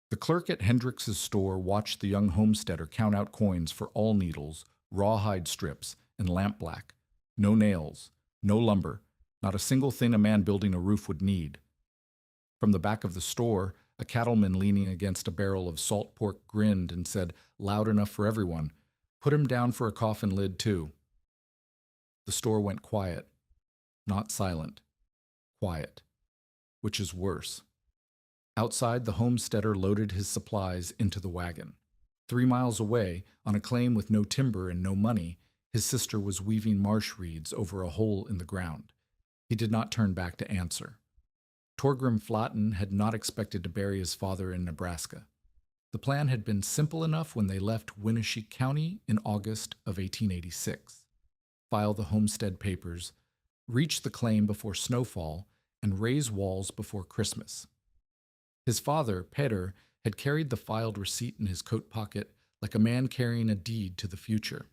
The clerk at Hendricks's store watched the young homesteader count out coins for all needles, rawhide strips, and lampblack. No nails, no lumber, not a single thing a man building a roof would need. From the back of the store, a cattleman leaning against a barrel of salt pork grinned and said, loud enough for everyone, "Put him down for a coffin lid, too." The store went quiet. Not silent. Quiet. Which is worse. Outside, the homesteader loaded his supplies into the wagon. 3 miles away, on a claim with no timber and no money, his sister was weaving marsh reeds over a hole in the ground. He did not turn back to answer. Torgrim Flatten had not expected to bury his father in Nebraska. The plan had been simple enough when they left Winneshiek County in August of 1886. File the homestead papers, reach the claim before snowfall, and raise walls before Christmas. His father, Peter, had carried the filed receipt in his coat pocket like a man carrying a deed to the future.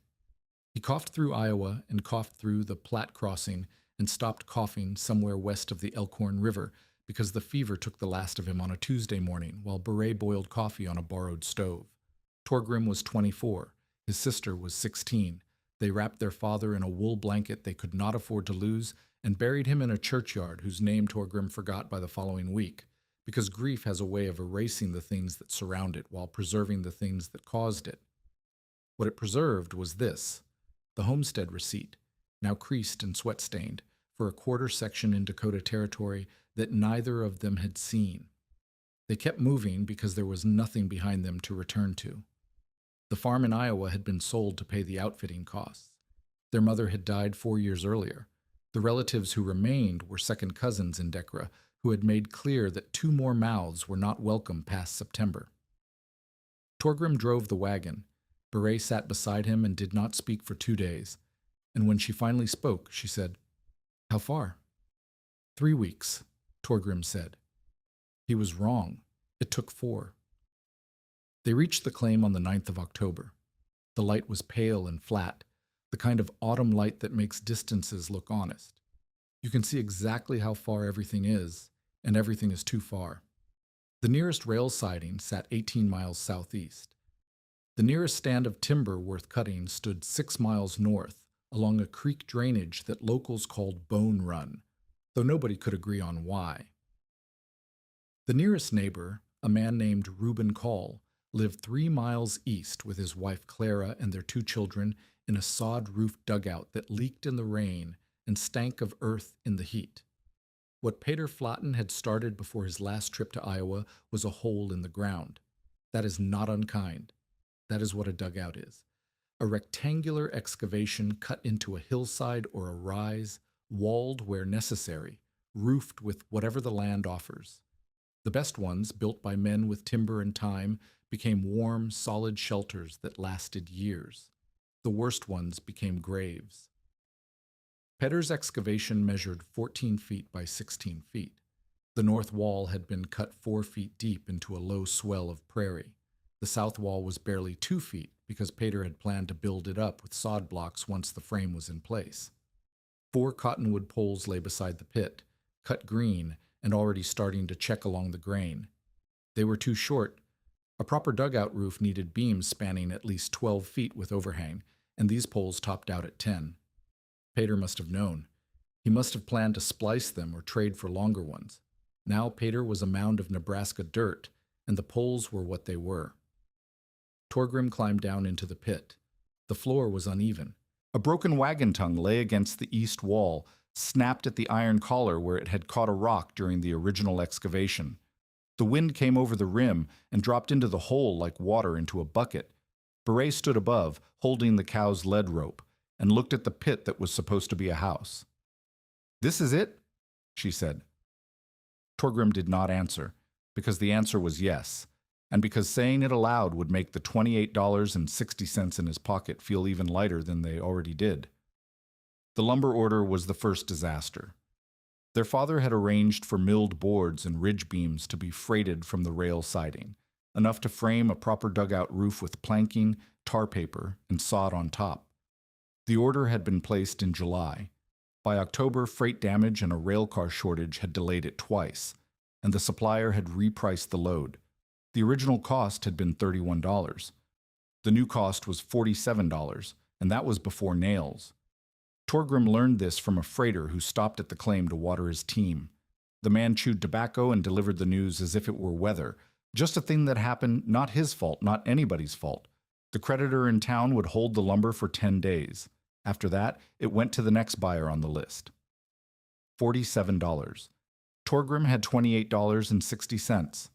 He coughed through Iowa and coughed through the Platte crossing and stopped coughing somewhere west of the Elkhorn River because the fever took the last of him on a Tuesday morning while Beret boiled coffee on a borrowed stove. Torgrim was 24. His sister was 16. They wrapped their father in a wool blanket they could not afford to lose and buried him in a churchyard whose name Torgrim forgot by the following week, because grief has a way of erasing the things that surround it while preserving the things that caused it. What it preserved was this: the homestead receipt, now creased and sweat-stained, for a quarter section in Dakota Territory that neither of them had seen. They kept moving because there was nothing behind them to return to. The farm in Iowa had been sold to pay the outfitting costs. Their mother had died 4 years earlier. The relatives who remained were second cousins in Dekra, who had made clear that 2 more mouths were not welcome past September. Torgrim drove the wagon. Beret sat beside him and did not speak for 2 days. And when she finally spoke, she said, "How far?" 3 weeks, Torgrim said. He was wrong. It took 4. They reached the claim on the 9th of October. The light was pale and flat, the kind of autumn light that makes distances look honest. You can see exactly how far everything is, and everything is too far. The nearest rail siding sat 18 miles southeast. The nearest stand of timber worth cutting stood 6 miles north, along a creek drainage that locals called Bone Run, though nobody could agree on why. The nearest neighbor, a man named Reuben Call, lived 3 miles east with his wife Clara and their 2 children in a sod-roofed dugout that leaked in the rain and stank of earth in the heat. What Peter Flatten had started before his last trip to Iowa was a hole in the ground. That is not unkind. That is what a dugout is. A rectangular excavation cut into a hillside or a rise, walled where necessary, roofed with whatever the land offers. The best ones, built by men with timber and time, became warm, solid shelters that lasted years. The worst ones became graves. Peter's excavation measured 14 feet by 16 feet. The north wall had been cut 4 feet deep into a low swell of prairie. The south wall was barely 2 feet because Peter had planned to build it up with sod blocks once the frame was in place. 4 cottonwood poles lay beside the pit, cut green and already starting to check along the grain. They were too short. A proper dugout roof needed beams spanning at least 12 feet with overhang, and these poles topped out at 10. Peter must have known. He must have planned to splice them or trade for longer ones. Now Peter was a mound of Nebraska dirt, and the poles were what they were. Torgrim climbed down into the pit. The floor was uneven. A broken wagon tongue lay against the east wall, snapped at the iron collar where it had caught a rock during the original excavation. The wind came over the rim and dropped into the hole like water into a bucket. Beret stood above, holding the cow's lead rope, and looked at the pit that was supposed to be a house. "This is it?" she said. Torgrim did not answer, because the answer was yes, and because saying it aloud would make the $28.60 in his pocket feel even lighter than they already did. The lumber order was the first disaster. Their father had arranged for milled boards and ridge beams to be freighted from the rail siding, enough to frame a proper dugout roof with planking, tar paper, and sod on top. The order had been placed in July. By October, freight damage and a railcar shortage had delayed it twice, and the supplier had repriced the load. The original cost had been $31. The new cost was $47, and that was before nails. Torgrim learned this from a freighter who stopped at the claim to water his team. The man chewed tobacco and delivered the news as if it were weather. Just a thing that happened, not his fault, not anybody's fault. The creditor in town would hold the lumber for 10 days. After that, it went to the next buyer on the list. $47. Torgrim had $28.60.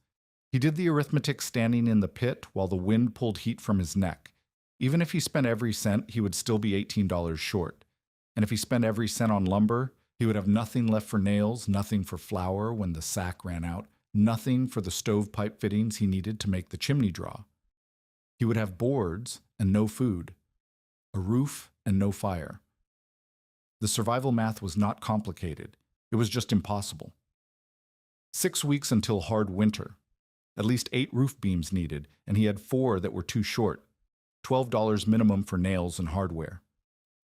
He did the arithmetic standing in the pit while the wind pulled heat from his neck. Even if he spent every cent, he would still be $18 short. And if he spent every cent on lumber, he would have nothing left for nails, nothing for flour when the sack ran out, nothing for the stovepipe fittings he needed to make the chimney draw. He would have boards and no food, a roof and no fire. The survival math was not complicated. It was just impossible. 6 weeks until hard winter. At least 8 roof beams needed, and he had 4 that were too short. $12 minimum for nails and hardware.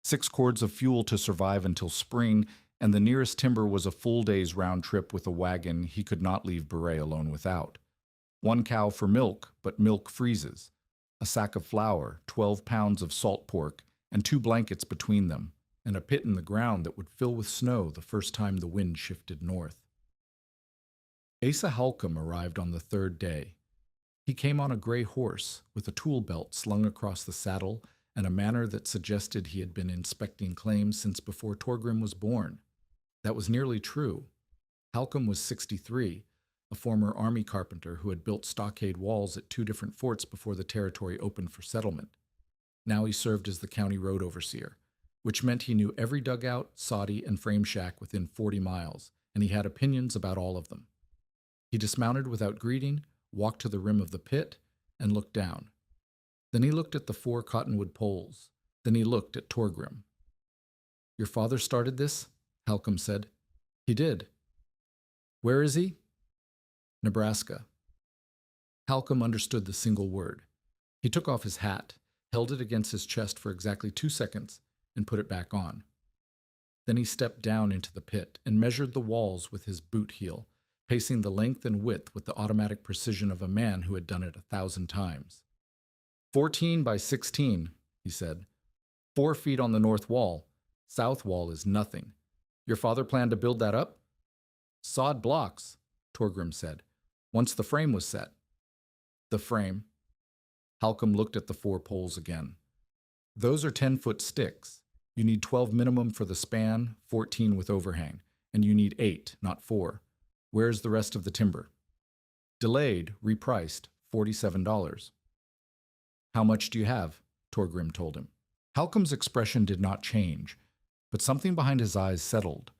6 cords of fuel to survive until spring, and the nearest timber was a full day's round trip with a wagon he could not leave Beret alone without. 1 cow for milk, but milk freezes. A sack of flour, 12 pounds of salt pork, and 2 blankets between them, and a pit in the ground that would fill with snow the first time the wind shifted north. Asa Halcombe arrived on the 3rd day. He came on a gray horse, with a tool belt slung across the saddle and a manner that suggested he had been inspecting claims since before Torgrim was born. That was nearly true. Halcombe was 63, a former army carpenter who had built stockade walls at 2 different forts before the territory opened for settlement. Now he served as the county road overseer, which meant he knew every dugout, soddy, and frame shack within 40 miles, and he had opinions about all of them. He dismounted without greeting, walked to the rim of the pit, and looked down. Then he looked at the 4 cottonwood poles. Then he looked at Torgrim. "Your father started this?" Halcombe said. "He did." "Where is he?" "Nebraska." Halcombe understood the single word. He took off his hat, held it against his chest for exactly 2 seconds, and put it back on. Then he stepped down into the pit and measured the walls with his boot heel, pacing the length and width with the automatic precision of a man who had done it 1,000 times. 14 by 16, he said. 4 feet on the north wall. South wall is nothing. Your father planned to build that up? Sod blocks, Torgrim said, once the frame was set. The frame. Halcombe looked at the 4 poles again. Those are 10-foot sticks. You need 12 minimum for the span, 14 with overhang, and you need 8, not 4. Where's the rest of the timber? Delayed, repriced, $47. How much do you have? Torgrim told him. Halcombe's expression did not change, but something behind his eyes settled,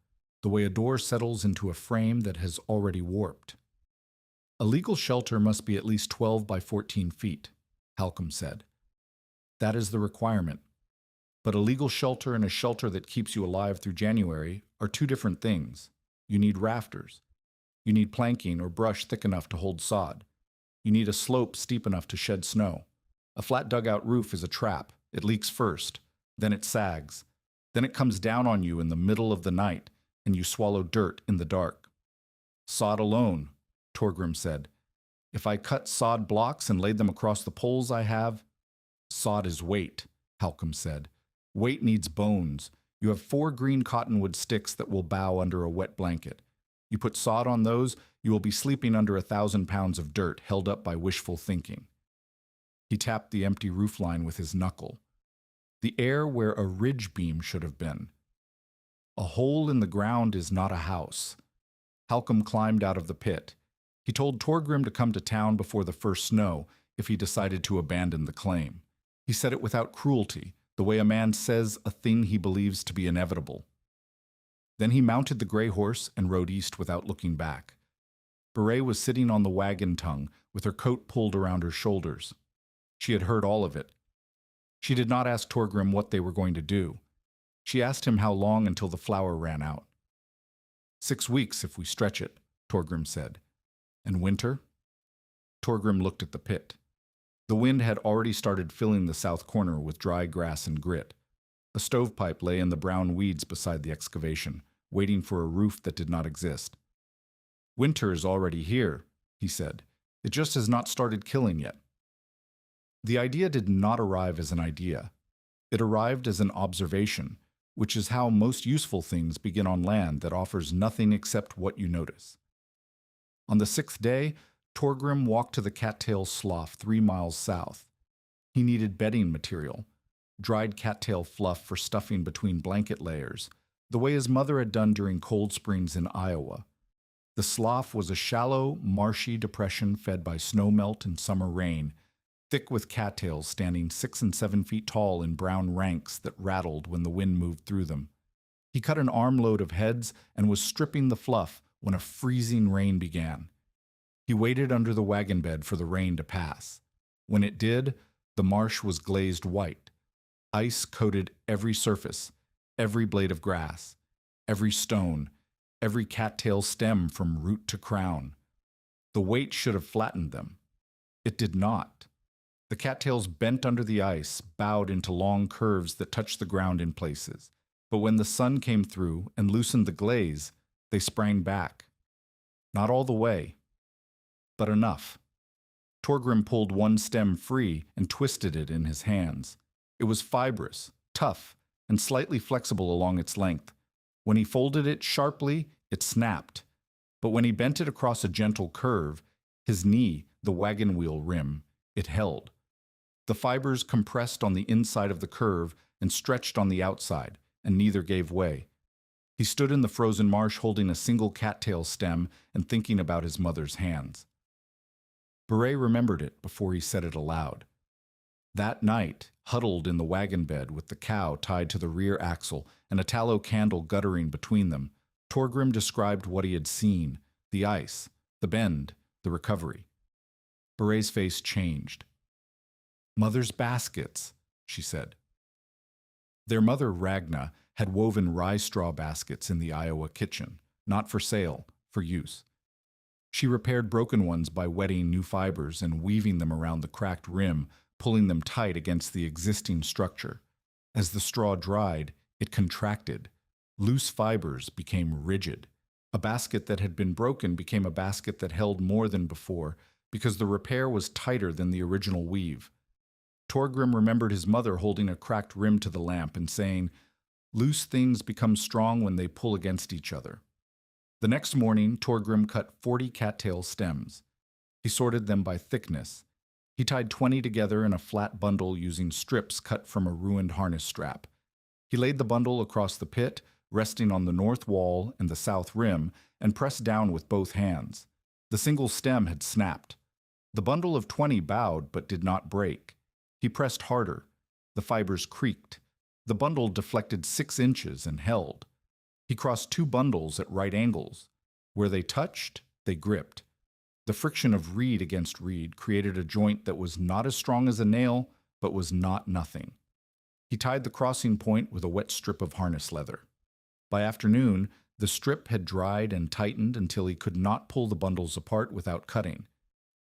the way a door settles into a frame that has already warped. A legal shelter must be at least 12 by 14 feet, Halcombe said. That is the requirement. But a legal shelter and a shelter that keeps you alive through January are 2 different things. You need rafters. You need planking or brush thick enough to hold sod. You need a slope steep enough to shed snow. A flat dugout roof is a trap. It leaks first, then it sags. Then it comes down on you in the middle of the night, and you swallow dirt in the dark. Sod alone, Torgrim said. If I cut sod blocks and laid them across the poles I have, sod is weight, Halcombe said. Weight needs bones. You have 4 green cottonwood sticks that will bow under a wet blanket. You put sod on those, you will be sleeping under 1,000 pounds of dirt held up by wishful thinking. He tapped the empty roofline with his knuckle. The air where a ridge beam should have been. A hole in the ground is not a house. Halcombe climbed out of the pit. He told Torgrim to come to town before the first snow if he decided to abandon the claim. He said it without cruelty, the way a man says a thing he believes to be inevitable. Then he mounted the gray horse and rode east without looking back. Beret was sitting on the wagon tongue with her coat pulled around her shoulders. She had heard all of it. She did not ask Torgrim what they were going to do. She asked him how long until the flour ran out. 6 weeks if we stretch it, Torgrim said. And winter? Torgrim looked at the pit. The wind had already started filling the south corner with dry grass and grit. A stovepipe lay in the brown weeds beside the excavation, waiting for a roof that did not exist. Winter is already here, he said. It just has not started killing yet. The idea did not arrive as an idea. It arrived as an observation, which is how most useful things begin on land that offers nothing except what you notice. On the 6th day, Torgrim walked to the cattail slough 3 miles south. He needed bedding material, dried cattail fluff for stuffing between blanket layers, the way his mother had done during cold springs in Iowa. The slough was a shallow, marshy depression fed by snowmelt and summer rain, thick with cattails standing 6 and 7 feet tall in brown ranks that rattled when the wind moved through them. He cut an armload of heads and was stripping the fluff when a freezing rain began. He waited under the wagon bed for the rain to pass. When it did, the marsh was glazed white. Ice coated every surface, every blade of grass, every stone, every cattail stem from root to crown. The weight should have flattened them. It did not. The cattails bent under the ice, bowed into long curves that touched the ground in places. But when the sun came through and loosened the glaze, they sprang back. Not all the way, but enough. Torgrim pulled one stem free and twisted it in his hands. It was fibrous, tough, and slightly flexible along its length. When he folded it sharply, it snapped. But when he bent it across a gentle curve, his knee, the wagon wheel rim, it held. The fibers compressed on the inside of the curve and stretched on the outside, and neither gave way. He stood in the frozen marsh holding a single cattail stem and thinking about his mother's hands. Beret remembered it before he said it aloud. That night, huddled in the wagon bed with the cow tied to the rear axle and a tallow candle guttering between them, Torgrim described what he had seen, the ice, the bend, the recovery. Beret's face changed. "Mother's baskets," she said. Their mother, Ragna, had woven rye straw baskets in the Iowa kitchen, not for sale, for use. She repaired broken ones by wetting new fibers and weaving them around the cracked rim, pulling them tight against the existing structure. As the straw dried, it contracted. Loose fibers became rigid. A basket that had been broken became a basket that held more than before because the repair was tighter than the original weave. Torgrim remembered his mother holding a cracked rim to the lamp and saying, "Loose things become strong when they pull against each other." The next morning, Torgrim cut 40 cattail stems. He sorted them by thickness. He tied 20 together in a flat bundle using strips cut from a ruined harness strap. He laid the bundle across the pit, resting on the north wall and the south rim, and pressed down with both hands. The single stem had snapped. The bundle of 20 bowed but did not break. He pressed harder. The fibers creaked. The bundle deflected 6 inches and held. He crossed 2 bundles at right angles. Where they touched, they gripped. The friction of reed against reed created a joint that was not as strong as a nail, but was not nothing. He tied the crossing point with a wet strip of harness leather. By afternoon, the strip had dried and tightened until he could not pull the bundles apart without cutting.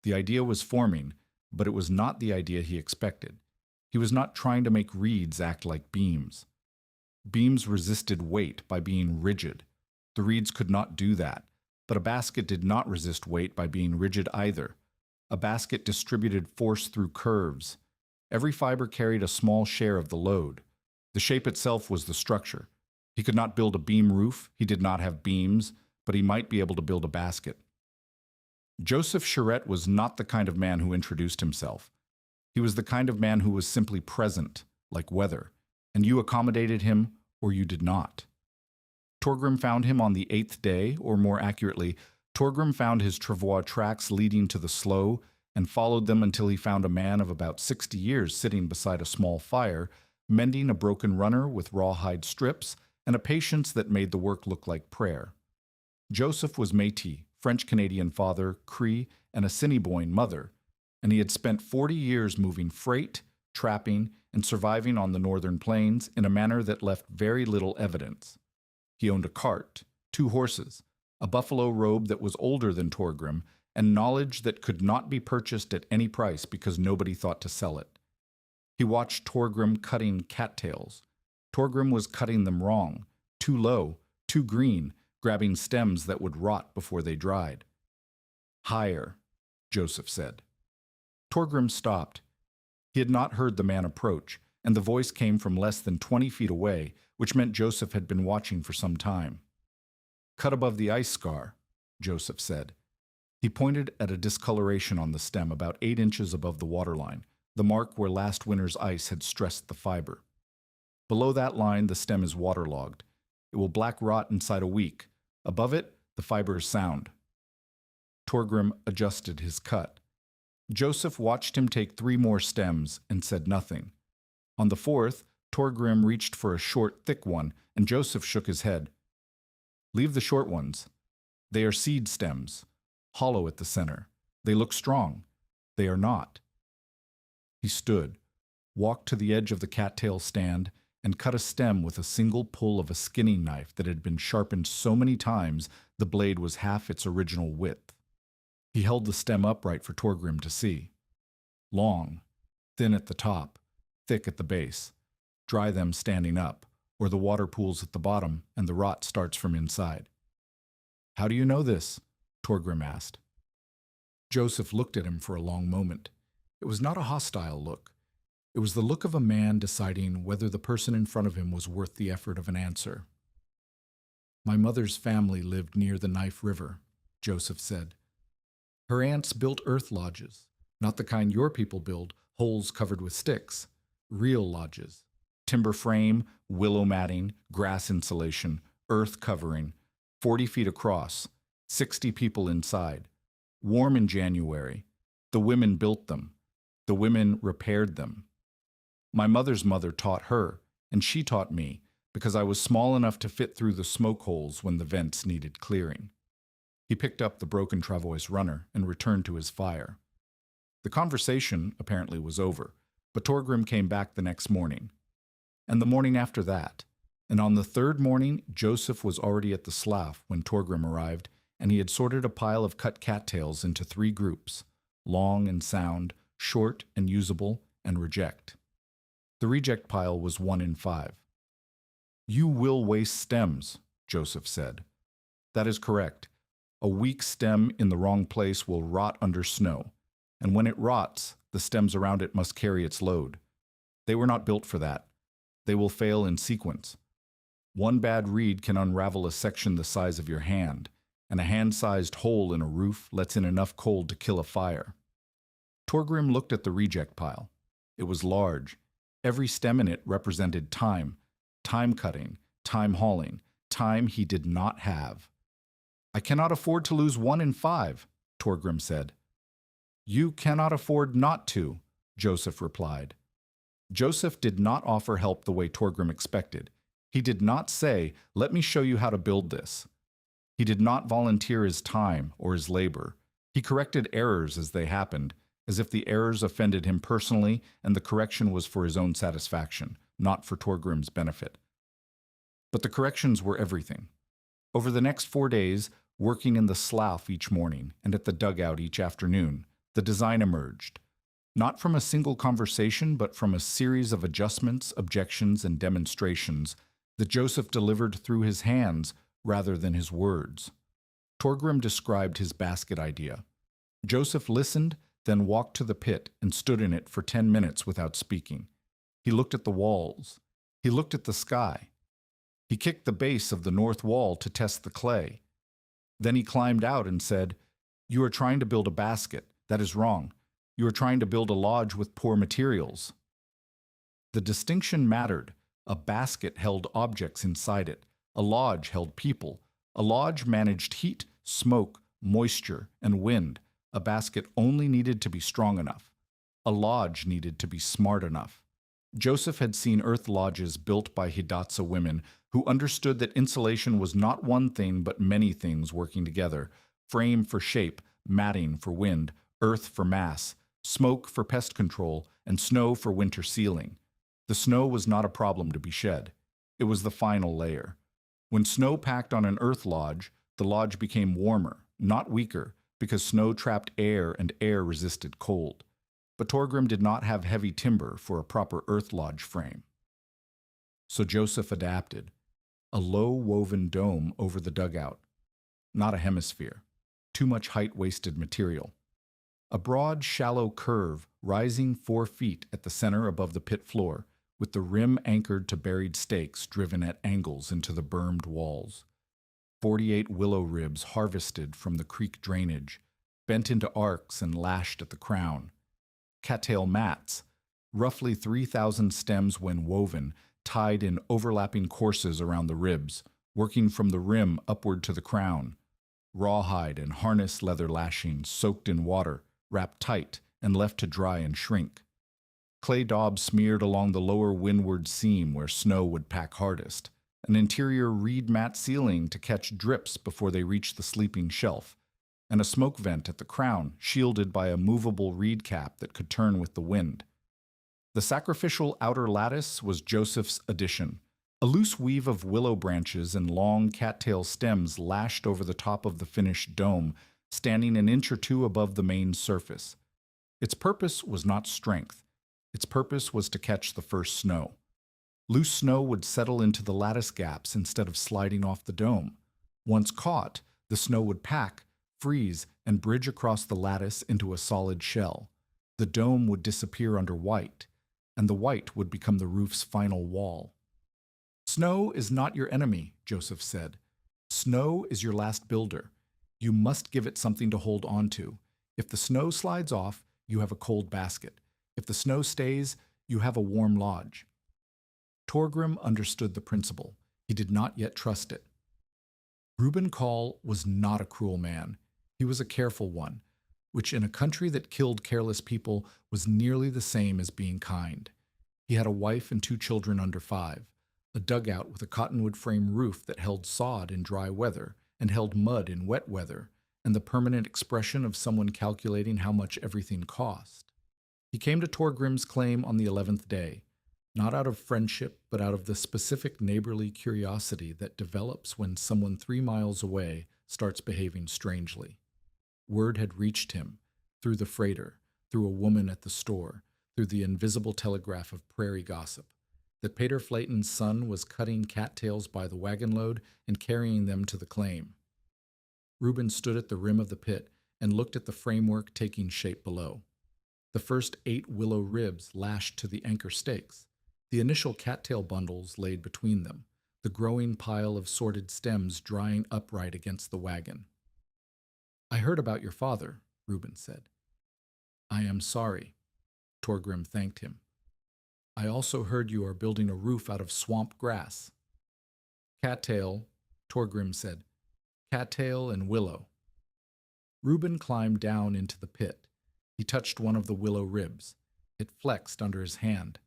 The idea was forming, but it was not the idea he expected. He was not trying to make reeds act like beams. Beams resisted weight by being rigid. The reeds could not do that, but a basket did not resist weight by being rigid either. A basket distributed force through curves. Every fiber carried a small share of the load. The shape itself was the structure. He could not build a beam roof, he did not have beams, but he might be able to build a basket. Joseph Charette was not the kind of man who introduced himself. He was the kind of man who was simply present, like weather, and you accommodated him or you did not. Torgrim found him on the 8th day, or more accurately, Torgrim found his travois tracks leading to the slough and followed them until he found a man of about 60 years sitting beside a small fire, mending a broken runner with rawhide strips and a patience that made the work look like prayer. Joseph was Métis, French-Canadian father, Cree, and Assiniboine mother, and he had spent 40 years moving freight, trapping, and surviving on the northern plains in a manner that left very little evidence. He owned a cart, 2 horses, a buffalo robe that was older than Torgrim, and knowledge that could not be purchased at any price because nobody thought to sell it. He watched Torgrim cutting cattails. Torgrim was cutting them wrong, too low, too green, grabbing stems that would rot before they dried. Higher. Joseph said. Torgrim stopped. He had not heard the man approach, and the voice came from less than 20 feet away, which meant Joseph had been watching for some time. Cut above the ice scar, Joseph said. He pointed at a discoloration on the stem about 8 inches above the waterline, the mark where last winter's ice had stressed the fiber. Below that line, the stem is waterlogged. It will black rot inside a week. Above it, the fiber is sound. Torgrim adjusted his cut. Joseph watched him take 3 more stems and said nothing. On the 4th, Torgrim reached for a short, thick one, and Joseph shook his head. Leave the short ones. They are seed stems, hollow at the center. They look strong. They are not. He stood, walked to the edge of the cattail stand, and cut a stem with a single pull of a skinning knife that had been sharpened so many times the blade was half its original width. He held the stem upright for Torgrim to see. Long, thin at the top, thick at the base. Dry them standing up, or the water pools at the bottom and the rot starts from inside. How do you know this? Torgrim asked. Joseph looked at him for a long moment. It was not a hostile look. It was the look of a man deciding whether the person in front of him was worth the effort of an answer. My mother's family lived near the Knife River, Joseph said. Her aunts built earth lodges, not the kind your people build, holes covered with sticks. Real lodges. Timber frame, willow matting, grass insulation, earth covering, 40 feet across, 60 people inside. Warm in January. The women built them. The women repaired them. My mother's mother taught her, and she taught me, because I was small enough to fit through the smoke holes when the vents needed clearing. He picked up the broken travois runner and returned to his fire. The conversation apparently was over, but Torgrim came back the next morning, and the morning after that, and on the 3rd morning Joseph was already at the slough when Torgrim arrived, and he had sorted a pile of cut cattails into 3 groups, long and sound, short and usable, and reject. The reject pile was 1 in 5. You will waste stems, Joseph said. That is correct. A weak stem in the wrong place will rot under snow, and when it rots, the stems around it must carry its load. They were not built for that. They will fail in sequence. One bad reed can unravel a section the size of your hand, and a hand-sized hole in a roof lets in enough cold to kill a fire. Torgrim looked at the reject pile. It was large. Every stem in it represented time cutting, time hauling, time he did not have. I cannot afford to lose 1 in 5, Torgrim said. You cannot afford not to, Joseph replied. Joseph did not offer help the way Torgrim expected. He did not say, let me show you how to build this. He did not volunteer his time or his labor. He corrected errors as they happened, as if the errors offended him personally and the correction was for his own satisfaction, not for Torgrim's benefit. But the corrections were everything. Over the next 4 days, working in the slough each morning and at the dugout each afternoon, the design emerged, not from a single conversation but from a series of adjustments, objections, and demonstrations that Joseph delivered through his hands rather than his words. Torgrim described his basket idea. Joseph listened, then walked to the pit and stood in it for 10 minutes without speaking. He looked at the walls. He looked at the sky. He kicked the base of the north wall to test the clay. Then he climbed out and said, You are trying to build a basket. That is wrong. You are trying to build a lodge with poor materials. The distinction mattered. A basket held objects inside it. A lodge held people. A lodge managed heat, smoke, moisture, and wind. A basket only needed to be strong enough. A lodge needed to be smart enough. Joseph had seen earth lodges built by Hidatsa women who understood that insulation was not one thing but many things working together. Frame for shape, matting for wind, earth for mass, smoke for pest control, and snow for winter sealing. The snow was not a problem to be shed. It was the final layer. When snow packed on an earth lodge, the lodge became warmer, not weaker, because snow trapped air and air resisted cold. But Torgrim did not have heavy timber for a proper earth lodge frame. So Joseph adapted. A low woven dome over the dugout. Not a hemisphere. Too much height-wasted material. a broad, shallow curve rising 4 feet at the center above the pit floor, with the rim anchored to buried stakes driven at angles into the bermed walls. 48 willow ribs harvested from the creek drainage, bent into arcs and lashed at the crown. Cattail mats, roughly 3,000 stems when woven, tied in overlapping courses around the ribs, working from the rim upward to the crown. Rawhide and harness leather lashings soaked in water, wrapped tight, and left to dry and shrink. Clay daubs smeared along the lower windward seam where snow would pack hardest. An interior reed mat ceiling to catch drips before they reached the sleeping shelf, and a smoke vent at the crown shielded by a movable reed cap that could turn with the wind. The sacrificial outer lattice was Joseph's addition, a loose weave of willow branches and long cattail stems lashed over the top of the finished dome, standing an inch or two above the main surface. Its purpose was not strength. Its purpose was to catch the first snow. Loose snow would settle into the lattice gaps instead of sliding off the dome. Once caught, the snow would pack, freeze, and bridge across the lattice into a solid shell. The dome would disappear under white, and the white would become the roof's final wall. Snow is not your enemy, Joseph said. Snow is your last builder. You must give it something to hold on to. If the snow slides off, you have a cold basket. If the snow stays, you have a warm lodge. Torgrim understood the principle. He did not yet trust it. Reuben Call was not a cruel man. He was a careful one, which in a country that killed careless people was nearly the same as being kind. He had a wife and 2 children under 5, a dugout with a cottonwood frame roof that held sod in dry weather and held mud in wet weather, and the permanent expression of someone calculating how much everything cost. He came to Torgrim's claim on the 11th day, not out of friendship, but out of the specific neighborly curiosity that develops when someone 3 miles away starts behaving strangely. Word had reached him, through the freighter, through a woman at the store, through the invisible telegraph of prairie gossip, that Pater Flayton's son was cutting cattails by the wagon load and carrying them to the claim. Reuben stood at the rim of the pit and looked at the framework taking shape below. The first 8 willow ribs lashed to the anchor stakes, the initial cattail bundles laid between them, the growing pile of sorted stems drying upright against the wagon. I heard about your father, Reuben said. I am sorry, Torgrim thanked him. I also heard you are building a roof out of swamp grass. Cattail, Torgrim said. Cattail and willow. Reuben climbed down into the pit. He touched one of the willow ribs. It flexed under his hand.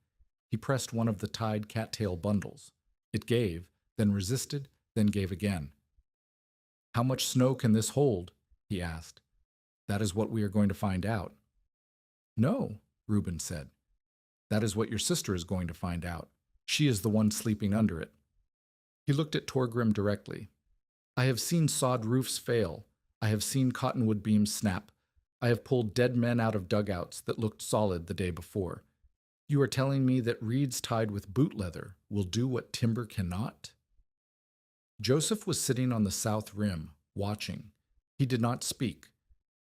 He pressed one of the tied cattail bundles. It gave, then resisted, then gave again. How much snow can this hold? He asked. That is what we are going to find out. No, Reuben said. That is what your sister is going to find out. She is the one sleeping under it. He looked at Torgrim directly. I have seen sod roofs fail. I have seen cottonwood beams snap. I have pulled dead men out of dugouts that looked solid the day before. You are telling me that reeds tied with boot leather will do what timber cannot? Joseph was sitting on the south rim, watching. He did not speak.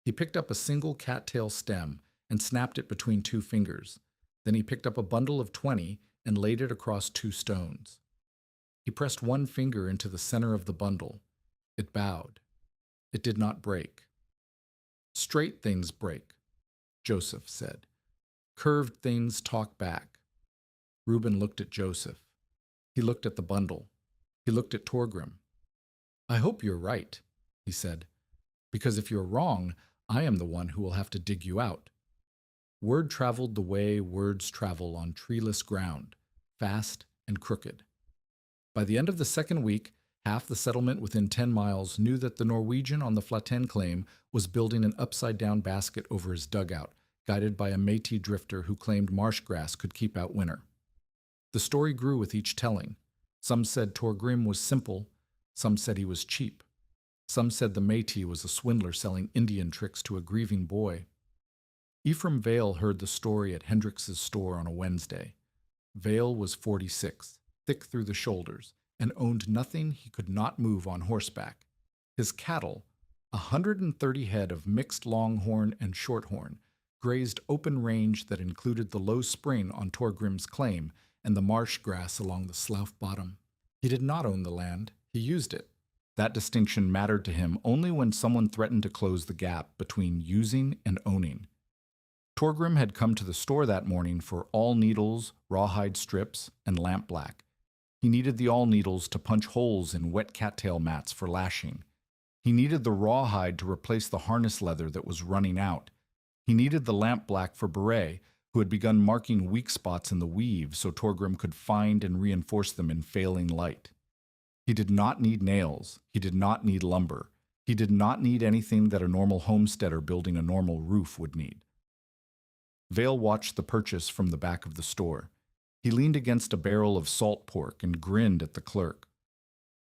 He picked up a single cattail stem and snapped it between 2 fingers. Then he picked up a bundle of 20 and laid it across 2 stones. He pressed 1 finger into the center of the bundle. It bowed. It did not break. Straight things break, Joseph said. Curved things talk back. Reuben looked at Joseph. He looked at the bundle. He looked at Torgrim. I hope you're right, he said, because if you're wrong, I am the one who will have to dig you out. Word traveled the way words travel on treeless ground, fast and crooked. By the end of the 2nd week, half the settlement within 10 miles knew that the Norwegian on the Flaten claim was building an upside-down basket over his dugout, guided by a Métis drifter who claimed marsh grass could keep out winter. The story grew with each telling. Some said Torgrim was simple, some said he was cheap. Some said the Métis was a swindler selling Indian tricks to a grieving boy. Ephraim Vale heard the story at Hendricks's store on a Wednesday. Vale was 46, thick through the shoulders, and owned nothing he could not move on horseback. His cattle, 130 head of mixed longhorn and shorthorn grazed open range that included the low spring on Torgrim's claim and the marsh grass along the slough bottom. He did not own the land, he used it. That distinction mattered to him only when someone threatened to close the gap between using and owning. Torgrim had come to the store that morning for all needles, rawhide strips, and lampblack. He needed the all needles to punch holes in wet cattail mats for lashing. He needed the rawhide to replace the harness leather that was running out. He needed the lampblack for Beret, who had begun marking weak spots in the weave so Torgrim could find and reinforce them in failing light. He did not need nails. He did not need lumber. He did not need anything that a normal homesteader building a normal roof would need. Vale watched the purchase from the back of the store. He leaned against a barrel of salt pork and grinned at the clerk.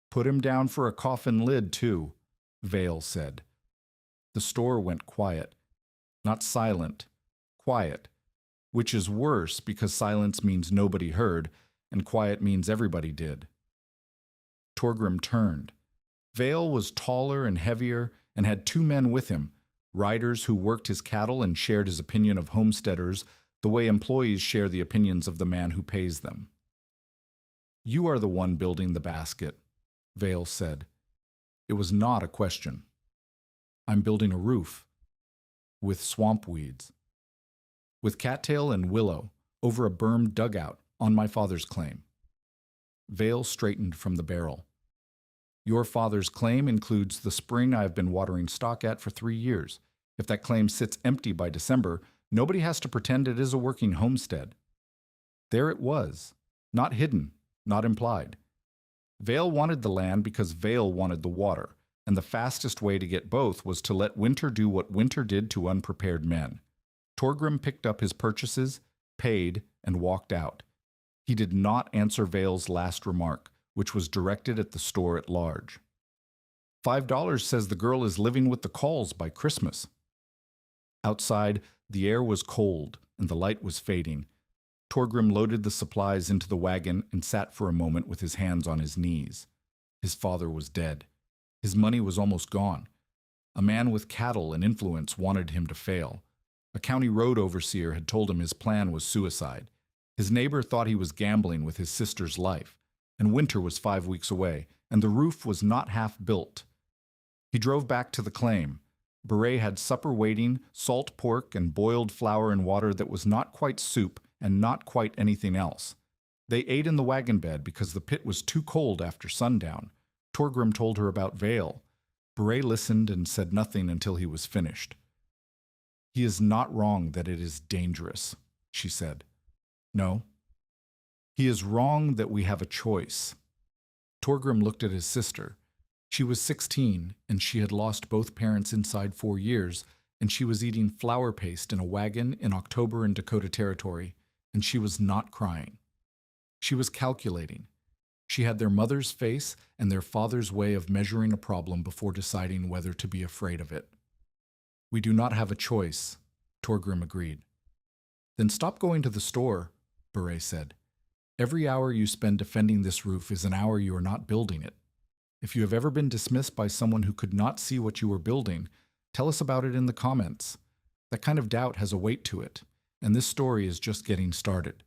"Put him down for a coffin lid, too," Vale said. The store went quiet. Not silent, quiet, which is worse because silence means nobody heard, and quiet means everybody did. Torgrim turned. Vale was taller and heavier and had two men with him, riders who worked his cattle and shared his opinion of homesteaders the way employees share the opinions of the man who pays them. "You are the one building the basket," Vale said. It was not a question. "I'm building a roof. With swamp weeds. With cattail and willow, over a bermed dugout, on my father's claim." Vale straightened from the barrel. "Your father's claim includes the spring I have been watering stock at for 3 years. If that claim sits empty by December, nobody has to pretend it is a working homestead." There it was, not hidden, not implied. Vale wanted the land because Vale wanted the water, and the fastest way to get both was to let winter do what winter did to unprepared men. Torgrim picked up his purchases, paid, and walked out. He did not answer Vale's last remark, which was directed at the store at large. $5 says the girl is living with the Calls by Christmas." Outside, the air was cold, and the light was fading. Torgrim loaded the supplies into the wagon and sat for a moment with his hands on his knees. His father was dead. His money was almost gone. A man with cattle and influence wanted him to fail. A county road overseer had told him his plan was suicide. His neighbor thought he was gambling with his sister's life, and winter was 5 weeks away, and the roof was not half built. He drove back to the claim. Beret had supper waiting, salt pork and boiled flour and water that was not quite soup and not quite anything else. They ate in the wagon bed because the pit was too cold after sundown. Torgrim told her about Vale. Beret listened and said nothing until he was finished. "He is not wrong that it is dangerous," she said. "No. He is wrong that we have a choice." Torgrim looked at his sister. She was 16, and she had lost both parents inside 4 years, and she was eating flour paste in a wagon in October in Dakota Territory, and she was not crying. She was calculating. She had their mother's face and their father's way of measuring a problem before deciding whether to be afraid of it. "We do not have a choice," Torgrim agreed. "Then stop going to the store," Beret said. "Every hour you spend defending this roof is an hour you are not building it. If you have ever been dismissed by someone who could not see what you were building, tell us about it in the comments. That kind of doubt has a weight to it, and this story is just getting started."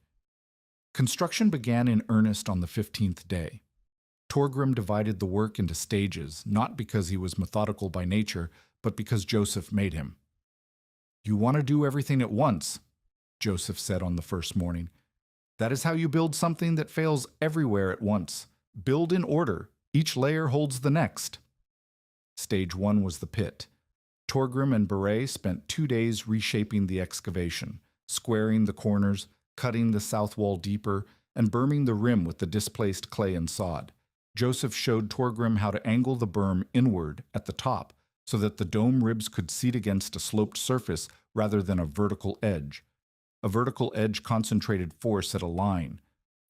Construction began in earnest on the 15th day. Torgrim divided the work into stages, not because he was methodical by nature, but because Joseph made him. "You want to do everything at once," Joseph said on the first morning. "That is how you build something that fails everywhere at once. Build in order. Each layer holds the next." Stage 1 was the pit. Torgrim and Beret spent 2 days reshaping the excavation, squaring the corners, cutting the south wall deeper, and berming the rim with the displaced clay and sod. Joseph showed Torgrim how to angle the berm inward at the top so that the dome ribs could seat against a sloped surface rather than a vertical edge. A vertical edge concentrated force at a line.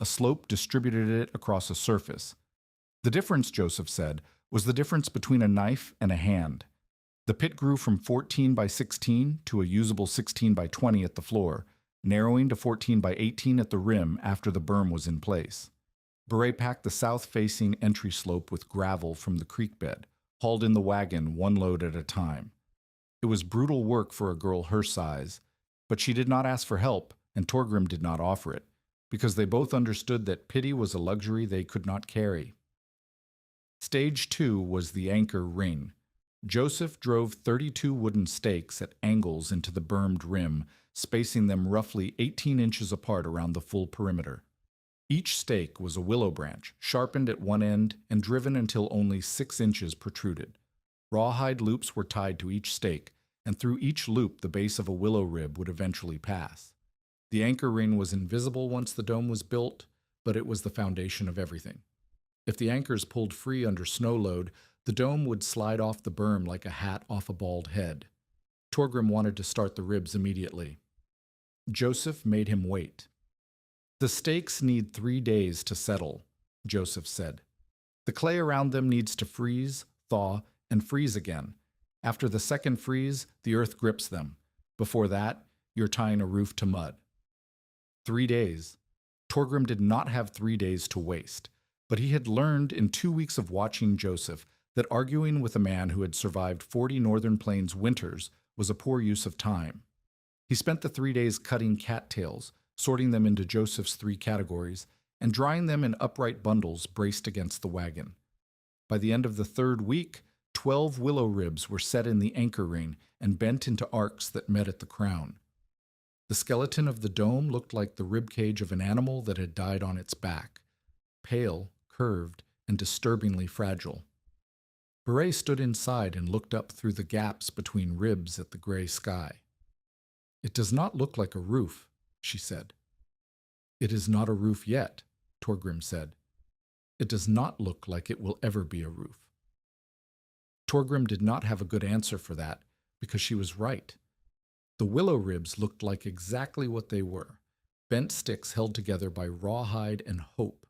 A slope distributed it across a surface. The difference, Joseph said, was the difference between a knife and a hand. The pit grew from 14 by 16 to a usable 16 by 20 at the floor, narrowing to 14 by 18 at the rim after the berm was in place. Beret packed the south-facing entry slope with gravel from the creek bed, hauled in the wagon one load at a time. It was brutal work for a girl her size, but she did not ask for help, and Torgrim did not offer it, because they both understood that pity was a luxury they could not carry. Stage 2 was the anchor ring. Joseph drove 32 wooden stakes at angles into the bermed rim, spacing them roughly 18 inches apart around the full perimeter. Each stake was a willow branch, sharpened at one end and driven until only 6 inches protruded. Rawhide loops were tied to each stake, and through each loop the base of a willow rib would eventually pass. The anchor ring was invisible once the dome was built, but it was the foundation of everything. If the anchors pulled free under snow load, the dome would slide off the berm like a hat off a bald head. Torgrim wanted to start the ribs immediately. Joseph made him wait. "The stakes need 3 days to settle," Joseph said. "The clay around them needs to freeze, thaw, and freeze again. After the second freeze, the earth grips them. Before that, you're tying a roof to mud." 3 days. Torgrim did not have 3 days to waste, but he had learned in 2 weeks of watching Joseph that arguing with a man who had survived 40 Northern Plains winters was a poor use of time. He spent the 3 days cutting cattails, sorting them into Joseph's 3 categories, and drying them in upright bundles braced against the wagon. By the end of the 3rd week, 12 willow ribs were set in the anchor ring and bent into arcs that met at the crown. The skeleton of the dome looked like the ribcage of an animal that had died on its back, pale, curved, and disturbingly fragile. Beret stood inside and looked up through the gaps between ribs at the gray sky. "It does not look like a roof," she said. "It is not a roof yet," Torgrim said. "It does not look like it will ever be a roof." Torgrim did not have a good answer for that, because she was right. The willow ribs looked like exactly what they were, bent sticks held together by rawhide and hope.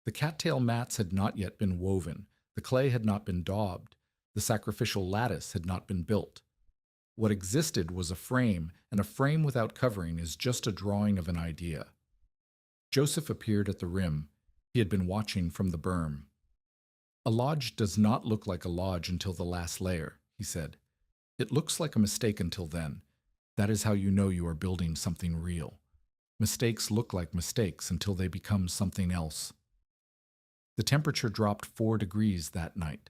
The cattail mats had not yet been woven, the clay had not been daubed, the sacrificial lattice had not been built. What existed was a frame, and a frame without covering is just a drawing of an idea. Joseph appeared at the rim. He had been watching from the berm. "A lodge does not look like a lodge until the last layer," he said. "It looks like a mistake until then. That is how you know you are building something real. Mistakes look like mistakes until they become something else." The temperature dropped 4 degrees that night.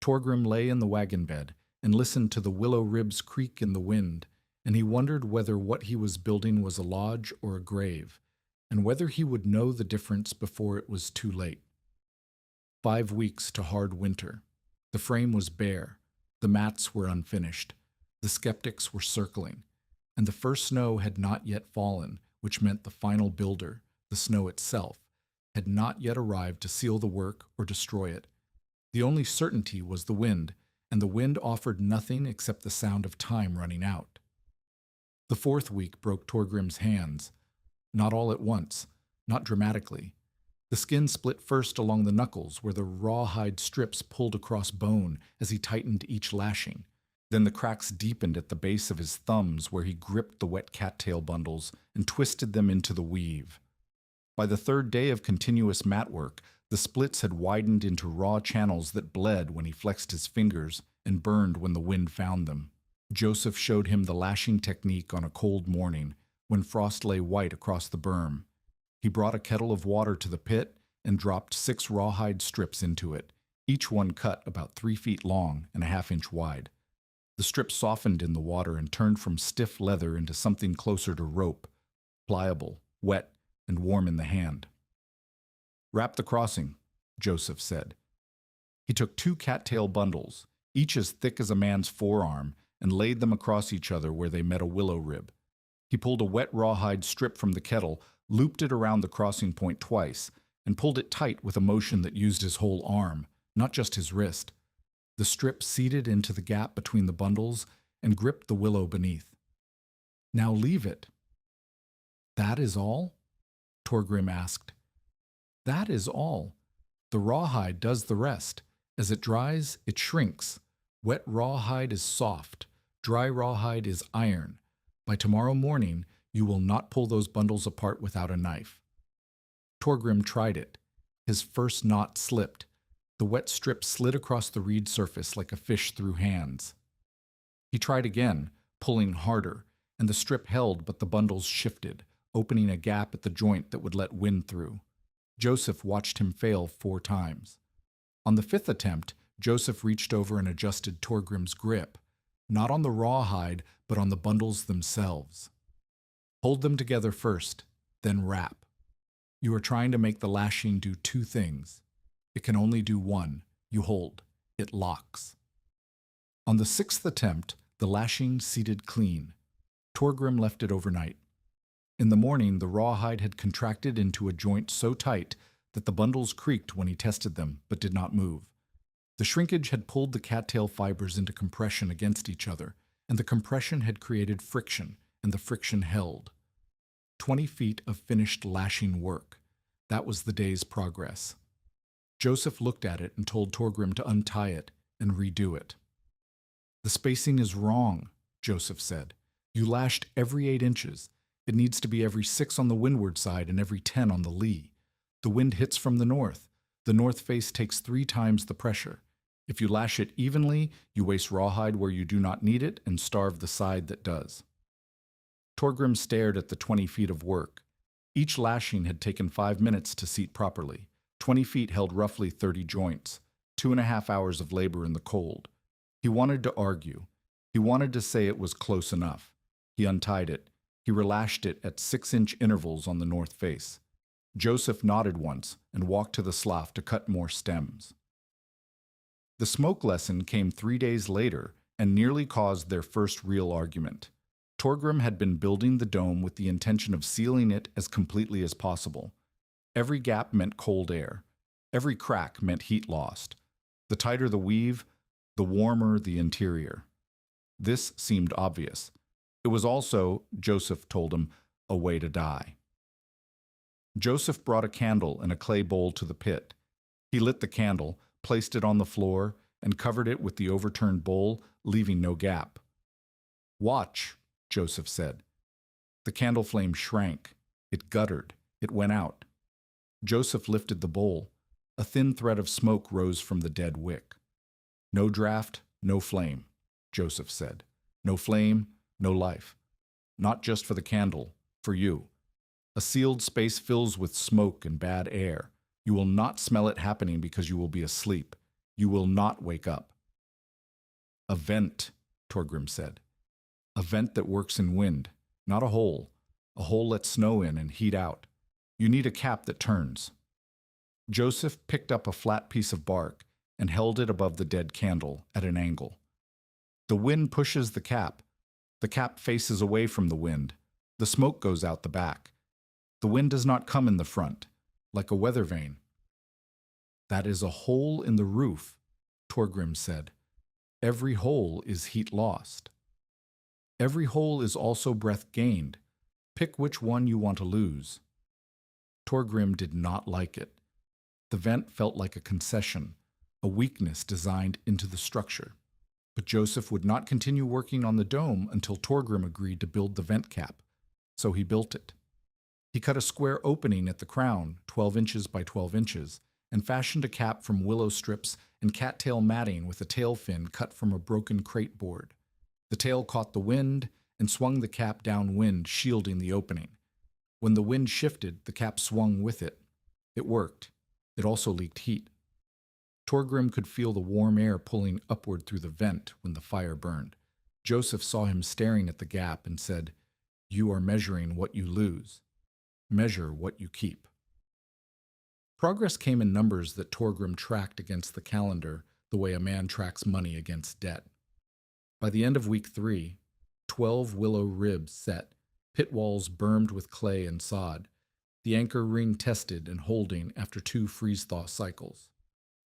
Torgrim lay in the wagon bed and listened to the willow ribs creak in the wind, and he wondered whether what he was building was a lodge or a grave, and whether he would know the difference before it was too late. 5 weeks to hard winter. The frame was bare. The mats were unfinished. The skeptics were circling, and the first snow had not yet fallen, which meant the final builder, the snow itself, had not yet arrived to seal the work or destroy it. The only certainty was the wind, and the wind offered nothing except the sound of time running out. The 4th week broke Torgrim's hands. Not all at once, not dramatically. The skin split first along the knuckles where the rawhide strips pulled across bone as he tightened each lashing. Then the cracks deepened at the base of his thumbs where he gripped the wet cattail bundles and twisted them into the weave. By the 3rd day of continuous mat work, the splits had widened into raw channels that bled when he flexed his fingers and burned when the wind found them. Joseph showed him the lashing technique on a cold morning when frost lay white across the berm. He brought a kettle of water to the pit and dropped 6 rawhide strips into it, each one cut about 3 feet long and a half-inch wide. The strips softened in the water and turned from stiff leather into something closer to rope, pliable, wet, and warm in the hand. "Wrap the crossing," Joseph said. He took 2 cattail bundles, each as thick as a man's forearm, and laid them across each other where they met a willow rib. He pulled a wet rawhide strip from the kettle, looped it around the crossing point twice, and pulled it tight with a motion that used his whole arm, not just his wrist. The strip seated into the gap between the bundles and gripped the willow beneath. "Now leave it." "That is all?" Torgrim asked. "That is all. The rawhide does the rest. As it dries, it shrinks. Wet rawhide is soft. Dry rawhide is iron. By tomorrow morning, you will not pull those bundles apart without a knife." Torgrim tried it. His first knot slipped. The wet strip slid across the reed surface like a fish through hands. He tried again, pulling harder, and the strip held, but the bundles shifted, opening a gap at the joint that would let wind through. Joseph watched him fail 4 times. On the 5th attempt, Joseph reached over and adjusted Torgrim's grip, not on the rawhide, but on the bundles themselves. Hold them together first, then wrap. You are trying to make the lashing do 2 things. It can only do one. You hold. It locks. On the 6th attempt, the lashing seated clean. Torgrim left it overnight. In the morning, the rawhide had contracted into a joint so tight that the bundles creaked when he tested them, but did not move. The shrinkage had pulled the cattail fibers into compression against each other, and the compression had created friction, and the friction held. 20 feet of finished lashing work. That was the day's progress. Joseph looked at it and told Torgrim to untie it and redo it. "The spacing is wrong," Joseph said. "You lashed every 8 inches. It needs to be every 6 on the windward side and every 10 on the lee. The wind hits from the north. The north face takes 3 times the pressure. If you lash it evenly, you waste rawhide where you do not need it and starve the side that does." Torgrim stared at the 20 feet of work. Each lashing had taken 5 minutes to seat properly. 20 feet held roughly 30 joints, 2.5 hours of labor in the cold. He wanted to argue. He wanted to say it was close enough. He untied it. He relashed it at 6-inch intervals on the north face. Joseph nodded once and walked to the slough to cut more stems. The smoke lesson came 3 days later and nearly caused their first real argument. Torgrim had been building the dome with the intention of sealing it as completely as possible. Every gap meant cold air. Every crack meant heat lost. The tighter the weave, the warmer the interior. This seemed obvious. It was also, Joseph told him, a way to die. Joseph brought a candle and a clay bowl to the pit. He lit the candle, placed it on the floor, and covered it with the overturned bowl, leaving no gap. "Watch," Joseph said. The candle flame shrank. It guttered. It went out. Joseph lifted the bowl. A thin thread of smoke rose from the dead wick. "No draft, no flame," Joseph said. "No flame, no life. Not just for the candle, for you. A sealed space fills with smoke and bad air. You will not smell it happening because you will be asleep. You will not wake up." "A vent," Torgrim said. "A vent that works in wind, not a hole. A hole lets snow in and heat out. You need a cap that turns." Joseph picked up a flat piece of bark and held it above the dead candle at an angle. The wind pushes the cap. The cap faces away from the wind. The smoke goes out the back. The wind does not come in the front, like a weather vane. "That is a hole in the roof," Torgrim said. "Every hole is heat lost. Every hole is also breath gained. Pick which one you want to lose." Torgrim did not like it. The vent felt like a concession, a weakness designed into the structure. But Joseph would not continue working on the dome until Torgrim agreed to build the vent cap, so he built it. He cut a square opening at the crown, 12 inches by 12 inches, and fashioned a cap from willow strips and cattail matting with a tail fin cut from a broken crate board. The tail caught the wind and swung the cap downwind, shielding the opening. When the wind shifted, the cap swung with it. It worked. It also leaked heat. Torgrim could feel the warm air pulling upward through the vent when the fire burned. Joseph saw him staring at the gap and said, "You are measuring what you lose. Measure what you keep." Progress came in numbers that Torgrim tracked against the calendar the way a man tracks money against debt. By the end of week 3, 12 willow ribs set, pit walls bermed with clay and sod, the anchor ring tested and holding after 2 freeze-thaw cycles.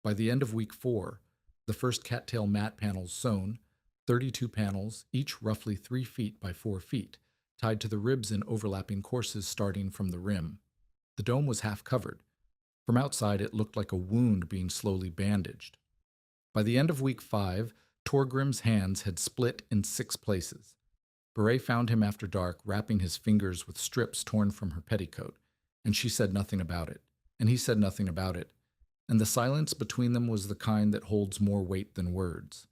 By the end of week 4, the first cattail mat panels sewn, 32 panels, each roughly 3 feet by 4 feet, tied to the ribs in overlapping courses starting from the rim. The dome was half covered. From outside, it looked like a wound being slowly bandaged. By the end of week 5, Torgrim's hands had split in 6 places. Beret found him after dark, wrapping his fingers with strips torn from her petticoat, and she said nothing about it, and he said nothing about it. and the silence between them was the kind that holds more weight than words.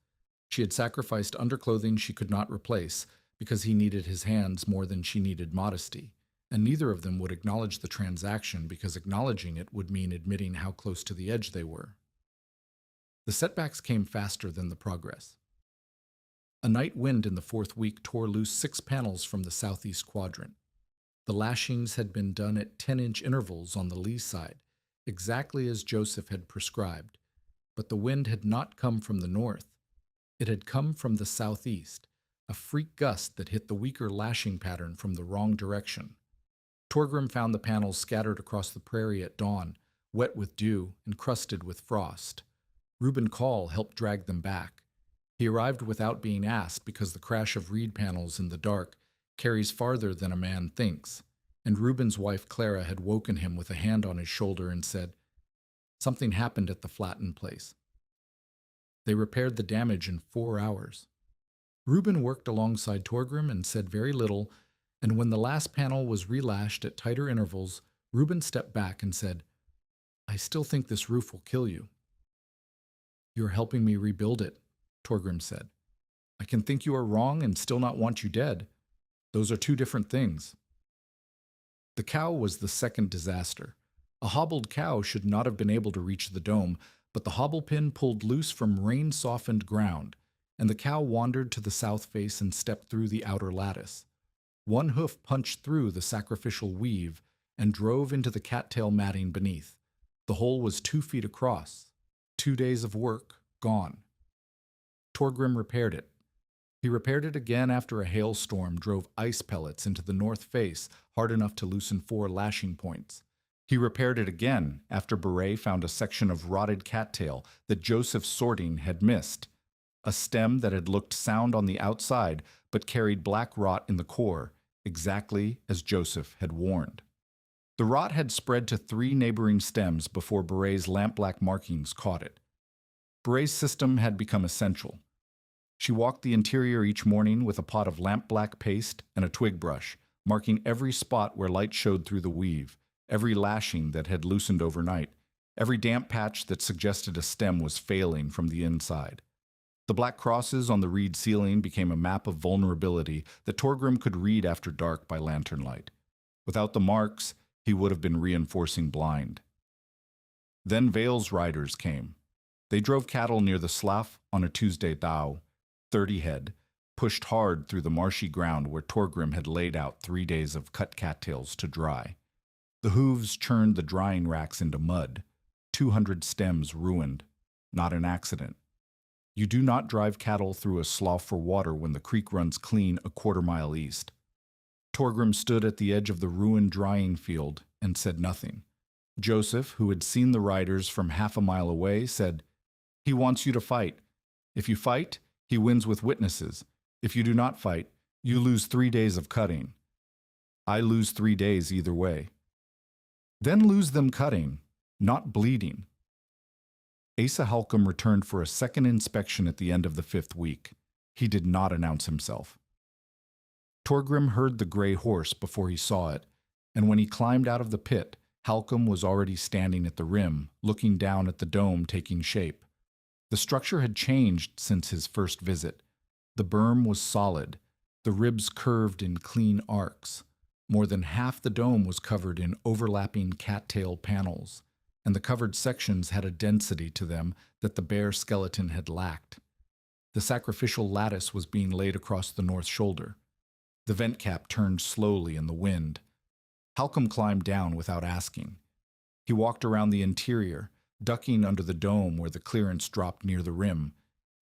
She had sacrificed underclothing she could not replace because he needed his hands more than she needed modesty, and neither of them would acknowledge the transaction because acknowledging it would mean admitting how close to the edge they were. The setbacks came faster than the progress. A night wind in the fourth week tore loose 6 panels from the southeast quadrant. The lashings had been done at 10-inch intervals on the lee side, exactly as Joseph had prescribed, but the wind had not come from the north. It had come from the southeast, a freak gust that hit the weaker lashing pattern from the wrong direction. Torgrim found the panels scattered across the prairie at dawn, wet with dew and crusted with frost. Reuben Call helped drag them back. He arrived without being asked because the crash of reed panels in the dark carries farther than a man thinks, and Reuben's wife Clara had woken him with a hand on his shoulder and said, "Something happened at the flattened place." They repaired the damage in 4 hours. Reuben worked alongside Torgrim and said very little, and when the last panel was relashed at tighter intervals, Reuben stepped back and said, "I still think this roof will kill you." "You're helping me rebuild it," Torgrim said. "I can think you are wrong and still not want you dead. Those are 2 different things." The cow was the second disaster. A hobbled cow should not have been able to reach the dome, but the hobble pin pulled loose from rain-softened ground, and the cow wandered to the south face and stepped through the outer lattice. One hoof punched through the sacrificial weave and drove into the cattail matting beneath. The hole was 2 feet across. 2 days of work gone. Torgrim repaired it. He repaired it again after a hailstorm drove ice pellets into the north face hard enough to loosen 4 lashing points. He repaired it again after Beret found a section of rotted cattail that Joseph's sorting had missed, a stem that had looked sound on the outside but carried black rot in the core, exactly as Joseph had warned. The rot had spread to 3 neighboring stems before Beret's lampblack markings caught it. Beret's system had become essential. She walked the interior each morning with a pot of lampblack paste and a twig brush, marking every spot where light showed through the weave, every lashing that had loosened overnight, every damp patch that suggested a stem was failing from the inside. The black crosses on the reed ceiling became a map of vulnerability that Torgrim could read after dark by lantern light. Without the marks, he would have been reinforcing blind. Then Vale's riders came. They drove cattle near the slough on a Tuesday thaw, 30 head, pushed hard through the marshy ground where Torgrim had laid out 3 days of cut cattails to dry. The hooves churned the drying racks into mud, 200 stems ruined, not an accident. You do not drive cattle through a slough for water when the creek runs clean a quarter-mile east. Torgrim stood at the edge of the ruined drying field and said nothing. Joseph, who had seen the riders from half a mile away, said, "He wants you to fight. If you fight, he wins with witnesses. If you do not fight, you lose 3 days of cutting. I lose 3 days either way. Then lose them cutting, not bleeding." Asa Halcombe returned for a second inspection at the end of the 5th week. He did not announce himself. Torgrim heard the gray horse before he saw it, and when he climbed out of the pit, Halcombe was already standing at the rim, looking down at the dome taking shape. The structure had changed since his first visit. The berm was solid, the ribs curved in clean arcs. More than half the dome was covered in overlapping cattail panels, and the covered sections had a density to them that the bare skeleton had lacked. The sacrificial lattice was being laid across the north shoulder. The vent cap turned slowly in the wind. Halcombe climbed down without asking. He walked around the interior, ducking under the dome where the clearance dropped near the rim.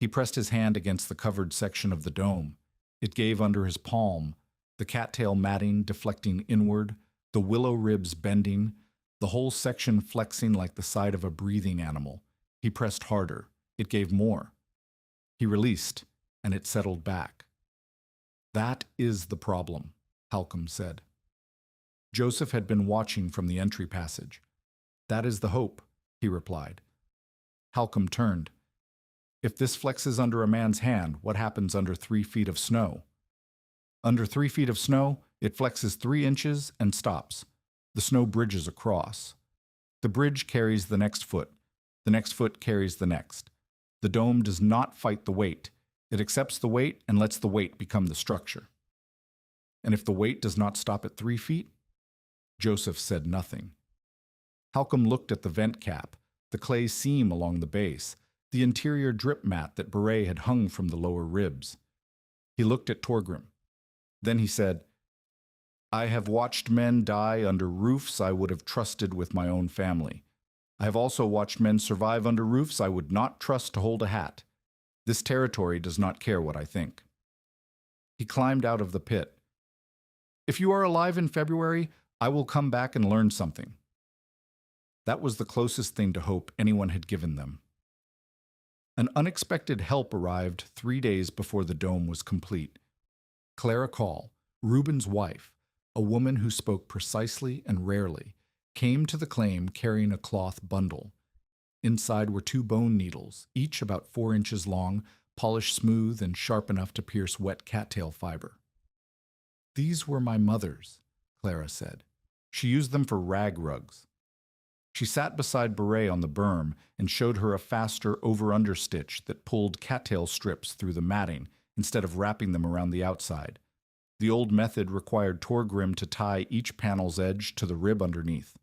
He pressed his hand against the covered section of the dome. It gave under his palm, the cattail matting deflecting inward, the willow ribs bending, the whole section flexing like the side of a breathing animal. He pressed harder. It gave more. He released, and it settled back. "That is the problem," Halcombe said. Joseph had been watching from the entry passage. "That is the hope," he replied. Halcombe turned. "If this flexes under a man's hand, what happens under 3 feet of snow?" "Under 3 feet of snow, it flexes 3 inches and stops. The snow bridges across. The bridge carries the next foot. The next foot carries the next. The dome does not fight the weight. It accepts the weight and lets the weight become the structure. And if the weight does not stop at 3 feet? Joseph said nothing. Halcombe looked at the vent cap, the clay seam along the base, the interior drip mat that Beret had hung from the lower ribs. He looked at Torgrim. Then he said, "I have watched men die under roofs I would have trusted with my own family. I have also watched men survive under roofs I would not trust to hold a hat. This territory does not care what I think." He climbed out of the pit. "If you are alive in February, I will come back and learn something." That was the closest thing to hope anyone had given them. An unexpected help arrived 3 days before the dome was complete. Clara Call, Reuben's wife, a woman who spoke precisely and rarely, came to the claim carrying a cloth bundle. Inside were 2 bone needles, each about 4 inches long, polished smooth and sharp enough to pierce wet cattail fiber. "These were my mother's," Clara said. "She used them for rag rugs." She sat beside Beret on the berm and showed her a faster over-under stitch that pulled cattail strips through the matting instead of wrapping them around the outside. The old method required Torgrim to tie each panel's edge to the rib underneath.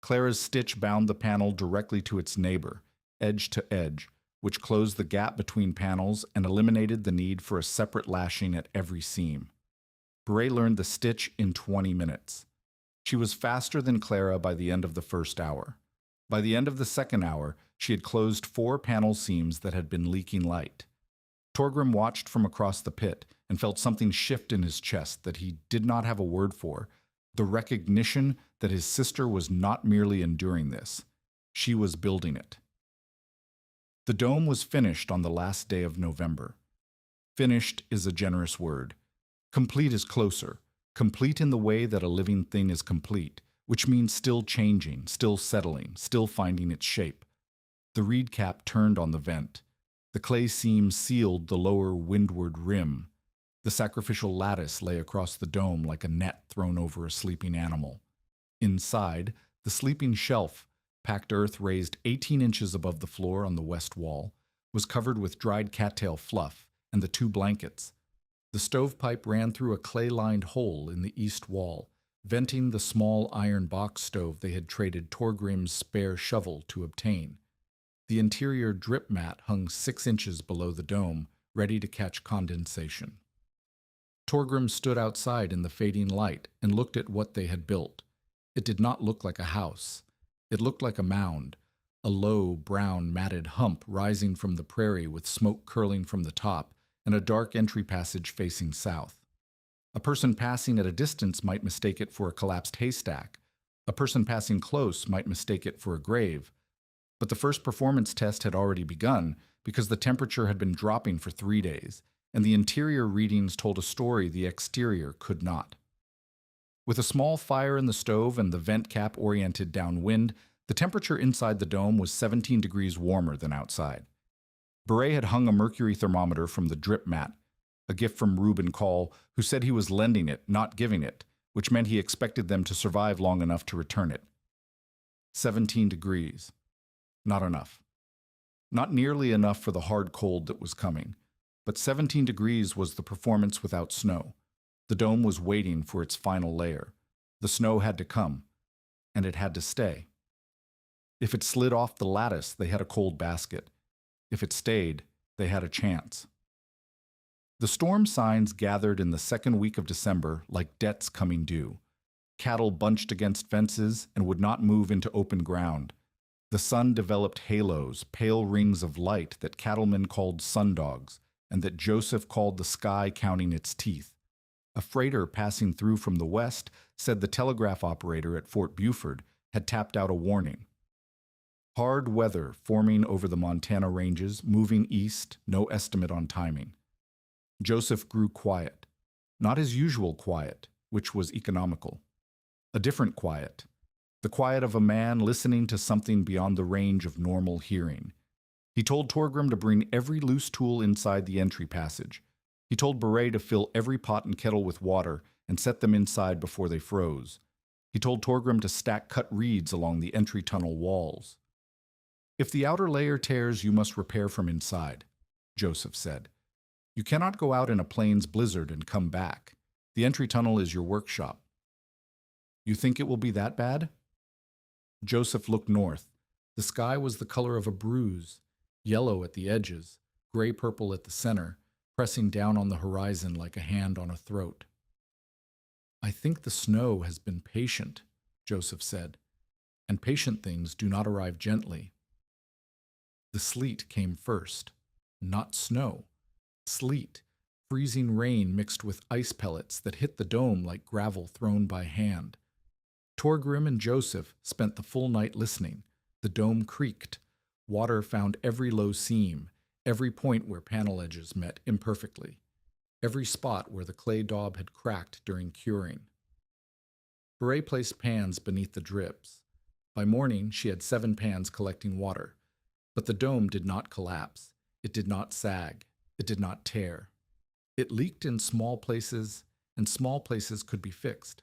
Clara's stitch bound the panel directly to its neighbor, edge to edge, which closed the gap between panels and eliminated the need for a separate lashing at every seam. Beret learned the stitch in 20 minutes. She was faster than Clara by the end of the first hour. By the end of the second hour, she had closed 4 panel seams that had been leaking light. Torgrim watched from across the pit and felt something shift in his chest that he did not have a word for, the recognition that his sister was not merely enduring this. She was building it. The dome was finished on the last day of November. Finished is a generous word. Complete is closer. Complete in the way that a living thing is complete, which means still changing, still settling, still finding its shape. The reed cap turned on the vent. The clay seam sealed the lower windward rim. The sacrificial lattice lay across the dome like a net thrown over a sleeping animal. Inside, the sleeping shelf, packed earth raised 18 inches above the floor on the west wall, was covered with dried cattail fluff and the 2 blankets. The stovepipe ran through a clay-lined hole in the east wall, venting the small iron box stove they had traded Torgrim's spare shovel to obtain. The interior drip mat hung 6 inches below the dome, ready to catch condensation. Torgrim stood outside in the fading light and looked at what they had built. It did not look like a house. It looked like a mound, a low, brown, matted hump rising from the prairie with smoke curling from the top, and a dark entry passage facing south. A person passing at a distance might mistake it for a collapsed haystack. A person passing close might mistake it for a grave. But the first performance test had already begun because the temperature had been dropping for 3 days, and the interior readings told a story the exterior could not. With a small fire in the stove and the vent cap oriented downwind, the temperature inside the dome was 17 degrees warmer than outside. Beret had hung a mercury thermometer from the drip mat, a gift from Reuben Call, who said he was lending it, not giving it, which meant he expected them to survive long enough to return it. 17 degrees. Not enough. Not nearly enough for the hard cold that was coming, but 17 degrees was the performance without snow. The dome was waiting for its final layer. The snow had to come, and it had to stay. If it slid off the lattice, they had a cold basket. If it stayed, they had a chance. The storm signs gathered in the second week of December like debts coming due. Cattle bunched against fences and would not move into open ground. The sun developed halos, pale rings of light that cattlemen called sundogs, and that Joseph called the sky counting its teeth. A freighter passing through from the west said the telegraph operator at Fort Buford had tapped out a warning. Hard weather forming over the Montana ranges, moving east, no estimate on timing. Joseph grew quiet. Not his usual quiet, which was economical. A different quiet. The quiet of a man listening to something beyond the range of normal hearing. He told Torgrim to bring every loose tool inside the entry passage. He told Beret to fill every pot and kettle with water and set them inside before they froze. He told Torgrim to stack cut reeds along the entry tunnel walls. If the outer layer tears, you must repair from inside, Joseph said. You cannot go out in a plains blizzard and come back. The entry tunnel is your workshop. You think it will be that bad? Joseph looked north. The sky was the color of a bruise, yellow at the edges, gray-purple at the center, pressing down on the horizon like a hand on a throat. I think the snow has been patient, Joseph said, and patient things do not arrive gently. The sleet came first, not snow. Sleet, freezing rain mixed with ice pellets that hit the dome like gravel thrown by hand. Torgrim and Joseph spent the full night listening. The dome creaked. Water found every low seam, every point where panel edges met imperfectly, every spot where the clay daub had cracked during curing. Beret placed pans beneath the drips. By morning, she had 7 pans collecting water. But the dome did not collapse. It did not sag. It did not tear. It leaked in small places, and small places could be fixed.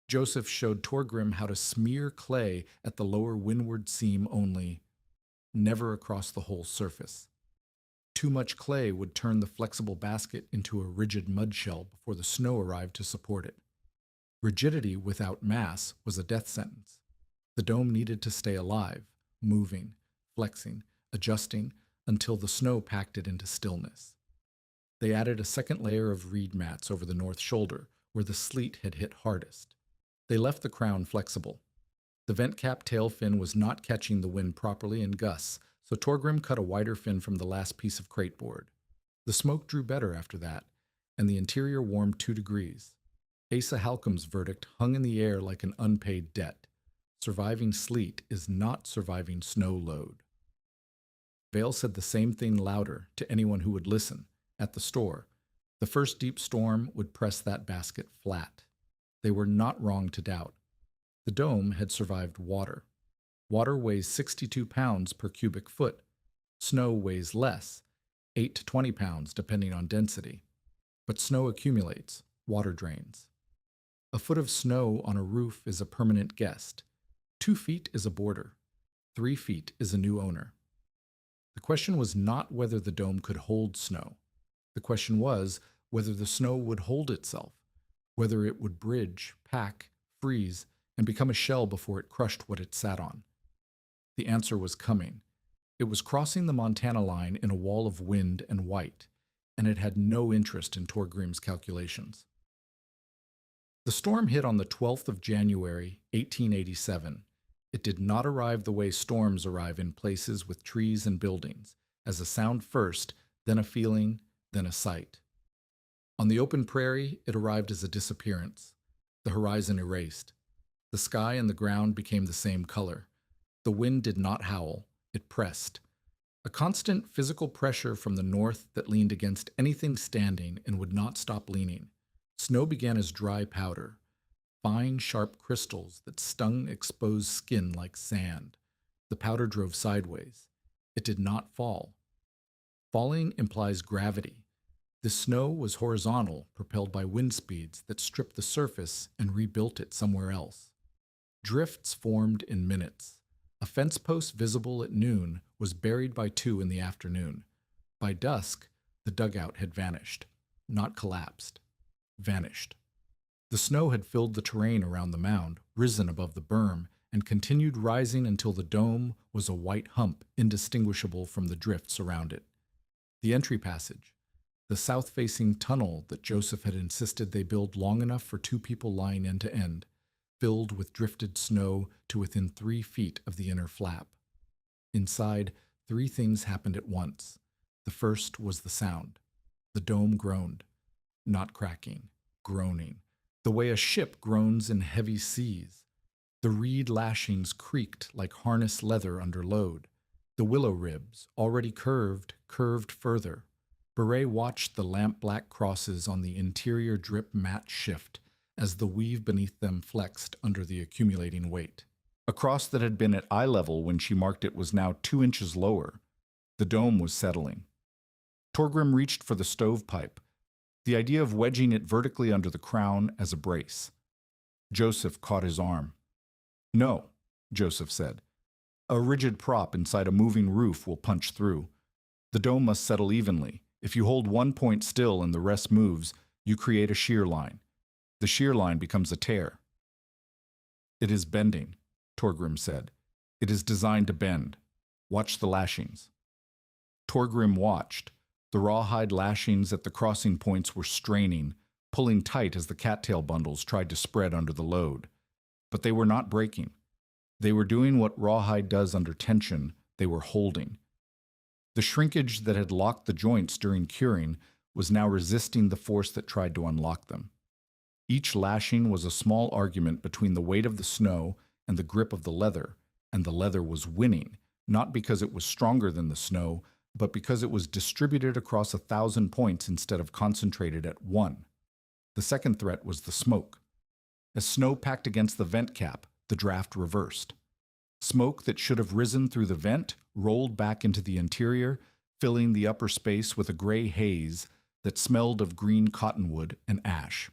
Joseph showed Torgrim how to smear clay at the lower windward seam only, never across the whole surface. Too much clay would turn the flexible basket into a rigid mud shell before the snow arrived to support it. Rigidity without mass was a death sentence. The dome needed to stay alive, moving, flexing, adjusting, until the snow packed it into stillness. They added a second layer of reed mats over the north shoulder, where the sleet had hit hardest. They left the crown flexible. The vent cap tail fin was not catching the wind properly in gusts, so Torgrim cut a wider fin from the last piece of crate board. The smoke drew better after that, and the interior warmed 2 degrees. Asa Halcom's verdict hung in the air like an unpaid debt. Surviving sleet is not surviving snow load. Vale said the same thing louder to anyone who would listen. At the store, the first deep storm would press that basket flat. They were not wrong to doubt. The dome had survived water. Water weighs 62 pounds per cubic foot. Snow weighs less, 8 to 20 pounds depending on density. But snow accumulates, water drains. A foot of snow on a roof is a permanent guest. 2 feet is a boarder. 3 feet is a new owner. The question was not whether the dome could hold snow. The question was whether the snow would hold itself, whether it would bridge, pack, freeze, and become a shell before it crushed what it sat on. The answer was coming. It was crossing the Montana line in a wall of wind and white, and it had no interest in Torgrim's calculations. The storm hit on the 12th of January, 1887. It did not arrive the way storms arrive in places with trees and buildings, as a sound first, then a feeling, then a sight. On the open prairie, it arrived as a disappearance. The horizon erased. The sky and the ground became the same color. The wind did not howl. It pressed. A constant physical pressure from the north that leaned against anything standing and would not stop leaning. Snow began as dry powder, fine, sharp crystals that stung exposed skin like sand. The powder drove sideways. It did not fall. Falling implies gravity. The snow was horizontal, propelled by wind speeds that stripped the surface and rebuilt it somewhere else. Drifts formed in minutes. A fence post visible at noon was buried by 2 in the afternoon. By dusk, the dugout had vanished. Not collapsed. Vanished. The snow had filled the terrain around the mound, risen above the berm, and continued rising until the dome was a white hump indistinguishable from the drifts around it. The entry passage, the south-facing tunnel that Joseph had insisted they build long enough for 2 people lying end to end, filled with drifted snow to within 3 feet of the inner flap. Inside, 3 things happened at once. The first was the sound. The dome groaned, not cracking, groaning, the way a ship groans in heavy seas. The reed lashings creaked like harness leather under load. The willow ribs, already curved further. Beret watched the lamp-black crosses on the interior drip mat shift as the weave beneath them flexed under the accumulating weight. A cross that had been at eye level when she marked it was now 2 inches lower. The dome was settling. Torgrim reached for the stovepipe, the idea of wedging it vertically under the crown as a brace. Joseph caught his arm. "No," Joseph said. A rigid prop inside a moving roof will punch through. The dome must settle evenly. If you hold one point still and the rest moves, you create a shear line. The shear line becomes a tear. It is bending, Torgrim said. It is designed to bend. Watch the lashings. Torgrim watched. The rawhide lashings at the crossing points were straining, pulling tight as the cattail bundles tried to spread under the load. But they were not breaking. They were doing what rawhide does under tension. They were holding. The shrinkage that had locked the joints during curing was now resisting the force that tried to unlock them. Each lashing was a small argument between the weight of the snow and the grip of the leather, and the leather was winning, not because it was stronger than the snow, but because it was distributed across 1,000 points instead of concentrated at one. The second threat was the smoke. As snow packed against the vent cap, the draft reversed. Smoke that should have risen through the vent rolled back into the interior, filling the upper space with a gray haze that smelled of green cottonwood and ash.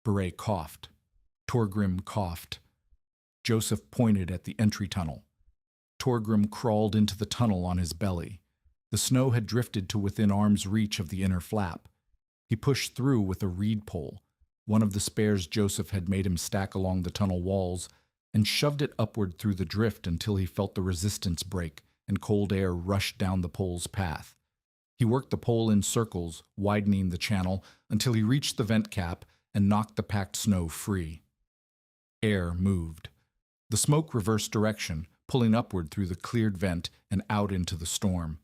Beret coughed. Torgrim coughed. Joseph pointed at the entry tunnel. Torgrim crawled into the tunnel on his belly. The snow had drifted to within arm's reach of the inner flap. He pushed through with a reed pole, one of the spares Joseph had made him stack along the tunnel walls, and shoved it upward through the drift until he felt the resistance break and cold air rush down the pole's path. He worked the pole in circles, widening the channel until he reached the vent cap and knocked the packed snow free. Air moved. The smoke reversed direction, pulling upward through the cleared vent and out into the storm.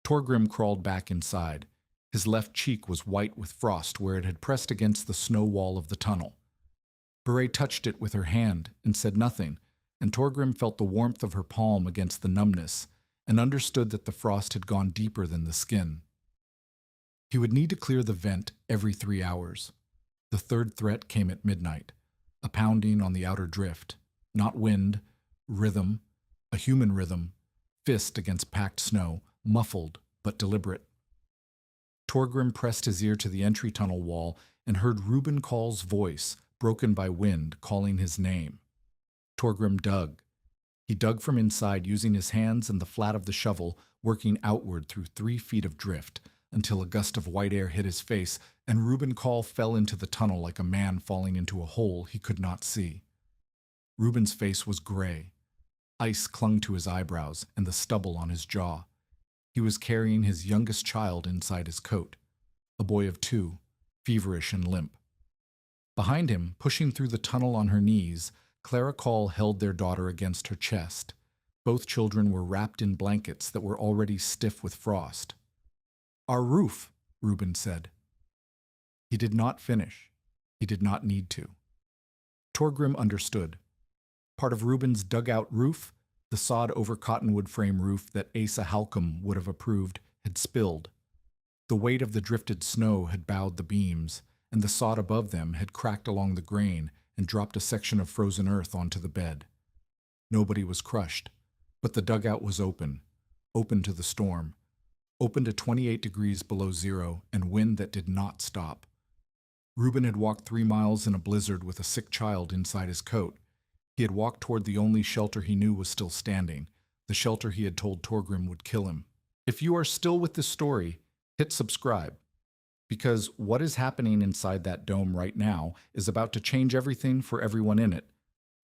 Torgrim crawled back inside. His left cheek was white with frost where it had pressed against the snow wall of the tunnel. Beret touched it with her hand and said nothing, and Torgrim felt the warmth of her palm against the numbness and understood that the frost had gone deeper than the skin. He would need to clear the vent every 3 hours. The third threat came at midnight, a pounding on the outer drift, not wind, rhythm, a human rhythm, fist against packed snow, muffled but deliberate. Torgrim pressed his ear to the entry tunnel wall and heard Reuben Call's voice, broken by wind, calling his name. Torgrim dug. He dug from inside using his hands and the flat of the shovel, working outward through 3 feet of drift, until a gust of white air hit his face and Reuben Call fell into the tunnel like a man falling into a hole he could not see. Reuben's face was gray. Ice clung to his eyebrows and the stubble on his jaw. He was carrying his youngest child inside his coat, a boy of 2, feverish and limp. Behind him, pushing through the tunnel on her knees, Clara Call held their daughter against her chest. Both children were wrapped in blankets that were already stiff with frost. "Our roof," Reuben said. He did not finish. He did not need to. Torgrim understood. Part of Reuben's dugout roof, the sawed-over cottonwood frame roof that Asa Halcombe would have approved, had spilled. The weight of the drifted snow had bowed the beams, and the sod above them had cracked along the grain and dropped a section of frozen earth onto the bed. Nobody was crushed, but the dugout was open to the storm, open to 28 degrees below zero and wind that did not stop. Reuben had walked 3 miles in a blizzard with a sick child inside his coat. He had walked toward the only shelter he knew was still standing, the shelter he had told Torgrim would kill him. If you are still with this story, hit subscribe, because what is happening inside that dome right now is about to change everything for everyone in it.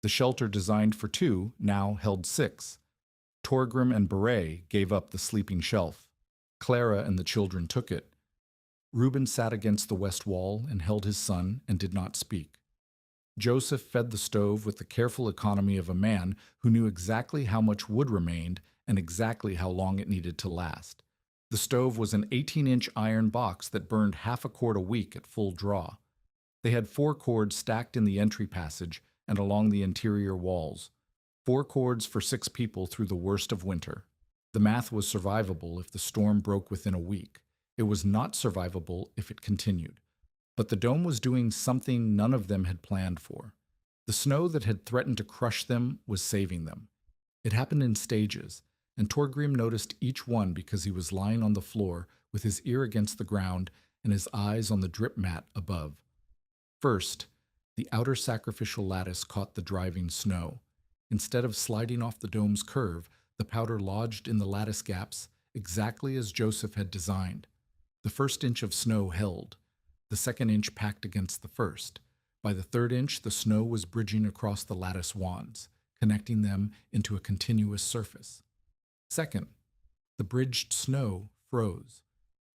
The shelter designed for 2 now held 6. Torgrim and Beret gave up the sleeping shelf. Clara and the children took it. Reuben sat against the west wall and held his son and did not speak. Joseph fed the stove with the careful economy of a man who knew exactly how much wood remained and exactly how long it needed to last. The stove was an 18-inch iron box that burned half a quart a week at full draw. They had 4 cords stacked in the entry passage and along the interior walls. 4 cords for 6 people through the worst of winter. The math was survivable if the storm broke within a week. It was not survivable if it continued. But the dome was doing something none of them had planned for. The snow that had threatened to crush them was saving them. It happened in stages, and Torgrim noticed each one because he was lying on the floor with his ear against the ground and his eyes on the drip mat above. First, the outer sacrificial lattice caught the driving snow. Instead of sliding off the dome's curve, the powder lodged in the lattice gaps exactly as Joseph had designed. The first inch of snow held. The second inch packed against the first. By the third inch, the snow was bridging across the lattice wands, connecting them into a continuous surface. Second, the bridged snow froze.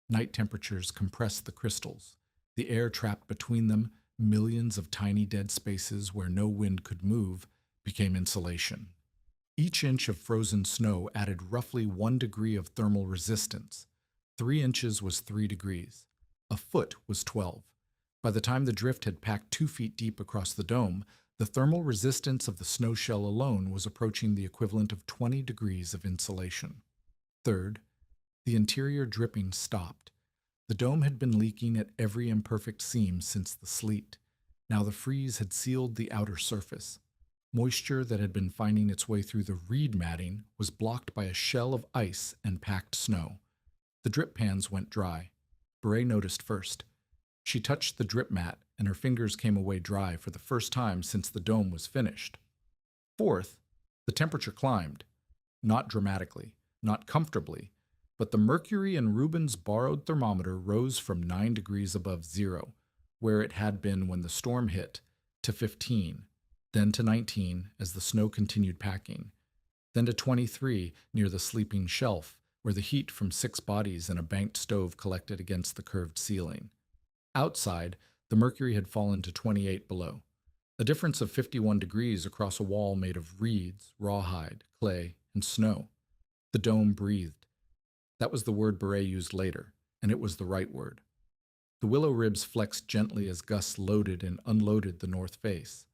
Night temperatures compressed the crystals. The air trapped between them, millions of tiny dead spaces where no wind could move, became insulation. Each inch of frozen snow added roughly 1 degree of thermal resistance. 3 inches was 3 degrees. A foot was 12. By the time the drift had packed 2 feet deep across the dome, the thermal resistance of the snow shell alone was approaching the equivalent of 20 degrees of insulation. Third, the interior dripping stopped. The dome had been leaking at every imperfect seam since the sleet. Now the freeze had sealed the outer surface. Moisture that had been finding its way through the reed matting was blocked by a shell of ice and packed snow. The drip pans went dry. Beret noticed first. She touched the drip mat, and her fingers came away dry for the first time since the dome was finished. Fourth, the temperature climbed. Not dramatically, not comfortably, but the mercury in Reuben's borrowed thermometer rose from 9 degrees above zero, where it had been when the storm hit, to 15, then to 19 as the snow continued packing, then to 23 near the sleeping shelf, where the heat from 6 bodies in a banked stove collected against the curved ceiling. Outside, the mercury had fallen to 28 below, a difference of 51 degrees across a wall made of reeds, rawhide, clay, and snow. The dome breathed. That was the word Beret used later, and it was the right word. The willow ribs flexed gently as gusts loaded and unloaded the north face.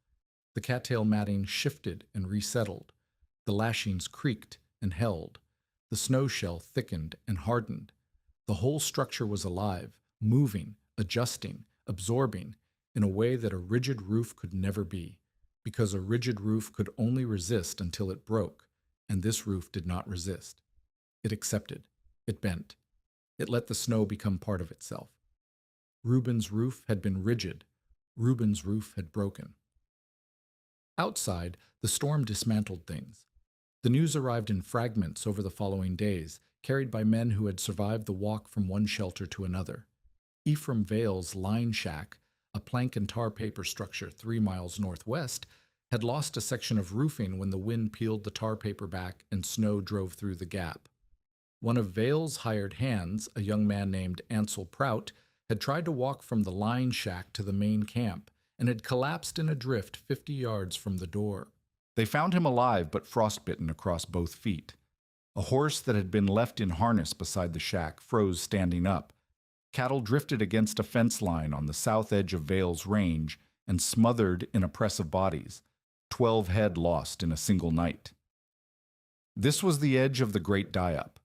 The cattail matting shifted and resettled. The lashings creaked and held. The snow shell thickened and hardened. The whole structure was alive, moving, adjusting, absorbing, in a way that a rigid roof could never be, because a rigid roof could only resist until it broke, and this roof did not resist. It accepted. It bent. It let the snow become part of itself. Reuben's roof had been rigid. Reuben's roof had broken. Outside, the storm dismantled things. The news arrived in fragments over the following days, carried by men who had survived the walk from one shelter to another. Ephraim Vale's line shack, a plank and tar paper structure 3 miles northwest, had lost a section of roofing when the wind peeled the tar paper back and snow drove through the gap. One of Vale's hired hands, a young man named Ansel Prout, had tried to walk from the line shack to the main camp and had collapsed in a drift 50 yards from the door. They found him alive but frostbitten across both feet. A horse that had been left in harness beside the shack froze standing up. Cattle drifted against a fence line on the south edge of Vale's range and smothered in a press of bodies. 12 head lost in a single night. This was the edge of the Great Die-Up.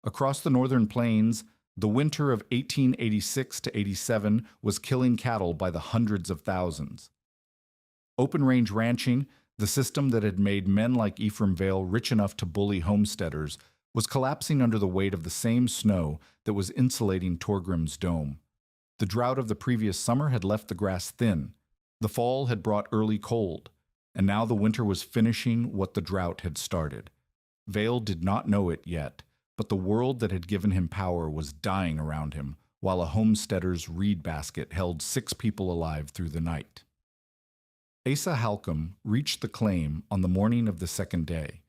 Across the northern plains, the winter of 1886 to 87 was killing cattle by the hundreds of thousands. Open-range ranching, the system that had made men like Ephraim Vale rich enough to bully homesteaders, was collapsing under the weight of the same snow that was insulating Torgrim's dome. The drought of the previous summer had left the grass thin. The fall had brought early cold, and now the winter was finishing what the drought had started. Vale did not know it yet, but the world that had given him power was dying around him, while a homesteader's reed basket held 6 people alive through the night. Asa Halcombe reached the claim on the morning of the second day.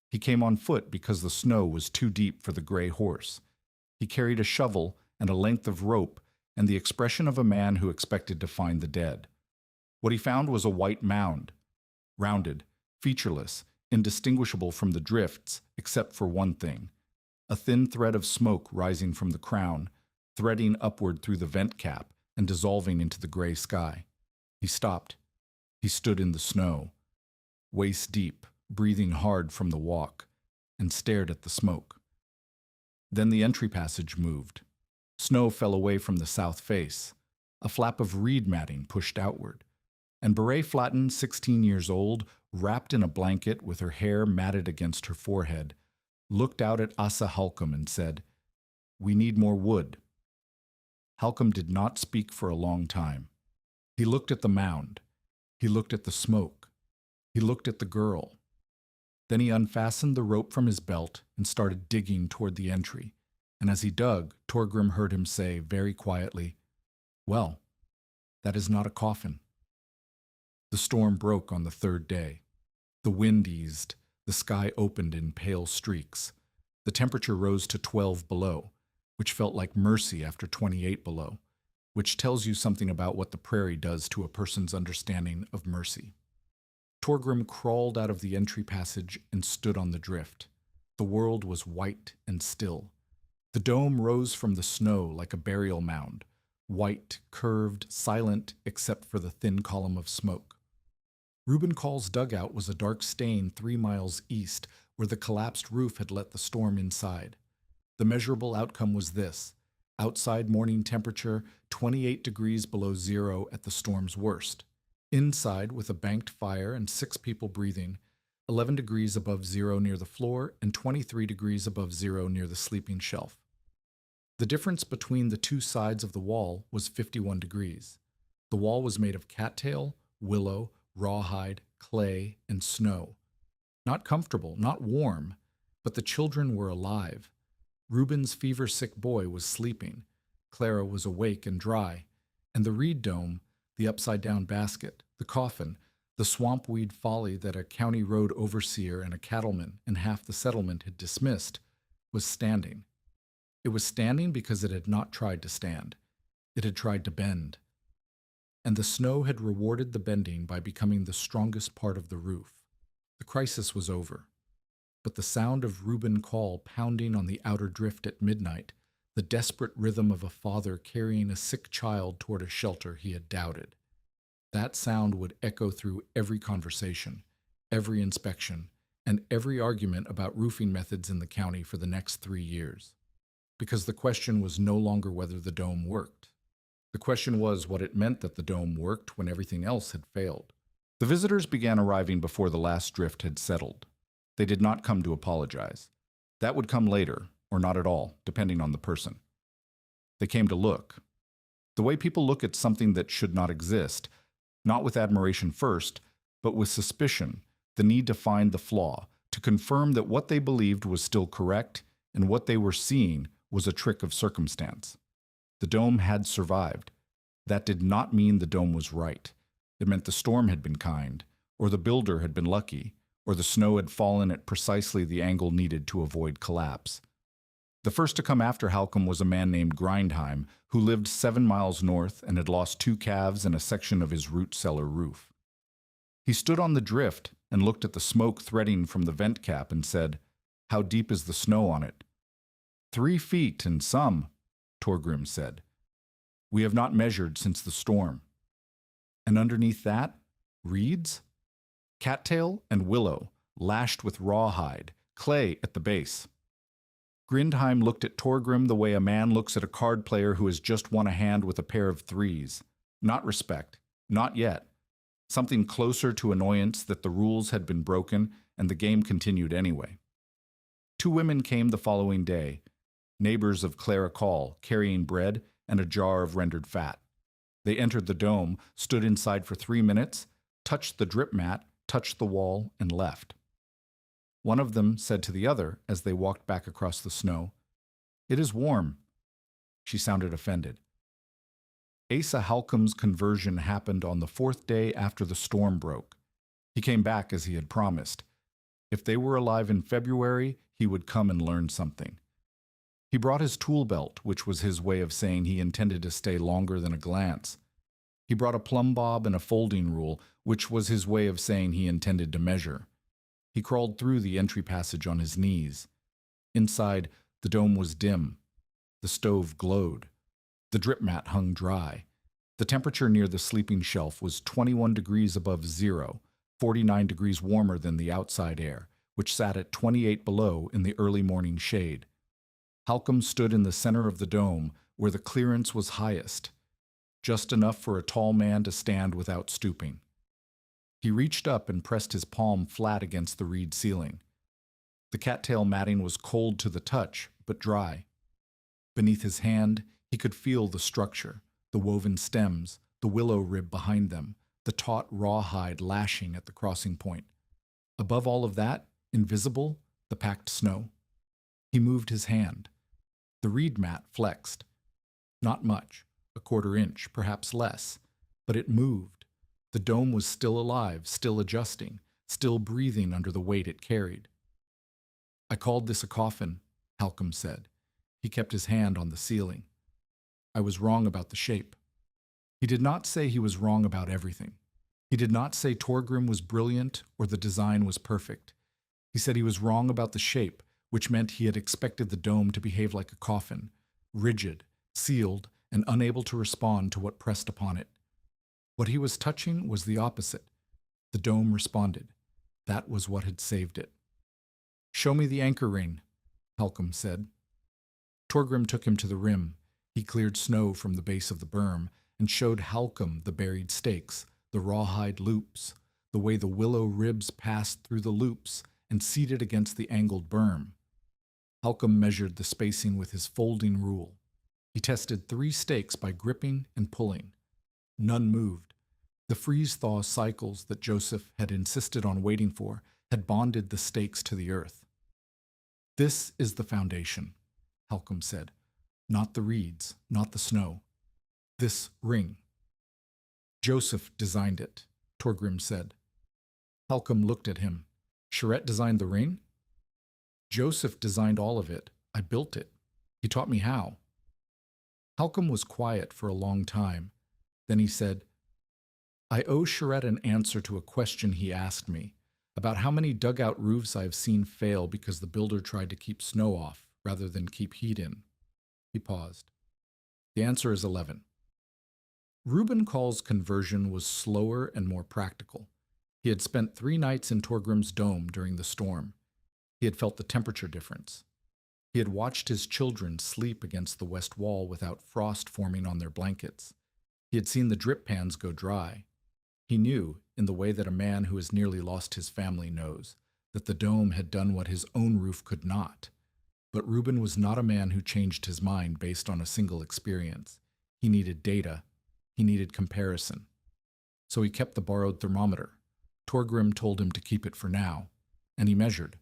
He came on foot because the snow was too deep for the gray horse. He carried a shovel and a length of rope and the expression of a man who expected to find the dead. What he found was a white mound, rounded, featureless, indistinguishable from the drifts except for one thing: a thin thread of smoke rising from the crown, threading upward through the vent cap and dissolving into the gray sky. He stopped. He stood in the snow, waist deep, breathing hard from the walk, and stared at the smoke. Then the entry passage moved. Snow fell away from the south face. A flap of reed matting pushed outward. And Beret Flatten, 16 years old, wrapped in a blanket with her hair matted against her forehead, looked out at Asa Halcombe and said, "We need more wood." Halcombe did not speak for a long time. He looked at the mound. He looked at the smoke. He looked at the girl. Then he unfastened the rope from his belt and started digging toward the entry. And as he dug, Torgrim heard him say very quietly, "Well, that is not a coffin." The storm broke on the third day. The wind eased. The sky opened in pale streaks. The temperature rose to 12 below, which felt like mercy after 28 below, which tells you something about what the prairie does to a person's understanding of mercy. Torgrim crawled out of the entry passage and stood on the drift. The world was white and still. The dome rose from the snow like a burial mound, white, curved, silent except for the thin column of smoke. Reuben Call's dugout was a dark stain 3 miles east, where the collapsed roof had let the storm inside. The measurable outcome was this: outside morning temperature 28 degrees below zero at the storm's worst. Inside, with a banked fire and 6 people breathing, 11 degrees above zero near the floor and 23 degrees above zero near the sleeping shelf. The difference between the two sides of the wall was 51 degrees. The wall was made of cattail, willow, rawhide, clay, and snow. Not comfortable, not warm, but the children were alive. Reuben's fever-sick boy was sleeping. Clara was awake and dry, and the reed dome, the upside-down basket, the coffin, the swampweed folly that a county road overseer and a cattleman and half the settlement had dismissed, was standing. It was standing because it had not tried to stand. It had tried to bend. And the snow had rewarded the bending by becoming the strongest part of the roof. The crisis was over. But the sound of Reuben Call pounding on the outer drift at midnight, the desperate rhythm of a father carrying a sick child toward a shelter he had doubted. That sound would echo through every conversation, every inspection, and every argument about roofing methods in the county for the next 3 years. Because the question was no longer whether the dome worked. The question was what it meant that the dome worked when everything else had failed. The visitors began arriving before the last drift had settled. They did not come to apologize. That would come later, or not at all, depending on the person. They came to look. The way people look at something that should not exist, not with admiration first, but with suspicion, the need to find the flaw, to confirm that what they believed was still correct and what they were seeing was a trick of circumstance. The dome had survived. That did not mean the dome was right. It meant the storm had been kind, or the builder had been lucky, or the snow had fallen at precisely the angle needed to avoid collapse. The first to come after Halcombe was a man named Grindheim, who lived 7 miles north and had lost 2 calves and a section of his root cellar roof. He stood on the drift and looked at the smoke threading from the vent cap and said, "How deep is the snow on it?" 3 feet and some, Torgrim said. "We have not measured since the storm." And underneath that, reeds? Cattail and willow, lashed with rawhide, clay at the base. Grindheim looked at Torgrim the way a man looks at a card player who has just won a hand with a pair of 3s. Not respect, not yet. Something closer to annoyance that the rules had been broken and the game continued anyway. 2 women came the following day, neighbors of Clara Call, carrying bread and a jar of rendered fat. They entered the dome, stood inside for 3 minutes, touched the drip mat, touched the wall, and left. One of them said to the other as they walked back across the snow, "It is warm." She sounded offended. Asa Halcombe's conversion happened on the 4th day after the storm broke. He came back as he had promised. If they were alive in February, he would come and learn something. He brought his tool belt, which was his way of saying he intended to stay longer than a glance. He brought a plumb bob and a folding rule, which was his way of saying he intended to measure. He crawled through the entry passage on his knees. Inside, the dome was dim. The stove glowed. The drip mat hung dry. The temperature near the sleeping shelf was 21 degrees above zero, 49 degrees warmer than the outside air, which sat at 28 below in the early morning shade. Halcombe stood in the center of the dome, where the clearance was highest, just enough for a tall man to stand without stooping. He reached up and pressed his palm flat against the reed ceiling. The cattail matting was cold to the touch, but dry. Beneath his hand, he could feel the structure, the woven stems, the willow rib behind them, the taut rawhide lashing at the crossing point. Above all of that, invisible, the packed snow. He moved his hand. The reed mat flexed. Not much, a quarter inch, perhaps less, but it moved. The dome was still alive, still adjusting, still breathing under the weight it carried. I called this a coffin, Halcom said. He kept his hand on the ceiling. I was wrong about the shape. He did not say he was wrong about everything. He did not say Torgrim was brilliant or the design was perfect. He said he was wrong about the shape, which meant he had expected the dome to behave like a coffin, rigid, sealed, and unable to respond to what pressed upon it. What he was touching was the opposite. The dome responded. That was what had saved it. "Show me the anchor ring," Halcom said. Torgrim took him to the rim. He cleared snow from the base of the berm and showed Halcom the buried stakes, the rawhide loops, the way the willow ribs passed through the loops and seated against the angled berm. Halcom measured the spacing with his folding rule. He tested 3 stakes by gripping and pulling. None moved. The freeze-thaw cycles that Joseph had insisted on waiting for had bonded the stakes to the earth. "This is the foundation," Halcom said. "Not the reeds, not the snow. This ring." "Joseph designed it," Torgrim said. Halcom looked at him. "Charette designed the ring?" "Joseph designed all of it. I built it. He taught me how." Halcom was quiet for a long time. Then he said, "I owe Charette an answer to a question he asked me, about how many dugout roofs I have seen fail because the builder tried to keep snow off rather than keep heat in." He paused. "The answer is 11. Reuben Call's conversion was slower and more practical. He had spent 3 nights in Torgrim's dome during the storm. He had felt the temperature difference. He had watched his children sleep against the west wall without frost forming on their blankets. He had seen the drip pans go dry. He knew, in the way that a man who has nearly lost his family knows, that the dome had done what his own roof could not. But Reuben was not a man who changed his mind based on a single experience. He needed data. He needed comparison. So he kept the borrowed thermometer. Torgrim told him to keep it for now, and he measured.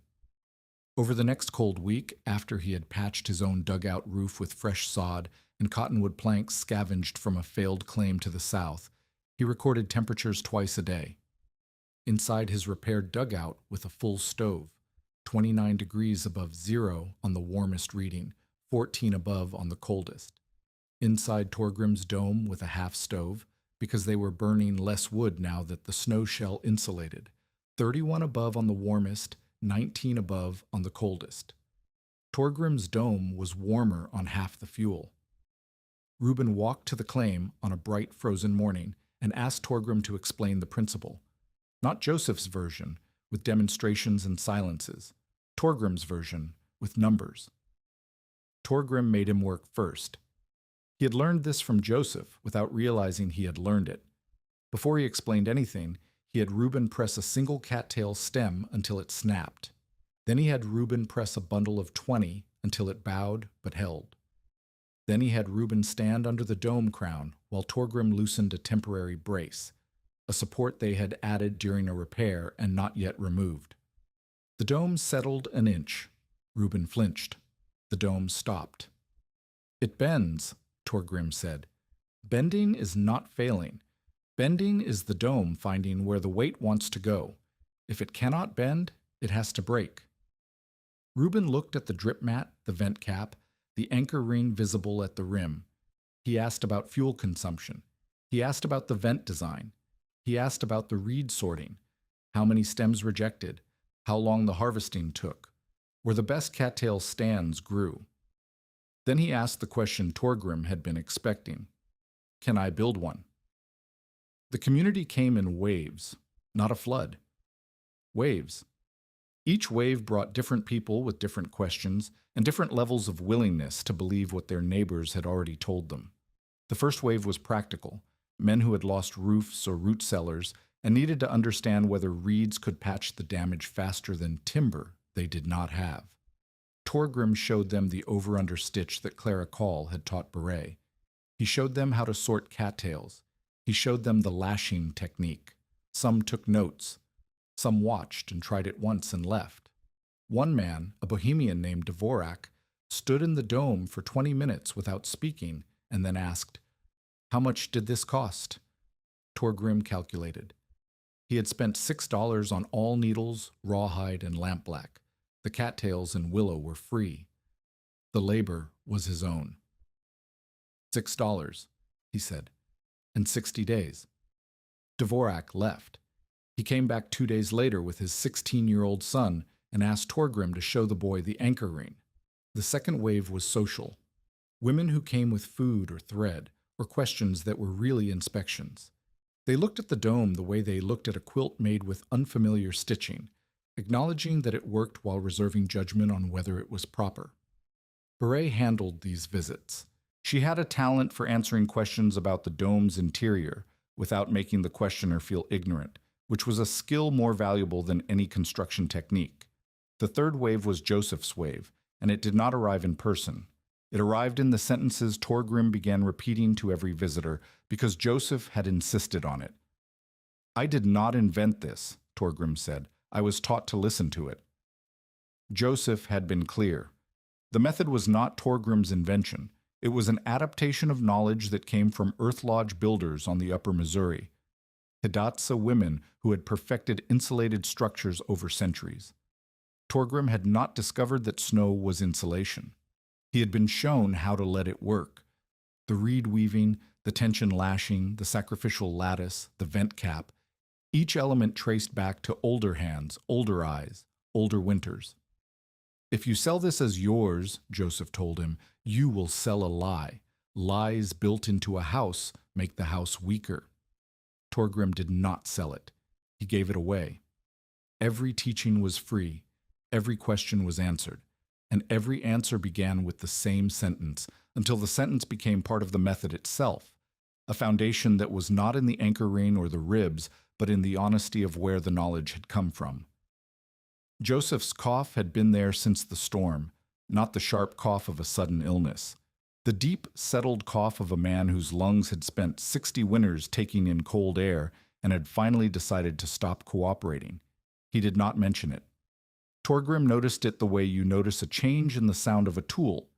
Over the next cold week, after he had patched his own dugout roof with fresh sod and cottonwood planks scavenged from a failed claim to the south, he recorded temperatures twice a day. Inside his repaired dugout with a full stove, 29 degrees above zero on the warmest reading, 14 above on the coldest. Inside Torgrim's dome with a half stove, because they were burning less wood now that the snow shell insulated, 31 above on the warmest, 19 above on the coldest. Torgrim's dome was warmer on half the fuel. Reuben walked to the claim on a bright frozen morning and asked Torgrim to explain the principle. Not Joseph's version, with demonstrations and silences. Torgrim's version, with numbers. Torgrim made him work first. He had learned this from Joseph without realizing he had learned it. Before he explained anything, he had Reuben press a single cattail stem until it snapped. Then he had Reuben press a bundle of 20 until it bowed but held. Then he had Reuben stand under the dome crown while Torgrim loosened a temporary brace, a support they had added during a repair and not yet removed. The dome settled an inch. Reuben flinched. The dome stopped. "It bends," Torgrim said. "Bending is not failing. Bending is the dome finding where the weight wants to go. If it cannot bend, it has to break." Reuben looked at the drip mat, the vent cap, the anchor ring visible at the rim. He asked about fuel consumption. He asked about the vent design. He asked about the reed sorting, how many stems rejected, how long the harvesting took, where the best cattail stands grew. Then he asked the question Torgrim had been expecting. "Can I build one?" The community came in waves, not a flood. Waves. Each wave brought different people with different questions and different levels of willingness to believe what their neighbors had already told them. The first wave was practical, men who had lost roofs or root cellars and needed to understand whether reeds could patch the damage faster than timber they did not have. Torgrim showed them the over-under stitch that Clara Call had taught Beret. He showed them how to sort cattails. He showed them the lashing technique. Some took notes. Some watched and tried it once and left. One man, a Bohemian named Dvorak, stood in the dome for 20 minutes without speaking and then asked, "How much did this cost?" Torgrim calculated. He had spent $6 on all needles, rawhide, and lampblack. The cattails and willow were free. The labor was his own. $6, he said, and 60 days. Dvorak left. He came back 2 days later with his 16-year-old son and asked Torgrim to show the boy the anchor ring. The second wave was social. Women who came with food or thread, or questions that were really inspections. They looked at the dome the way they looked at a quilt made with unfamiliar stitching, acknowledging that it worked while reserving judgment on whether it was proper. Beret handled these visits. She had a talent for answering questions about the dome's interior without making the questioner feel ignorant, which was a skill more valuable than any construction technique. The third wave was Joseph's wave, and it did not arrive in person. It arrived in the sentences Torgrim began repeating to every visitor because Joseph had insisted on it. "I did not invent this," Torgrim said. "I was taught to listen to it." Joseph had been clear. The method was not Torgrim's invention. It was an adaptation of knowledge that came from Earth Lodge builders on the upper Missouri, Hidatsa women who had perfected insulated structures over centuries. Torgrim had not discovered that snow was insulation. He had been shown how to let it work. The reed weaving, the tension lashing, the sacrificial lattice, the vent cap, each element traced back to older hands, older eyes, older winters. "If you sell this as yours," Joseph told him, "you will sell a lie. Lies built into a house make the house weaker." Torgrim did not sell it. He gave it away. Every teaching was free. Every question was answered. And every answer began with the same sentence, until the sentence became part of the method itself, a foundation that was not in the anchor ring or the ribs, but in the honesty of where the knowledge had come from. Joseph's cough had been there since the storm, not the sharp cough of a sudden illness. The deep, settled cough of a man whose lungs had spent 60 winters taking in cold air and had finally decided to stop cooperating. He did not mention it. Torgrim noticed it the way you notice a change in the sound of a tool,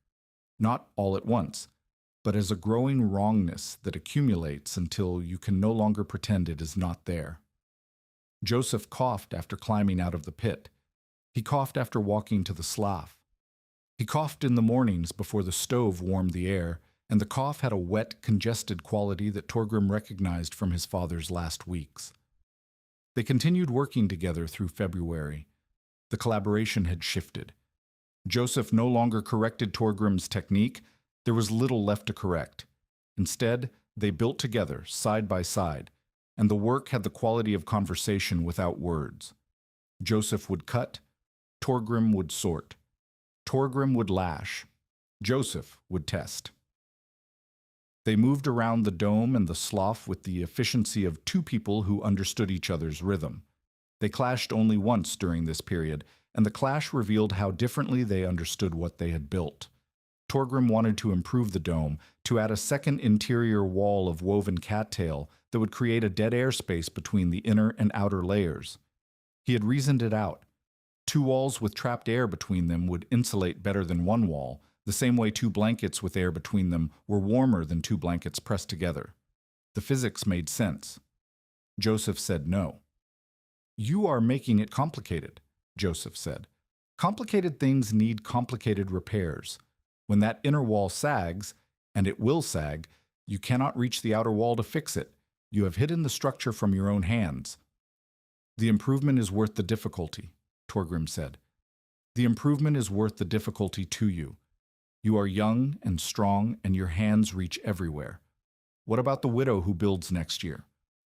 not all at once, but as a growing wrongness that accumulates until you can no longer pretend it is not there. Joseph coughed after climbing out of the pit. He coughed after walking to the slough. He coughed in the mornings before the stove warmed the air, and the cough had a wet, congested quality that Torgrim recognized from his father's last weeks. They continued working together through February. The collaboration had shifted. Joseph no longer corrected Torgrim's technique. There was little left to correct. Instead, they built together, side by side, and the work had the quality of conversation without words. Joseph would cut, Torgrim would sort. Torgrim would lash. Joseph would test. They moved around the dome and the slough with the efficiency of two people who understood each other's rhythm. They clashed only once during this period, and the clash revealed how differently they understood what they had built. Torgrim wanted to improve the dome, to add a second interior wall of woven cattail that would create a dead air space between the inner and outer layers. He had reasoned it out. 2 walls with trapped air between them would insulate better than 1 wall, the same way 2 blankets with air between them were warmer than 2 blankets pressed together. The physics made sense. Joseph said no. "You are making it complicated," Joseph said. "Complicated things need complicated repairs. When that inner wall sags, and it will sag, you cannot reach the outer wall to fix it. You have hidden the structure from your own hands." "The improvement is worth the difficulty," Torgrim said. "The improvement is worth the difficulty to you. You are young and strong, and your hands reach everywhere. What about the widow who builds next year?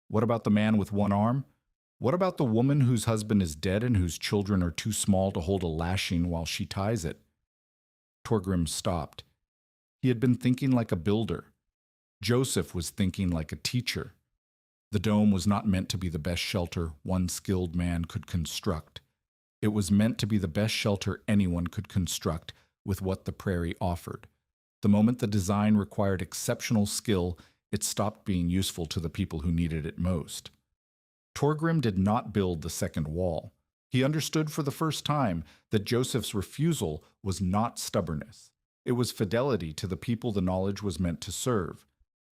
What about the man with 1 arm? What about the woman whose husband is dead and whose children are too small to hold a lashing while she ties it?" Torgrim stopped. He had been thinking like a builder. Joseph was thinking like a teacher. The dome was not meant to be the best shelter one skilled man could construct. It was meant to be the best shelter anyone could construct with what the prairie offered. The moment the design required exceptional skill, it stopped being useful to the people who needed it most. Torgrim did not build the second wall. He understood for the first time that Joseph's refusal was not stubbornness. It was fidelity to the people the knowledge was meant to serve.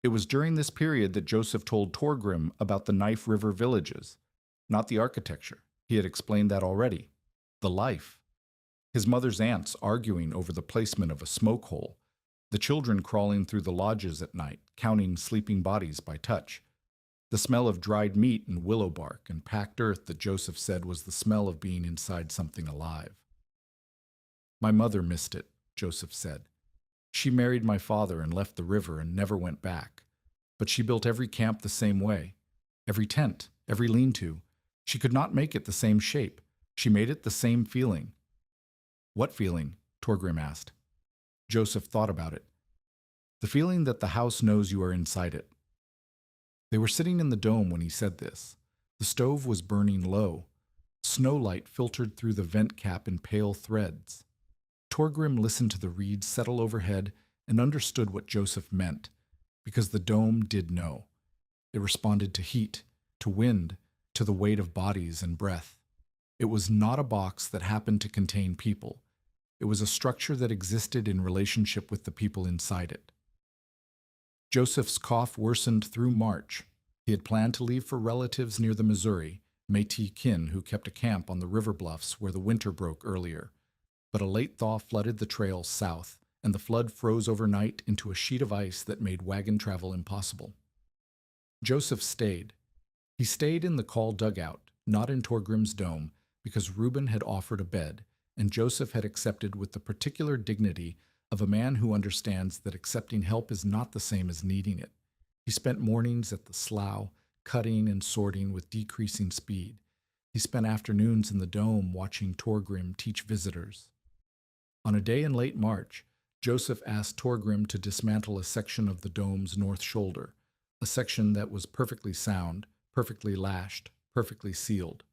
It was during this period that Joseph told Torgrim about the Knife River villages. Not the architecture. He had explained that already. The life. His mother's aunts arguing over the placement of a smoke hole. The children crawling through the lodges at night, counting sleeping bodies by touch. The smell of dried meat and willow bark and packed earth that Joseph said was the smell of being inside something alive. My mother missed it, Joseph said. She married my father and left the river and never went back. But she built every camp the same way. Every tent, every lean-to. She could not make it the same shape. She made it the same feeling. What feeling? Torgrim asked. Joseph thought about it. The feeling that the house knows you are inside it. They were sitting in the dome when he said this. The stove was burning low. Snowlight filtered through the vent cap in pale threads. Torgrim listened to the reeds settle overhead and understood what Joseph meant, because the dome did know. It responded to heat, to wind, to the weight of bodies and breath. It was not a box that happened to contain people. It was a structure that existed in relationship with the people inside it. Joseph's cough worsened through March. He had planned to leave for relatives near the Missouri, Métis kin who kept a camp on the river bluffs where the winter broke earlier. But a late thaw flooded the trail south, and the flood froze overnight into a sheet of ice that made wagon travel impossible. Joseph stayed. He stayed in the call dugout, not in Torgrim's dome, because Reuben had offered a bed, and Joseph had accepted with the particular dignity of a man who understands that accepting help is not the same as needing it. He spent mornings at the slough, cutting and sorting with decreasing speed. He spent afternoons in the dome watching Torgrim teach visitors. On a day in late March, Joseph asked Torgrim to dismantle a section of the dome's north shoulder, a section that was perfectly sound, perfectly lashed, perfectly sealed.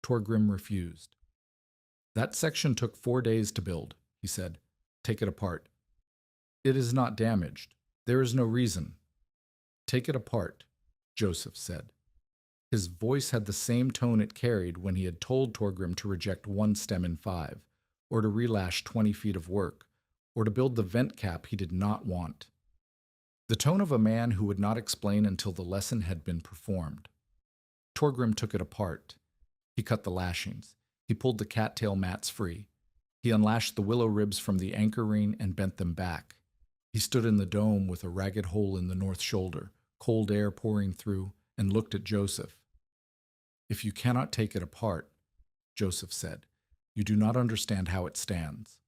Torgrim refused. That section took 4 days to build, he said. Take it apart. It is not damaged. There is no reason. Take it apart, Joseph said. His voice had the same tone it carried when he had told Torgrim to reject 1 stem in 5, or to relash 20 feet of work, or to build the vent cap he did not want. The tone of a man who would not explain until the lesson had been performed. Torgrim took it apart. He cut the lashings. He pulled the cattail mats free. He unlashed the willow ribs from the anchor ring and bent them back. He stood in the dome with a ragged hole in the north shoulder, cold air pouring through, and looked at Joseph. If you cannot take it apart, Joseph said, you do not understand how it stands.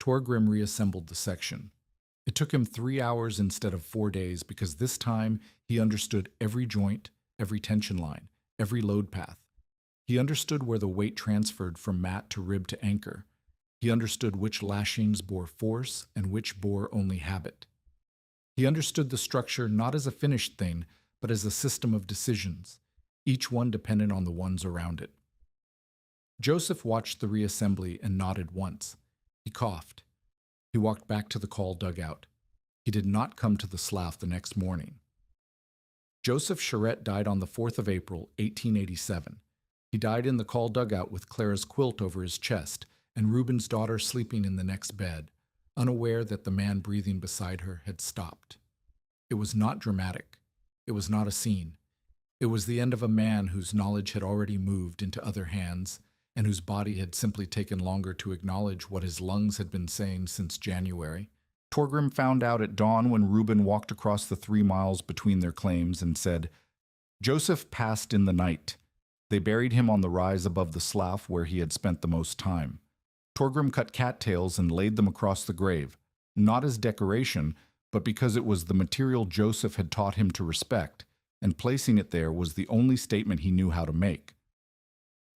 Torgrim reassembled the section. It took him 3 hours instead of 4 days because this time he understood every joint, every tension line, every load path. He understood where the weight transferred from mat to rib to anchor. He understood which lashings bore force and which bore only habit. He understood the structure not as a finished thing, but as a system of decisions, each one dependent on the ones around it. Joseph watched the reassembly and nodded once. He coughed. He walked back to the call dugout. He did not come to the slough the next morning. Joseph Charette died on the 4th of April, 1887. He died in the call dugout with Clara's quilt over his chest and Reuben's daughter sleeping in the next bed, unaware that the man breathing beside her had stopped. It was not dramatic. It was not a scene. It was the end of a man whose knowledge had already moved into other hands and whose body had simply taken longer to acknowledge what his lungs had been saying since January. Torgrim found out at dawn when Reuben walked across the 3 miles between their claims and said, Joseph passed in the night. They buried him on the rise above the slough where he had spent the most time. Torgrim cut cattails and laid them across the grave, not as decoration, but because it was the material Joseph had taught him to respect, and placing it there was the only statement he knew how to make.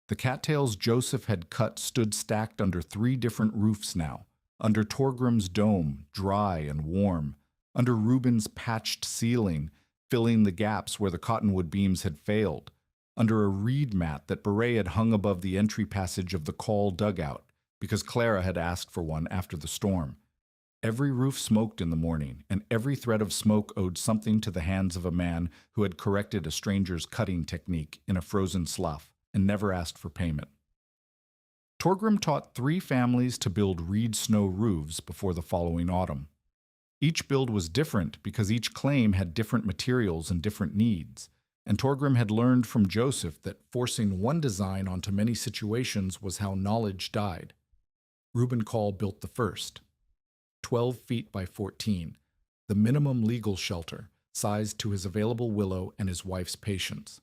The cattails Joseph had cut stood stacked under 3 different roofs now, under Torgrim's dome, dry and warm, under Reuben's patched ceiling, filling the gaps where the cottonwood beams had failed, under a reed mat that Beret had hung above the entry passage of the call dugout, because Clara had asked for one after the storm. Every roof smoked in the morning, and every thread of smoke owed something to the hands of a man who had corrected a stranger's cutting technique in a frozen slough. and never asked for payment. Torgrim taught 3 families to build reed snow roofs before the following autumn. Each build was different because each claim had different materials and different needs, and Torgrim had learned from Joseph that forcing one design onto many situations was how knowledge died. Reuben Call built the first, 12 feet by 14, the minimum legal shelter, sized to his available willow and his wife's patience.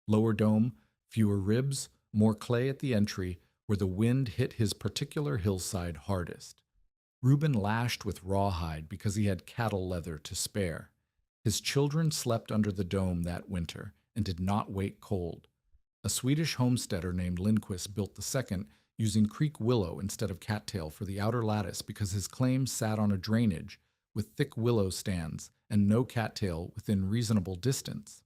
Lower dome, fewer ribs, more clay at the entry, where the wind hit his particular hillside hardest. Reuben lashed with rawhide because he had cattle leather to spare. His children slept under the dome that winter and did not wait cold. A Swedish homesteader named Lindquist built the second using creek willow instead of cattail for the outer lattice because his claim sat on a drainage with thick willow stands and no cattail within reasonable distance.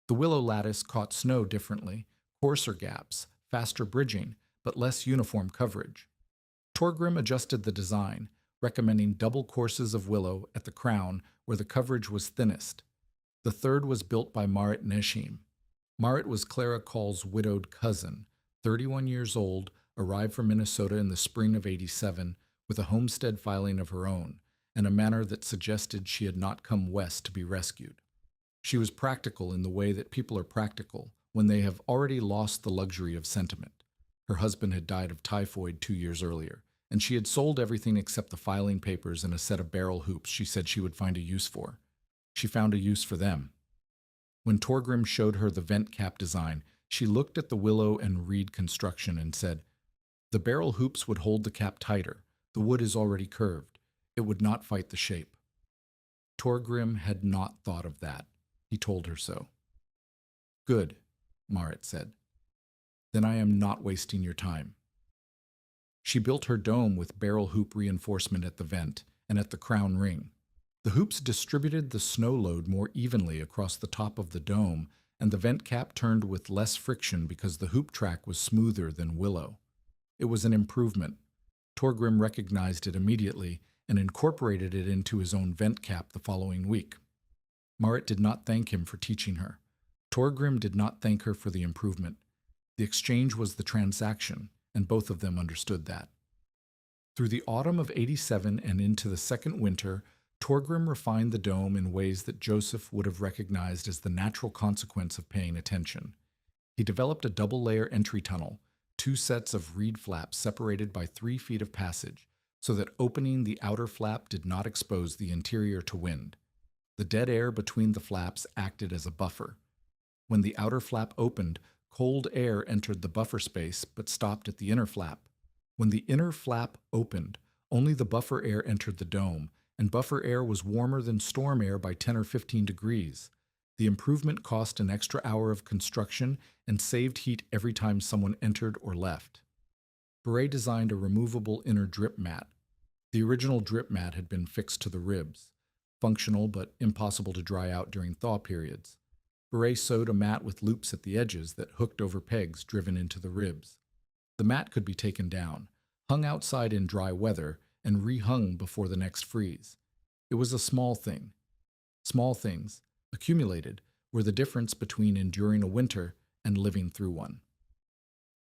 The willow lattice caught snow differently, coarser gaps, faster bridging, but less uniform coverage. Torgrim adjusted the design, recommending double courses of willow at the crown where the coverage was thinnest. The third was built by Marit Neshim. Marit was Clara Call's widowed cousin, 31 years old, arrived from Minnesota in the spring of '87 with a homestead filing of her own, and a manner that suggested she had not come west to be rescued. She was practical in the way that people are practical when they have already lost the luxury of sentiment. Her husband had died of typhoid 2 years earlier, and she had sold everything except the filing papers and a set of barrel hoops she said she would find a use for. She found a use for them. When Torgrim showed her the vent cap design, she looked at the willow and reed construction and said, "The barrel hoops would hold the cap tighter. The wood is already curved. It would not fight the shape." Torgrim had not thought of that. He told her so. "Good," Marit said. "Then I am not wasting your time." She built her dome with barrel hoop reinforcement at the vent and at the crown ring. The hoops distributed the snow load more evenly across the top of the dome, and the vent cap turned with less friction because the hoop track was smoother than willow. It was an improvement. Torgrim recognized it immediately and incorporated it into his own vent cap the following week. Marit did not thank him for teaching her. Torgrim did not thank her for the improvement. The exchange was the transaction, and both of them understood that. Through the autumn of '87 and into the second winter, Torgrim refined the dome in ways that Joseph would have recognized as the natural consequence of paying attention. He developed a double-layer entry tunnel, 2 sets of reed flaps separated by 3 feet of passage, so that opening the outer flap did not expose the interior to wind. The dead air between the flaps acted as a buffer. When the outer flap opened, cold air entered the buffer space but stopped at the inner flap. When the inner flap opened, only the buffer air entered the dome, and buffer air was warmer than storm air by 10 or 15 degrees. The improvement cost an extra hour of construction and saved heat every time someone entered or left. Beret designed a removable inner drip mat. The original drip mat had been fixed to the ribs, functional but impossible to dry out during thaw periods. Beret sewed a mat with loops at the edges that hooked over pegs driven into the ribs. The mat could be taken down, hung outside in dry weather, and rehung before the next freeze. It was a small thing. Small things, accumulated, were the difference between enduring a winter and living through one.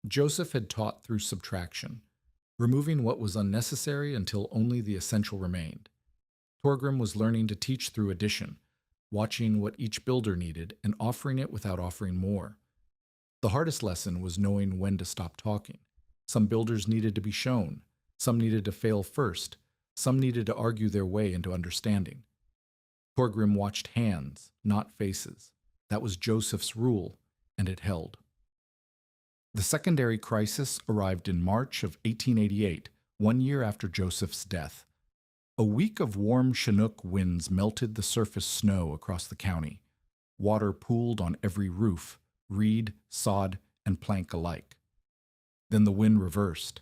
Joseph had taught through subtraction, removing what was unnecessary until only the essential remained. Torgrim was learning to teach through addition, watching what each builder needed and offering it without offering more. The hardest lesson was knowing when to stop talking. Some builders needed to be shown. Some needed to fail first. Some needed to argue their way into understanding. Torgrim watched hands, not faces. That was Joseph's rule, and it held. The secondary crisis arrived in March of 1888, 1 year after Joseph's death. A week of warm Chinook winds melted the surface snow across the county. Water pooled on every roof, reed, sod, and plank alike. Then the wind reversed.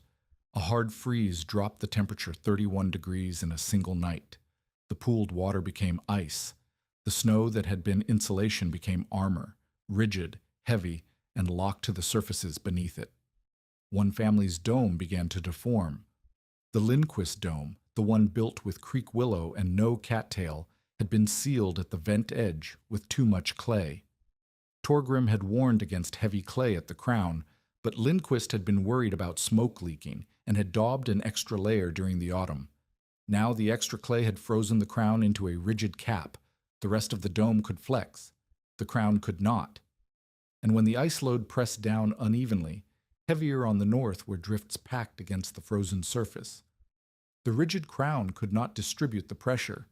A hard freeze dropped the temperature 31 degrees in a single night. The pooled water became ice. The snow that had been insulation became armor, rigid, heavy, and locked to the surfaces beneath it. One family's dome began to deform. The Lindquist dome, the one built with creek willow and no cattail, had been sealed at the vent edge with too much clay. Torgrim had warned against heavy clay at the crown, but Lindquist had been worried about smoke leaking and had daubed an extra layer during the autumn. Now the extra clay had frozen the crown into a rigid cap. The rest of the dome could flex. The crown could not. And when the ice load pressed down unevenly, heavier on the north where drifts packed against the frozen surface, the rigid crown could not distribute the pressure.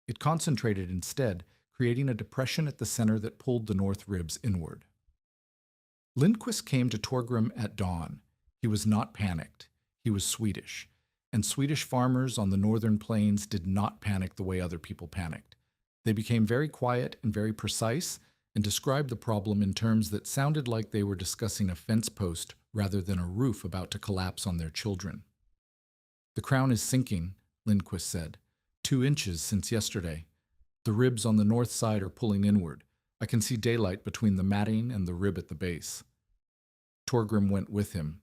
It concentrated instead, creating a depression at the center that pulled the north ribs inward. Lindquist came to Torgrim at dawn. He was not panicked. He was Swedish. And Swedish farmers on the northern plains did not panic the way other people panicked. They became very quiet and very precise and described the problem in terms that sounded like they were discussing a fence post rather than a roof about to collapse on their children. "The crown is sinking," Lindquist said. 2 inches since yesterday. The ribs on the north side are pulling inward. I can see daylight between the matting and the rib at the base. Torgrim went with him.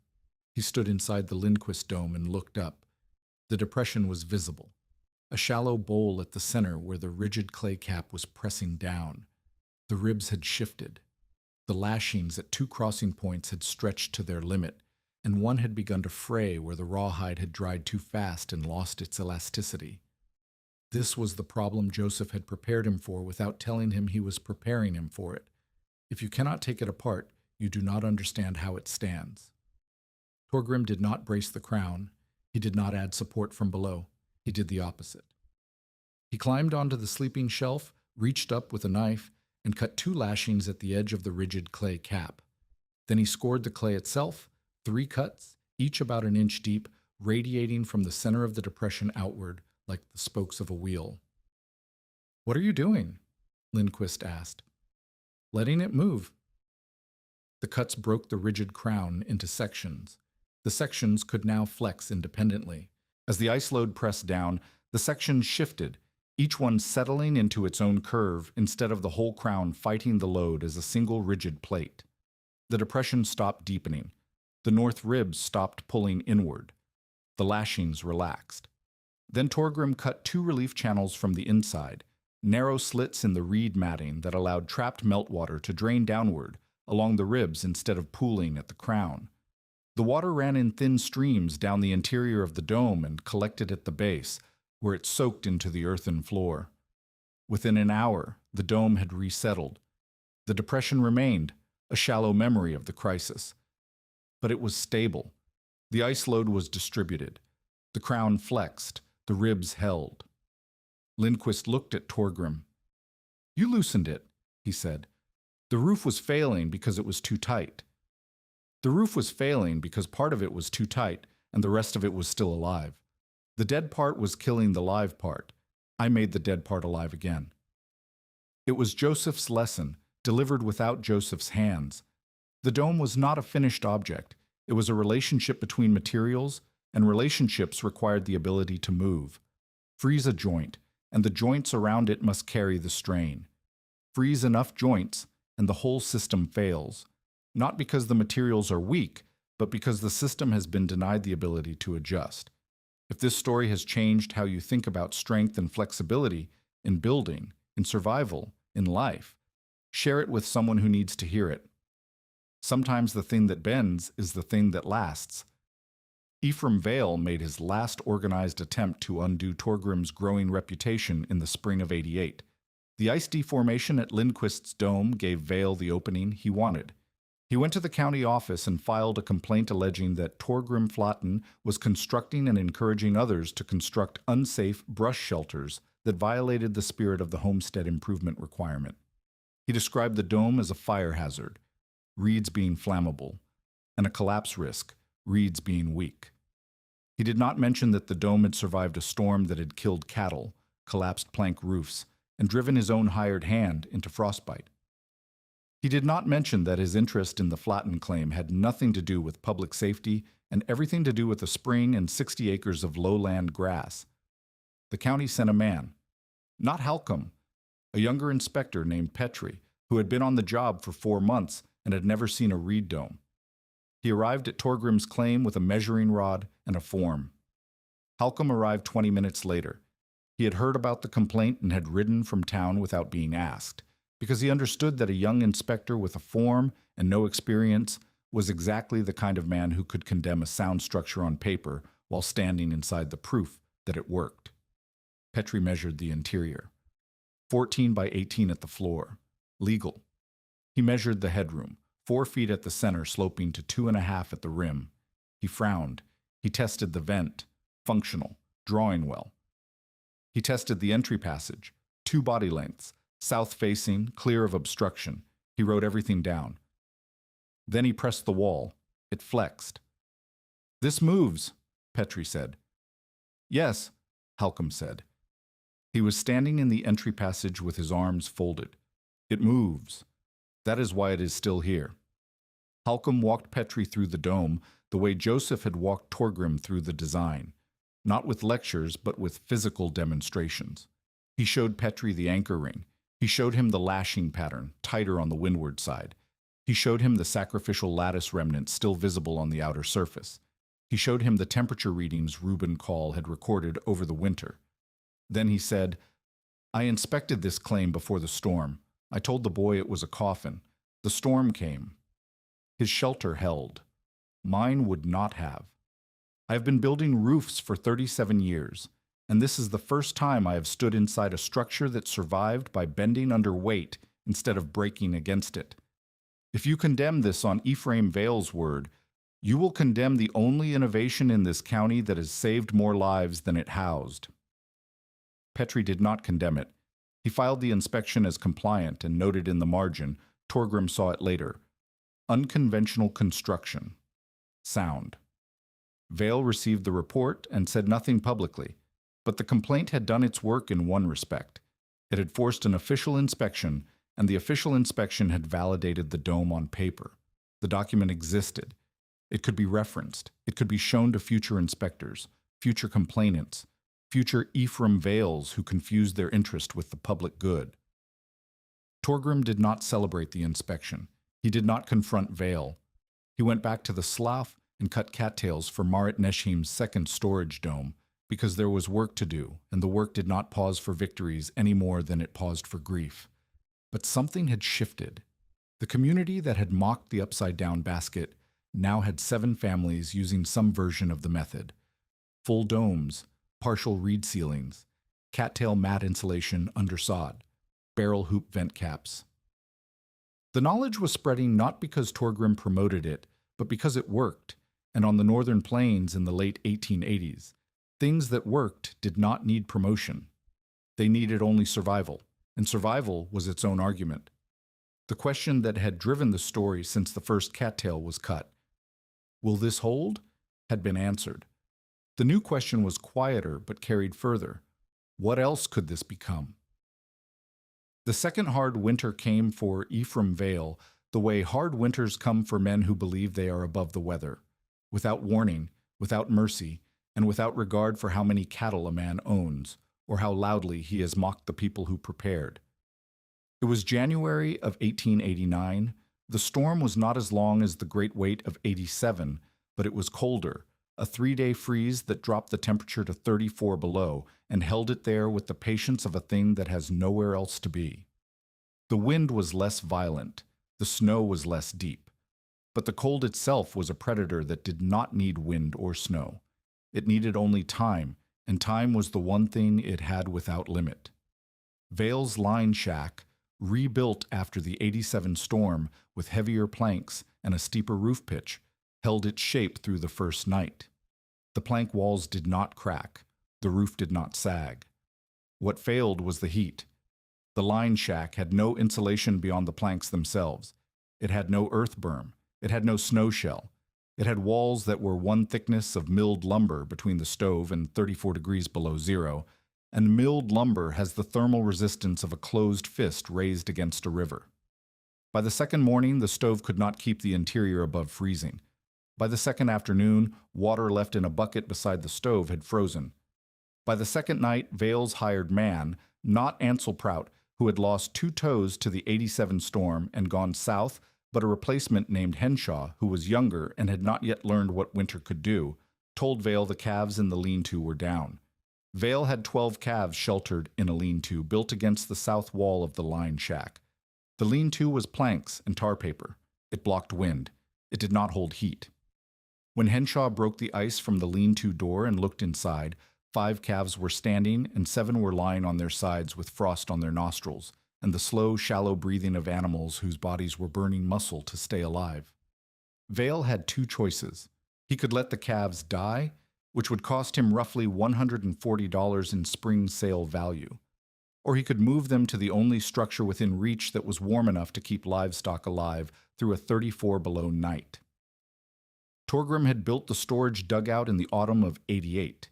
He stood inside the Lindquist dome and looked up. The depression was visible, a shallow bowl at the center where the rigid clay cap was pressing down. The ribs had shifted. The lashings at 2 crossing points had stretched to their limit, and one had begun to fray where the rawhide had dried too fast and lost its elasticity. This was the problem Joseph had prepared him for without telling him he was preparing him for it. If you cannot take it apart, you do not understand how it stands. Torgrim did not brace the crown. He did not add support from below. He did the opposite. He climbed onto the sleeping shelf, reached up with a knife, and cut 2 lashings at the edge of the rigid clay cap. Then he scored the clay itself, 3 cuts, each about an inch deep, radiating from the center of the depression outward like the spokes of a wheel. "What are you doing?" Lindquist asked. "Letting it move." The cuts broke the rigid crown into sections. The sections could now flex independently. As the ice load pressed down, the sections shifted, each one settling into its own curve instead of the whole crown fighting the load as a single rigid plate. The depression stopped deepening. The north ribs stopped pulling inward. The lashings relaxed. Then Torgrim cut 2 relief channels from the inside, narrow slits in the reed matting that allowed trapped meltwater to drain downward along the ribs instead of pooling at the crown. The water ran in thin streams down the interior of the dome and collected at the base, where it soaked into the earthen floor. Within an hour, the dome had resettled. The depression remained, a shallow memory of the crisis. But it was stable. The ice load was distributed. The crown flexed. The ribs held. Lindquist looked at Torgrim. "You loosened it," he said. "The roof was failing because it was too tight." The roof was failing because part of it was too tight and the rest of it was still alive. The dead part was killing the live part. I made the dead part alive again. It was Joseph's lesson, delivered without Joseph's hands. The dome was not a finished object. It was a relationship between materials, and relationships required the ability to move. Freeze a joint, and the joints around it must carry the strain. Freeze enough joints, and the whole system fails. Not because the materials are weak, but because the system has been denied the ability to adjust. If this story has changed how you think about strength and flexibility in building, in survival, in life, share it with someone who needs to hear it. Sometimes the thing that bends is the thing that lasts. Ephraim Vale made his last organized attempt to undo Torgrim's growing reputation in the spring of '88. The ice deformation at Lindquist's dome gave Vale the opening he wanted. He went to the county office and filed a complaint alleging that Torgrim Flaten was constructing and encouraging others to construct unsafe brush shelters that violated the spirit of the homestead improvement requirement. He described the dome as a fire hazard, reeds being flammable, and a collapse risk, reeds being weak. He did not mention that the dome had survived a storm that had killed cattle, collapsed plank roofs, and driven his own hired hand into frostbite. He did not mention that his interest in the Flaten claim had nothing to do with public safety and everything to do with a spring and 60 acres of lowland grass. The county sent a man, not Halcombe, a younger inspector named Petrie, who had been on the job for 4 months and had never seen a reed dome. He arrived at Torgrim's claim with a measuring rod and a form. Halcombe arrived 20 minutes later. He had heard about the complaint and had ridden from town without being asked. because he understood that a young inspector with a form and no experience was exactly the kind of man who could condemn a sound structure on paper while standing inside the proof that it worked. Petrie measured the interior. 14 by 18 at the floor. Legal. He measured the headroom, 4 feet at the center sloping to 2.5 at the rim. He frowned. He tested the vent. Functional. Drawing well. He tested the entry passage. 2 body lengths. South-facing, clear of obstruction. He wrote everything down. Then he pressed the wall. It flexed. "This moves," Petrie said. "Yes," Halcombe said. He was standing in the entry passage with his arms folded. "It moves. That is why it is still here." Halcombe walked Petrie through the dome the way Joseph had walked Torgrim through the design, not with lectures but with physical demonstrations. He showed Petrie the anchor ring. He showed him the lashing pattern, tighter on the windward side. He showed him the sacrificial lattice remnants still visible on the outer surface. He showed him the temperature readings Reuben Call had recorded over the winter. Then he said, "I inspected this claim before the storm. I told the boy it was a coffin. The storm came. His shelter held. Mine would not have. I have been building roofs for 37 years, and this is the first time I have stood inside a structure that survived by bending under weight instead of breaking against it. If you condemn this on Ephraim Vale's word, you will condemn the only innovation in this county that has saved more lives than it housed." Petrie did not condemn it. He filed the inspection as compliant and noted in the margin, Torgrim saw it later, "Unconventional construction. Sound." Vale received the report and said nothing publicly, but the complaint had done its work in one respect. It had forced an official inspection, and the official inspection had validated the dome on paper. The document existed. It could be referenced. It could be shown to future inspectors, future complainants, future Ephraim Vales who confused their interest with the public good. Torgrim did not celebrate the inspection. He did not confront Vale. He went back to the slough and cut cattails for Marit Neshim's second storage dome, because there was work to do, and the work did not pause for victories any more than it paused for grief. But something had shifted. The community that had mocked the upside-down basket now had 7 families using some version of the method. Full domes, partial reed ceilings, cattail mat insulation under sod, barrel hoop vent caps. The knowledge was spreading not because Torgrim promoted it, but because it worked, and on the northern plains in the late 1880s, things that worked did not need promotion. They needed only survival, and survival was its own argument. The question that had driven the story since the first cattail was cut, "Will this hold?" had been answered. The new question was quieter but carried further. What else could this become? The second hard winter came for Ephraim Vale the way hard winters come for men who believe they are above the weather, without warning, without mercy, and without regard for how many cattle a man owns, or how loudly he has mocked the people who prepared. It was January of 1889. The storm was not as long as the great weight of 87, but it was colder, a 3-day freeze that dropped the temperature to 34 below and held it there with the patience of a thing that has nowhere else to be. The wind was less violent, the snow was less deep, but the cold itself was a predator that did not need wind or snow. It needed only time, and time was the one thing it had without limit. Vale's line shack, rebuilt after the 87 storm with heavier planks and a steeper roof pitch, held its shape through the first night. The plank walls did not crack. The roof did not sag. What failed was the heat. The line shack had no insulation beyond the planks themselves. It had no earth berm. It had no snow shell. It had walls that were one thickness of milled lumber between the stove and 34 degrees below zero, and milled lumber has the thermal resistance of a closed fist raised against a river. By the second morning, the stove could not keep the interior above freezing. By the second afternoon, water left in a bucket beside the stove had frozen. By the second night, Vale's hired man, not Ansel Prout, who had lost 2 toes to the 87 storm and gone south, but a replacement named Henshaw, who was younger and had not yet learned what winter could do, told Vale the calves in the lean-to were down. Vale had 12 calves sheltered in a lean-to built against the south wall of the line shack. The lean-to was planks and tar paper. It blocked wind. It did not hold heat. When Henshaw broke the ice from the lean-to door and looked inside, 5 calves were standing and 7 were lying on their sides with frost on their nostrils, and the slow, shallow breathing of animals whose bodies were burning muscle to stay alive. Vale had 2 choices. He could let the calves die, which would cost him roughly $140 in spring sale value, or he could move them to the only structure within reach that was warm enough to keep livestock alive through a 34-below night. Torgrim had built the storage dugout in the autumn of '88.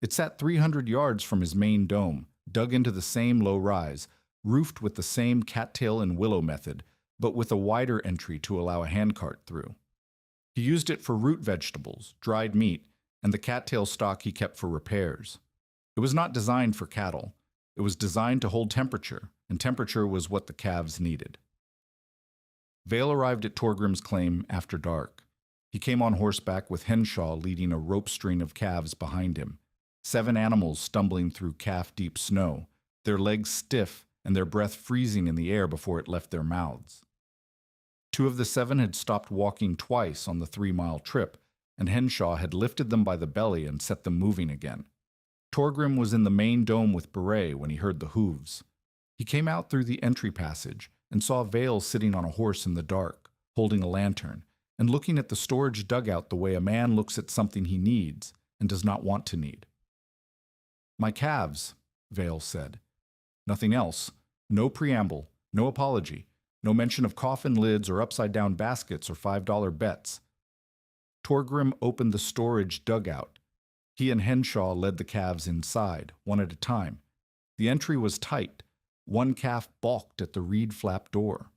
It sat 300 yards from his main dome, dug into the same low rise, roofed with the same cattail and willow method, but with a wider entry to allow a handcart through. He used it for root vegetables, dried meat, and the cattail stock he kept for repairs. It was not designed for cattle. It was designed to hold temperature, and temperature was what the calves needed. Vale arrived at Torgrim's claim after dark. He came on horseback with Henshaw leading a rope string of calves behind him, 7 animals stumbling through calf-deep snow, their legs stiff and their breath freezing in the air before it left their mouths. 2 of the 7 had stopped walking twice on the 3-mile trip, and Henshaw had lifted them by the belly and set them moving again. Torgrim was in the main dome with Beret when he heard the hooves. He came out through the entry passage and saw Vale sitting on a horse in the dark, holding a lantern, and looking at the storage dugout the way a man looks at something he needs and does not want to need. "My calves," Vale said. Nothing else. No preamble, no apology, no mention of coffin lids or upside-down baskets or $5 bets. Torgrim opened the storage dugout. He and Henshaw led the calves inside, one at a time. The entry was tight. 1 calf balked at the reed flap door.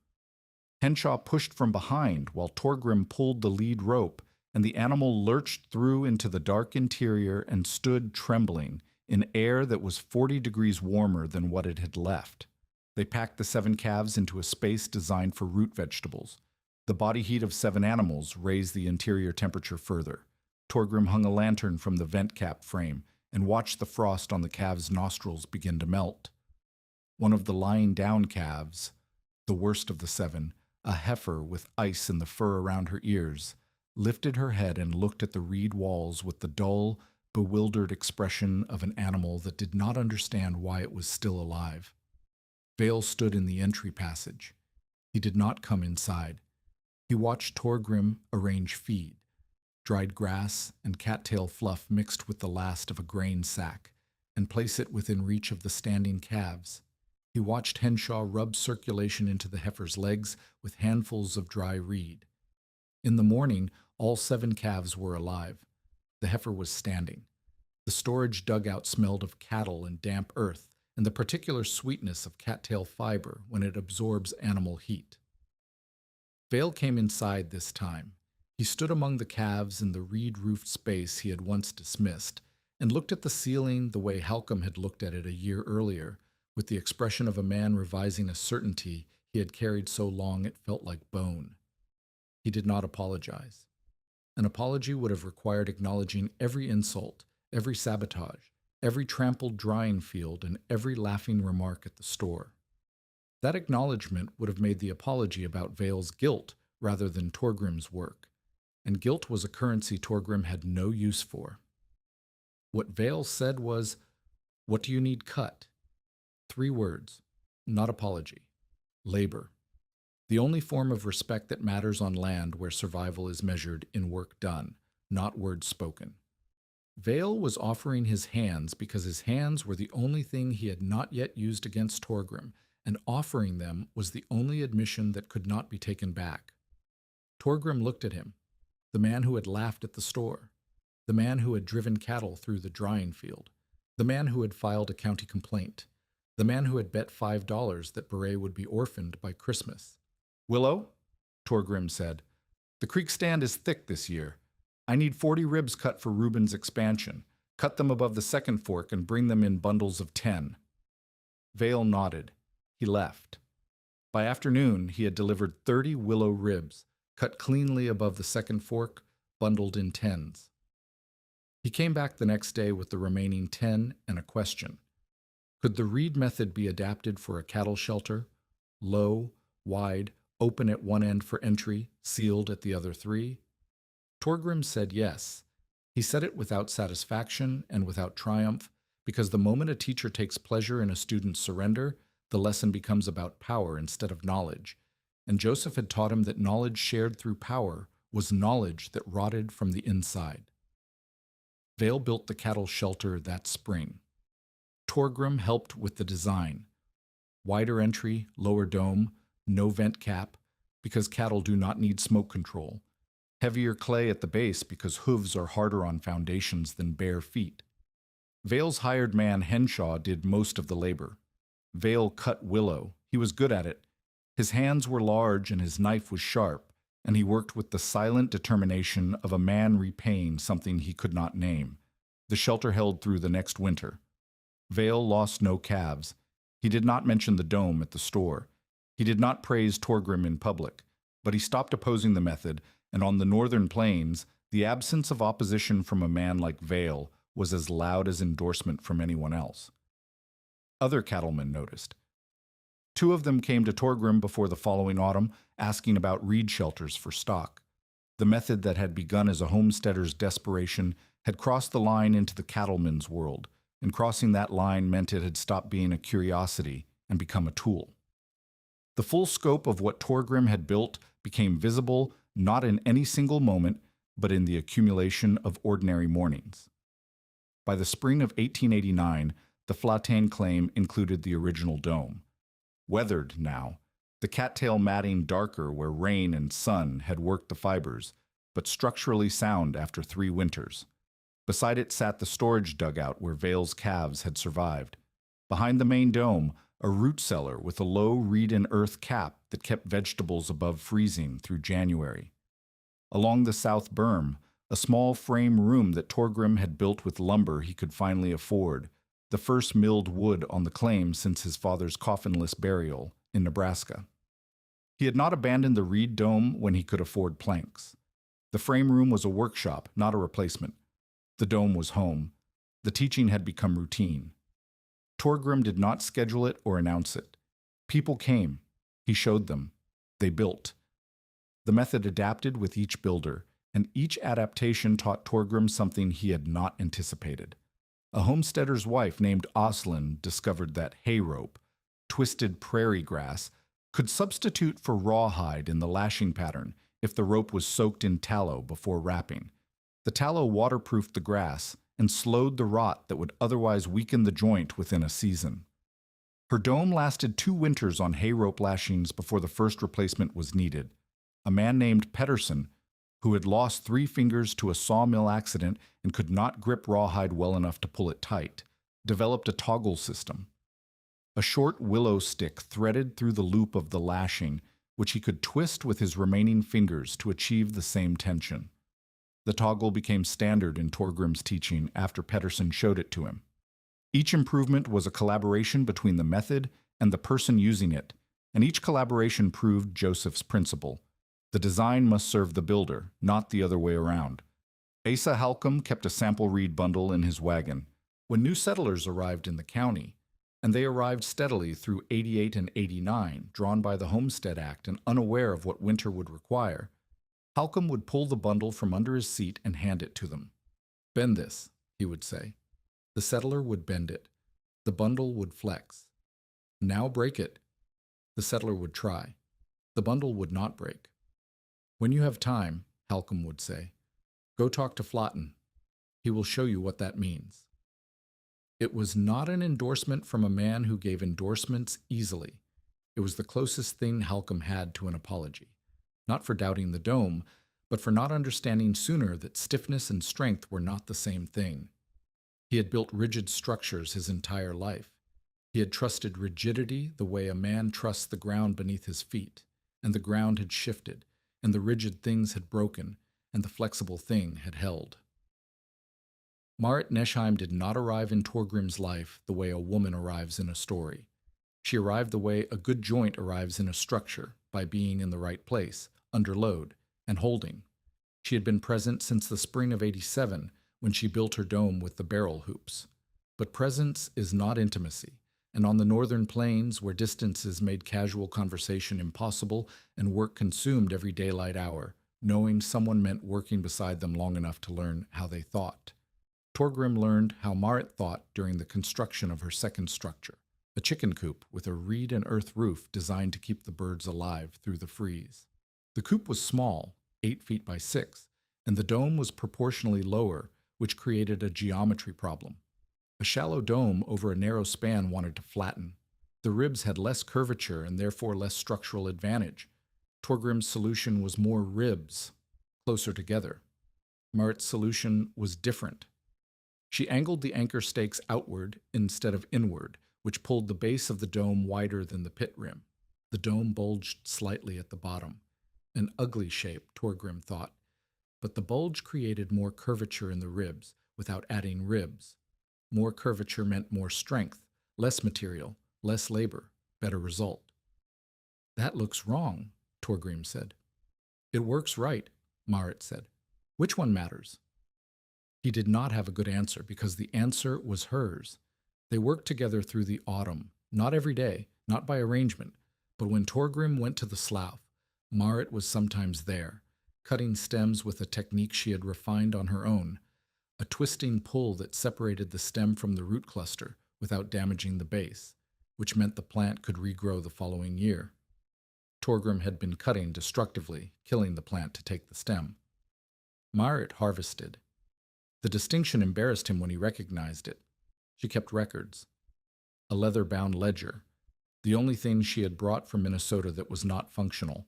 Henshaw pushed from behind while Torgrim pulled the lead rope, and the animal lurched through into the dark interior and stood trembling in air that was 40 degrees warmer than what it had left. They packed the 7 calves into a space designed for root vegetables. The body heat of 7 animals raised the interior temperature further. Torgrim hung a lantern from the vent cap frame and watched the frost on the calves' nostrils begin to melt. One of the lying down calves, the worst of the 7, a heifer with ice in the fur around her ears, lifted her head and looked at the reed walls with the dull, bewildered expression of an animal that did not understand why it was still alive. Vale stood in the entry passage. He did not come inside. He watched Torgrim arrange feed, dried grass and cattail fluff mixed with the last of a grain sack, and place it within reach of the standing calves. He watched Henshaw rub circulation into the heifer's legs with handfuls of dry reed. In the morning, all 7 calves were alive. The heifer was standing. The storage dugout smelled of cattle and damp earth, and the particular sweetness of cattail fiber when it absorbs animal heat. Vale came inside this time. He stood among the calves in the reed-roofed space he had once dismissed, and looked at the ceiling the way Halcombe had looked at it a year earlier, with the expression of a man revising a certainty he had carried so long it felt like bone. He did not apologize. An apology would have required acknowledging every insult, every sabotage, every trampled drying field, and every laughing remark at the store. That acknowledgement would have made the apology about Vale's guilt rather than Torgrim's work, and guilt was a currency Torgrim had no use for. What Vale said was, "What do you need cut?" 3 words, not apology. Labor. The only form of respect that matters on land where survival is measured in work done, not words spoken. Vale was offering his hands because his hands were the only thing he had not yet used against Torgrim, and offering them was the only admission that could not be taken back. Torgrim looked at him, the man who had laughed at the store, the man who had driven cattle through the drying field, the man who had filed a county complaint, the man who had bet $5 that Beret would be orphaned by Christmas. "Willow," Torgrim said, "the creek stand is thick this year. I need 40 ribs cut for Reuben's expansion. Cut them above the second fork and bring them in bundles of 10. Vale nodded. He left. By afternoon, he had delivered 30 willow ribs, cut cleanly above the second fork, bundled in 10s. He came back the next day with the remaining 10 and a question. Could the reed method be adapted for a cattle shelter? Low, wide, open at one end for entry, sealed at the other three? Torgrim said yes. He said it without satisfaction and without triumph, because the moment a teacher takes pleasure in a student's surrender, the lesson becomes about power instead of knowledge, and Joseph had taught him that knowledge shared through power was knowledge that rotted from the inside. Vale built the cattle shelter that spring. Torgrim helped with the design. Wider entry, lower dome, no vent cap, because cattle do not need smoke control. Heavier clay at the base because hooves are harder on foundations than bare feet. Vale's hired man Henshaw did most of the labor. Vale cut willow. He was good at it. His hands were large and his knife was sharp, and he worked with the silent determination of a man repaying something he could not name. The shelter held through the next winter. Vale lost no calves. He did not mention the dome at the store. He did not praise Torgrim in public, but he stopped opposing the method, and on the northern plains, the absence of opposition from a man like Vale was as loud as endorsement from anyone else. Other cattlemen noticed. 2 of them came to Torgrim before the following autumn, asking about reed shelters for stock. The method that had begun as a homesteader's desperation had crossed the line into the cattleman's world, and crossing that line meant it had stopped being a curiosity and become a tool. The full scope of what Torgrim had built became visible not in any single moment, but in the accumulation of ordinary mornings. By the spring of 1889, the Flataine claim included the original dome. Weathered now, the cattail matting darker where rain and sun had worked the fibers, but structurally sound after 3 winters. Beside it sat the storage dugout where Vale's calves had survived. Behind the main dome, a root cellar with a low reed and earth cap that kept vegetables above freezing through January. Along the south berm, a small frame room that Torgrim had built with lumber he could finally afford, the first milled wood on the claim since his father's coffinless burial in Nebraska. He had not abandoned the reed dome when he could afford planks. The frame room was a workshop, not a replacement. The dome was home. The teaching had become routine. Torgrim did not schedule it or announce it. People came. He showed them. They built. The method adapted with each builder, and each adaptation taught Torgrim something he had not anticipated. A homesteader's wife named Oslin discovered that hay rope, twisted prairie grass, could substitute for rawhide in the lashing pattern if the rope was soaked in tallow before wrapping. The tallow waterproofed the grass and slowed the rot that would otherwise weaken the joint within a season. Her dome lasted 2 winters on hay rope lashings before the first replacement was needed. A man named Pedersen, who had lost 3 fingers to a sawmill accident and could not grip rawhide well enough to pull it tight, developed a toggle system. A short willow stick threaded through the loop of the lashing, which he could twist with his remaining fingers to achieve the same tension. The toggle became standard in Torgrim's teaching after Pedersen showed it to him. Each improvement was a collaboration between the method and the person using it, and each collaboration proved Joseph's principle. The design must serve the builder, not the other way around. Asa Halcombe kept a sample reed bundle in his wagon. When new settlers arrived in the county, and they arrived steadily through 88 and 89, drawn by the Homestead Act and unaware of what winter would require, Halcombe would pull the bundle from under his seat and hand it to them. "Bend this," he would say. The settler would bend it. The bundle would flex. "Now break it." The settler would try. The bundle would not break. "When you have time," Halcombe would say, "go talk to Flatan. He will show you what that means." It was not an endorsement from a man who gave endorsements easily. It was the closest thing Halcombe had to an apology. Not for doubting the dome, but for not understanding sooner that stiffness and strength were not the same thing. He had built rigid structures his entire life. He had trusted rigidity the way a man trusts the ground beneath his feet, and the ground had shifted, and the rigid things had broken, and the flexible thing had held. Marit Nesheim did not arrive in Torgrim's life the way a woman arrives in a story. She arrived the way a good joint arrives in a structure, by being in the right place, under load, and holding. She had been present since the spring of 87, when she built her dome with the barrel hoops. But presence is not intimacy, and on the northern plains, where distances made casual conversation impossible and work consumed every daylight hour, knowing someone meant working beside them long enough to learn how they thought. Torgrim learned how Marit thought during the construction of her second structure, a chicken coop with a reed and earth roof designed to keep the birds alive through the freeze. The coop was small, 8 feet by 6, and the dome was proportionally lower, which created a geometry problem. A shallow dome over a narrow span wanted to flatten. The ribs had less curvature and therefore less structural advantage. Torgrim's solution was more ribs, closer together. Marit's solution was different. She angled the anchor stakes outward instead of inward, which pulled the base of the dome wider than the pit rim. The dome bulged slightly at the bottom. An ugly shape, Torgrim thought, but the bulge created more curvature in the ribs without adding ribs. More curvature meant more strength, less material, less labor, better result. That looks wrong, Torgrim said. It works right, Marit said. Which one matters? He did not have a good answer because the answer was hers. They worked together through the autumn, not every day, not by arrangement, but when Torgrim went to the slough, Marit was sometimes there, cutting stems with a technique she had refined on her own, a twisting pull that separated the stem from the root cluster without damaging the base, which meant the plant could regrow the following year. Torgrim had been cutting destructively, killing the plant to take the stem. Marit harvested. The distinction embarrassed him when he recognized it. She kept records. A leather-bound ledger, the only thing she had brought from Minnesota that was not functional,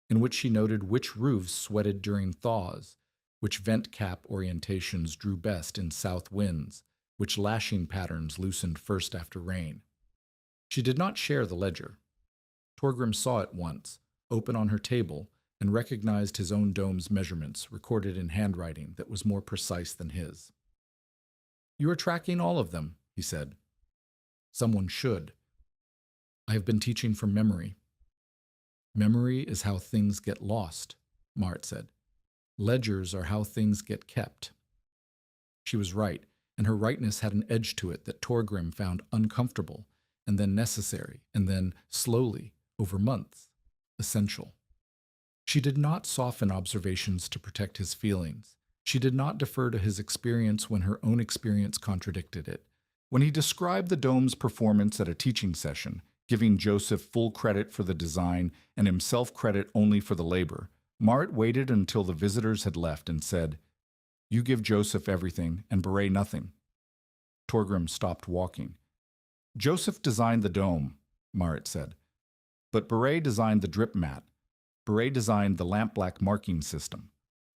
in which she noted which roofs sweated during thaws, which vent cap orientations drew best in south winds, which lashing patterns loosened first after rain. She did not share the ledger. Torgrim saw it once, open on her table, and recognized his own dome's measurements recorded in handwriting that was more precise than his. "You are tracking all of them," he said. "Someone should. I have been teaching from memory." "Memory is how things get lost," Marit said. "Ledgers are how things get kept." She was right, and her rightness had an edge to it that Torgrim found uncomfortable, and then necessary, and then, slowly, over months, essential. She did not soften observations to protect his feelings. She did not defer to his experience when her own experience contradicted it. When he described the dome's performance at a teaching session, giving Joseph full credit for the design and himself credit only for the labor, Marit waited until the visitors had left and said, "You give Joseph everything and Beret nothing." Torgrim stopped walking. "Joseph designed the dome," Marit said. "But Beret designed the drip mat. Beret designed the lampblack marking system.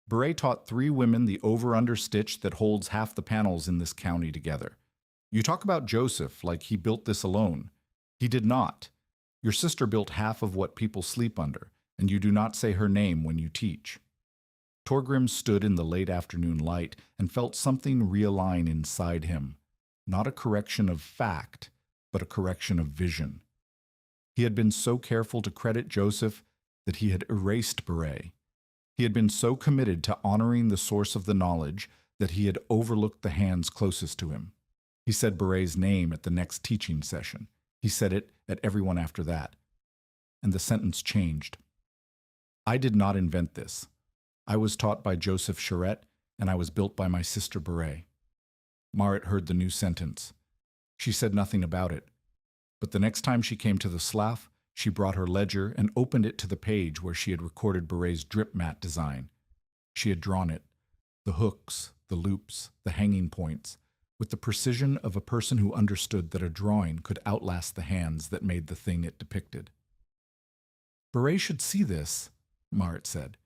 Beret taught 3 women the over-under stitch that holds half the panels in this county together. You talk about Joseph like he built this alone. He did not. Your sister built half of what people sleep under, and you do not say her name when you teach." Torgrim stood in the late afternoon light and felt something realign inside him. Not a correction of fact, but a correction of vision. He had been so careful to credit Joseph that he had erased Beret. He had been so committed to honoring the source of the knowledge that he had overlooked the hands closest to him. He said Beret's name at the next teaching session. He said it at everyone after that. And the sentence changed. "I did not invent this. I was taught by Joseph Charette, and I was built by my sister Beret." Marit heard the new sentence. She said nothing about it. But the next time she came to the slough, she brought her ledger and opened it to the page where she had recorded Beret's drip mat design. She had drawn it, the hooks, the loops, the hanging points, with the precision of a person who understood that a drawing could outlast the hands that made the thing it depicted. "Beret should see this," Marit said.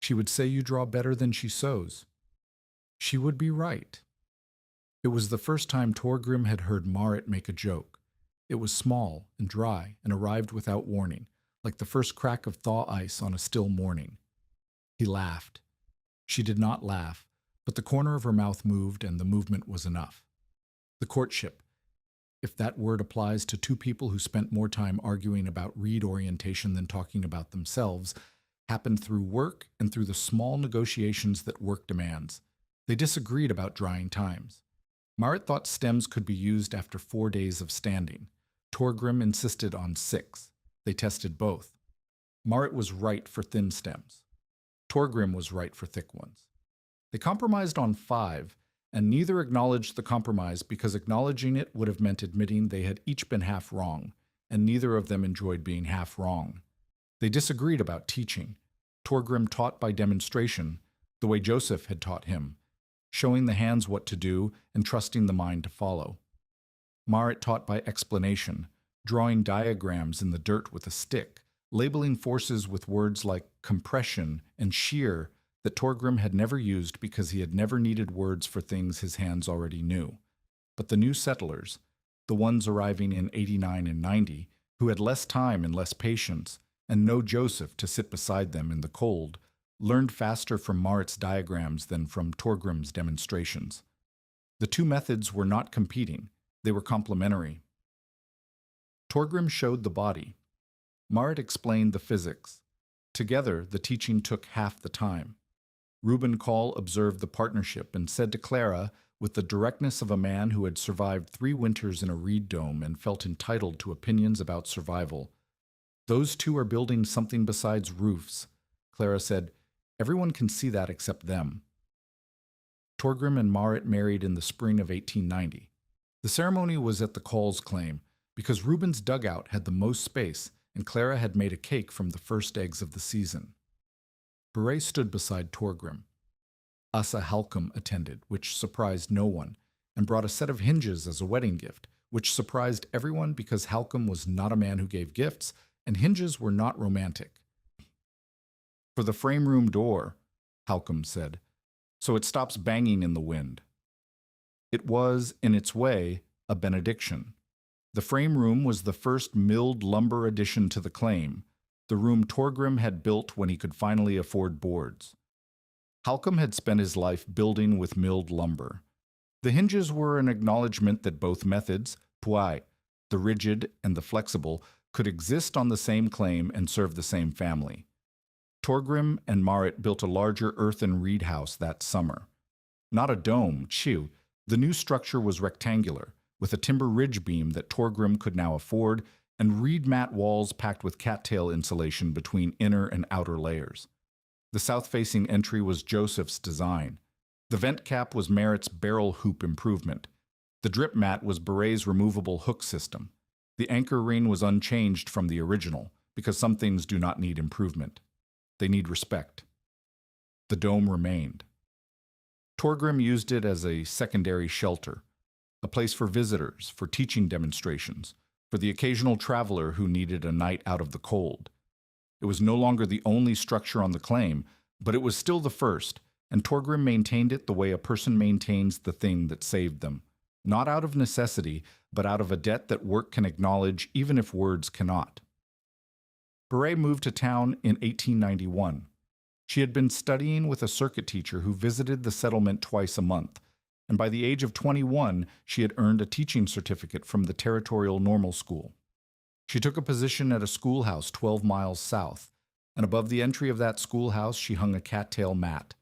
"She would say you draw better than she sews." She would be right. It was the first time Torgrim had heard Marit make a joke. It was small and dry and arrived without warning, like the first crack of thaw ice on a still morning. He laughed. She did not laugh, but the corner of her mouth moved, and the movement was enough. The courtship, if that word applies to 2 people who spent more time arguing about reed orientation than talking about themselves, happened through work and through the small negotiations that work demands. They disagreed about drying times. Marit thought stems could be used after 4 days of standing, Torgrim insisted on 6. They tested both. Marit was right for thin stems. Torgrim was right for thick ones. They compromised on 5, and neither acknowledged the compromise because acknowledging it would have meant admitting they had each been half wrong, and neither of them enjoyed being half wrong. They disagreed about teaching. Torgrim taught by demonstration, the way Joseph had taught him, showing the hands what to do and trusting the mind to follow. Marit taught by explanation, drawing diagrams in the dirt with a stick, labeling forces with words like compression and shear that Torgrim had never used because he had never needed words for things his hands already knew. But the new settlers, the ones arriving in 89 and 90, who had less time and less patience, and no Joseph to sit beside them in the cold, learned faster from Marit's diagrams than from Torgrim's demonstrations. The two methods were not competing, they were complementary. Torgrim showed the body. Marit explained the physics. Together, the teaching took half the time. Reuben Call observed the partnership and said to Clara, with the directness of a man who had survived 3 winters in a reed dome and felt entitled to opinions about survival, "Those two are building something besides roofs." Clara said, "Everyone can see that except them." Torgrim and Marit married in the spring of 1890. The ceremony was at the Call's claim, because Reuben's dugout had the most space, and Clara had made a cake from the first eggs of the season. Beret stood beside Torgrim. Asa Halcombe attended, which surprised no one, and brought a set of hinges as a wedding gift, which surprised everyone because Halcombe was not a man who gave gifts, and hinges were not romantic. "For the frame room door," Halcombe said, "so it stops banging in the wind." It was, in its way, a benediction. The frame room was the first milled lumber addition to the claim, the room Torgrim had built when he could finally afford boards. Halcombe had spent his life building with milled lumber. The hinges were an acknowledgement that both methods, puai, the rigid and the flexible, could exist on the same claim and serve the same family. Torgrim and Marit built a larger earthen reed house that summer. Not a dome, chiu. The new structure was rectangular, with a timber ridge beam that Torgrim could now afford, and reed mat walls packed with cattail insulation between inner and outer layers. The south-facing entry was Joseph's design. The vent cap was Marit's barrel hoop improvement. The drip mat was Beret's removable hook system. The anchor ring was unchanged from the original, because some things do not need improvement. They need respect. The dome remained. Torgrim used it as a secondary shelter, a place for visitors, for teaching demonstrations, for the occasional traveler who needed a night out of the cold. It was no longer the only structure on the claim, but it was still the first, and Torgrim maintained it the way a person maintains the thing that saved them, not out of necessity, but out of a debt that work can acknowledge even if words cannot. Beret moved to town in 1891. She had been studying with a circuit teacher who visited the settlement twice a month, and by the age of 21, she had earned a teaching certificate from the Territorial Normal School. She took a position at a schoolhouse 12 miles south, and above the entry of that schoolhouse she hung a cattail mat,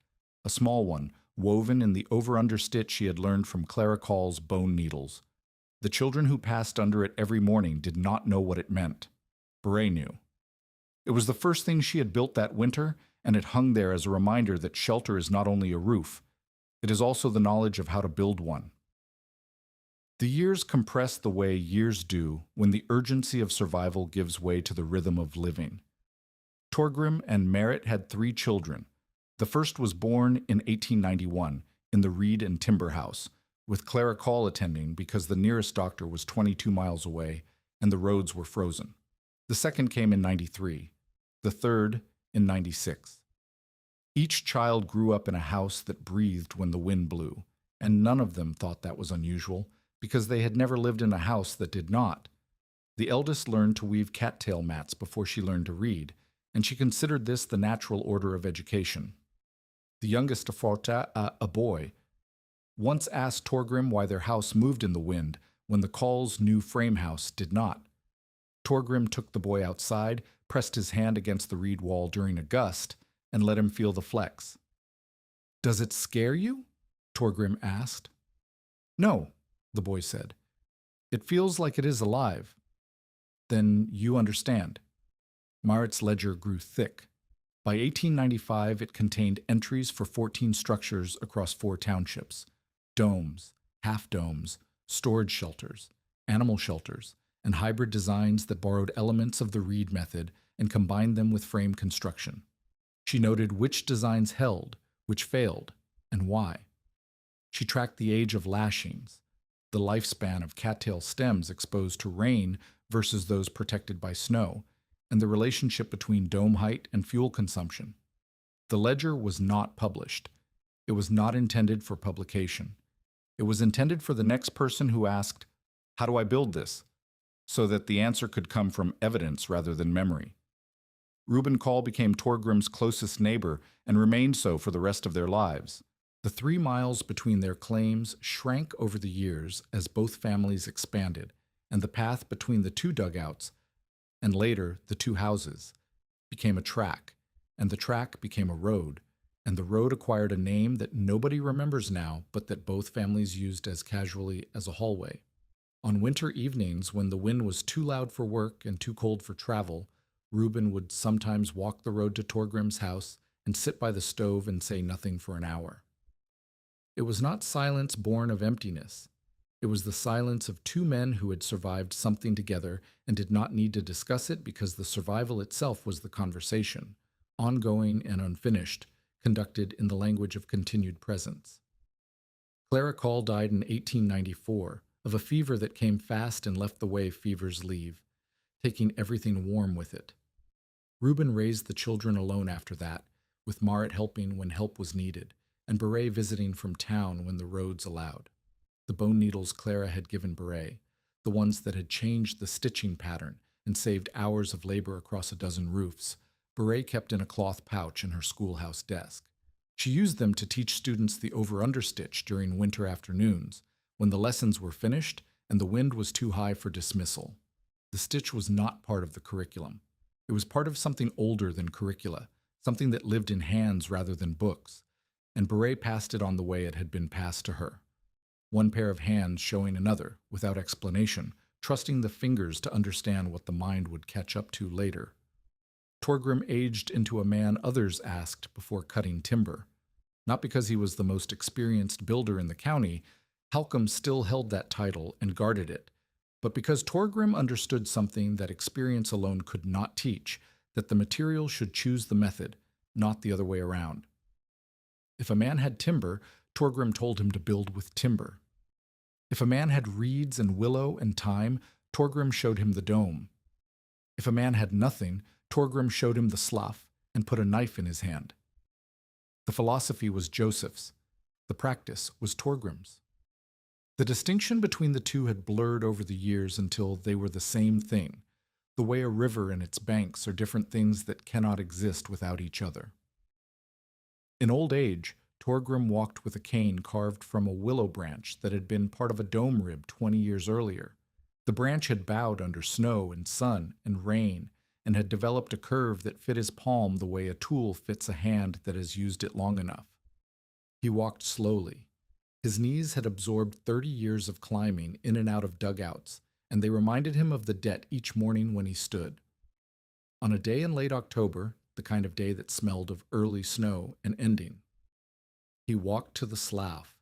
a small one, woven in the over-under stitch she had learned from Clara Call's bone needles. The children who passed under it every morning did not know what it meant. Beret knew. It was the first thing she had built that winter, and it hung there as a reminder that shelter is not only a roof, it is also the knowledge of how to build one. The years compress the way years do when the urgency of survival gives way to the rhythm of living. Torgrim and Marit had 3 children. The first was born in 1891 in the reed and timber house, with Clara Call attending because the nearest doctor was 22 miles away and the roads were frozen. The second came in 93, the third in 96. Each child grew up in a house that breathed when the wind blew, and none of them thought that was unusual, because they had never lived in a house that did not. The eldest learned to weave cattail mats before she learned to read, and she considered this the natural order of education. The youngest, a boy, once asked Torgrim why their house moved in the wind when the Call's new frame house did not. Torgrim took the boy outside, pressed his hand against the reed wall during a gust, and let him feel the flex. "Does it scare you?" Torgrim asked. "No," the boy said. "It feels like it is alive. Then you understand. Marit's ledger grew thick. By 1895, it contained entries for 14 structures across 4 townships: domes, half-domes, storage shelters, animal shelters, and hybrid designs that borrowed elements of the reed method and combined them with frame construction. She noted which designs held, which failed, and why. She tracked the age of lashings, the lifespan of cattail stems exposed to rain versus those protected by snow, and the relationship between dome height and fuel consumption. The ledger was not published. It was not intended for publication. It was intended for the next person who asked, "How do I build this?" so that the answer could come from evidence rather than memory. Reuben Call became Torgrim's closest neighbor and remained so for the rest of their lives. The 3 miles between their claims shrank over the years as both families expanded, and the path between the 2 dugouts, and later the 2 houses, became a track, and the track became a road, and the road acquired a name that nobody remembers now, but that both families used as casually as a hallway. On winter evenings, when the wind was too loud for work and too cold for travel, Reuben would sometimes walk the road to Torgrim's house and sit by the stove and say nothing for an hour. It was not silence born of emptiness. It was the silence of 2 men who had survived something together and did not need to discuss it because the survival itself was the conversation, ongoing and unfinished, conducted in the language of continued presence. Clara Call died in 1894 of a fever that came fast and left the way fevers leave, taking everything warm with it. Reuben raised the children alone after that, with Marit helping when help was needed, and Beret visiting from town when the roads allowed. The bone needles Clara had given Beret, the ones that had changed the stitching pattern and saved hours of labor across a dozen roofs, Beret kept in a cloth pouch in her schoolhouse desk. She used them to teach students the over-under stitch during winter afternoons, when the lessons were finished and the wind was too high for dismissal. The stitch was not part of the curriculum. It was part of something older than curricula, something that lived in hands rather than books, and Beret passed it on the way it had been passed to her. One pair of hands showing another, without explanation, trusting the fingers to understand what the mind would catch up to later. Torgrim aged into a man others asked before cutting timber. Not because he was the most experienced builder in the county, Halcombe still held that title and guarded it, but because Torgrim understood something that experience alone could not teach, that the material should choose the method, not the other way around. If a man had timber, Torgrim told him to build with timber. If a man had reeds and willow and thyme, Torgrim showed him the dome. If a man had nothing, Torgrim showed him the slough and put a knife in his hand. The philosophy was Joseph's. The practice was Torgrim's. The distinction between the two had blurred over the years until they were the same thing, the way a river and its banks are different things that cannot exist without each other. In old age, Torgrim walked with a cane carved from a willow branch that had been part of a dome rib 20 years earlier. The branch had bowed under snow and sun and rain and had developed a curve that fit his palm the way a tool fits a hand that has used it long enough. He walked slowly. His knees had absorbed 30 years of climbing in and out of dugouts, and they reminded him of the debt each morning when he stood. On a day in late October, the kind of day that smelled of early snow and ending, he walked to the slough.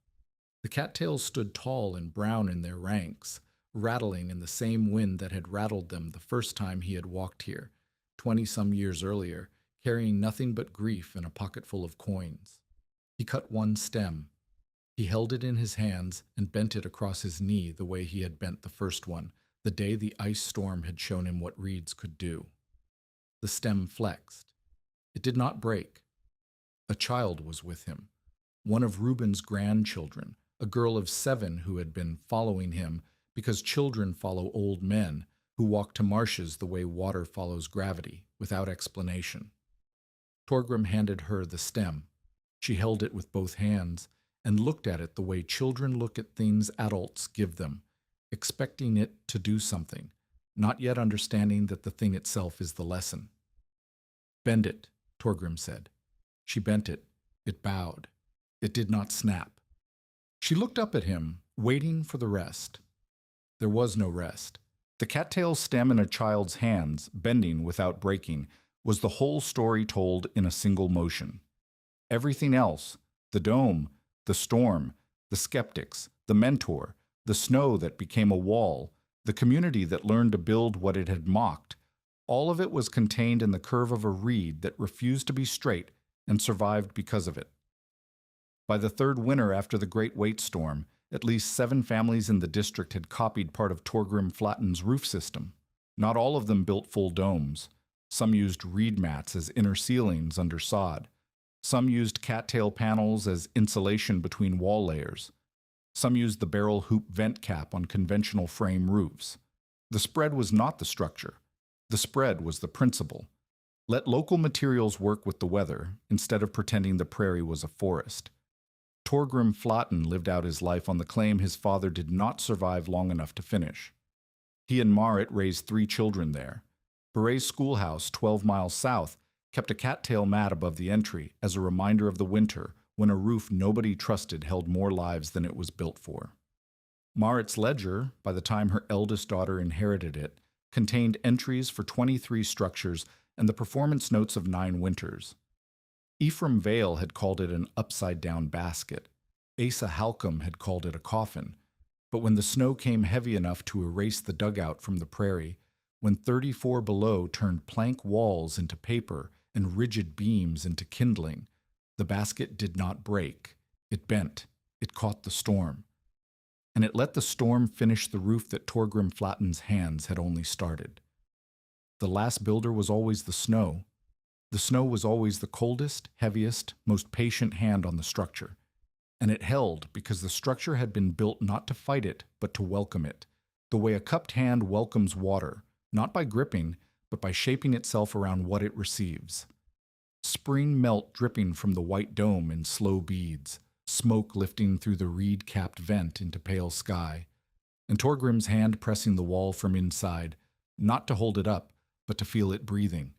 The cattails stood tall and brown in their ranks, rattling in the same wind that had rattled them the first time he had walked here, 20-some years earlier, carrying nothing but grief and a pocketful of coins. He cut one stem. He held it in his hands and bent it across his knee the way he had bent the first one, the day the ice storm had shown him what reeds could do. The stem flexed. It did not break. A child was with him, one of Reuben's grandchildren, a girl of 7 who had been following him because children follow old men who walk to marshes the way water follows gravity, without explanation. Torgrim handed her the stem. She held it with both hands and looked at it the way children look at things adults give them, expecting it to do something, not yet understanding that the thing itself is the lesson. "Bend it," Torgrim said. She bent it. It bowed. It did not snap. She looked up at him, waiting for the rest. There was no rest. The cattail stem in a child's hands, bending without breaking, was the whole story told in a single motion. Everything else, the dome, the storm, the skeptics, the mentor, the snow that became a wall, the community that learned to build what it had mocked, all of it was contained in the curve of a reed that refused to be straight and survived because of it. By the third winter after the Great Weight Storm, at least 7 families in the district had copied part of Torgrim Flatten's roof system. Not all of them built full domes. Some used reed mats as inner ceilings under sod. Some used cattail panels as insulation between wall layers. Some used the barrel hoop vent cap on conventional frame roofs. The spread was not the structure. The spread was the principle. Let local materials work with the weather, instead of pretending the prairie was a forest. Torgrim Flatten lived out his life on the claim his father did not survive long enough to finish. He and Marit raised 3 children there. Beret's schoolhouse, 12 miles south, kept a cattail mat above the entry as a reminder of the winter when a roof nobody trusted held more lives than it was built for. Marit's ledger, by the time her eldest daughter inherited it, contained entries for 23 structures and the performance notes of 9 winters. Ephraim Vale had called it an upside-down basket. Asa Halcombe had called it a coffin. But when the snow came heavy enough to erase the dugout from the prairie, when 34 below turned plank walls into paper and rigid beams into kindling, the basket did not break. It bent. It caught the storm. And it let the storm finish the roof that Torgrim Flatten's hands had only started. The last builder was always the snow. The snow was always the coldest, heaviest, most patient hand on the structure. And it held because the structure had been built not to fight it, but to welcome it, the way a cupped hand welcomes water, not by gripping, but by shaping itself around what it receives. Spring melt dripping from the white dome in slow beads, smoke lifting through the reed-capped vent into pale sky, and Torgrim's hand pressing the wall from inside, not to hold it up, but to feel it breathing.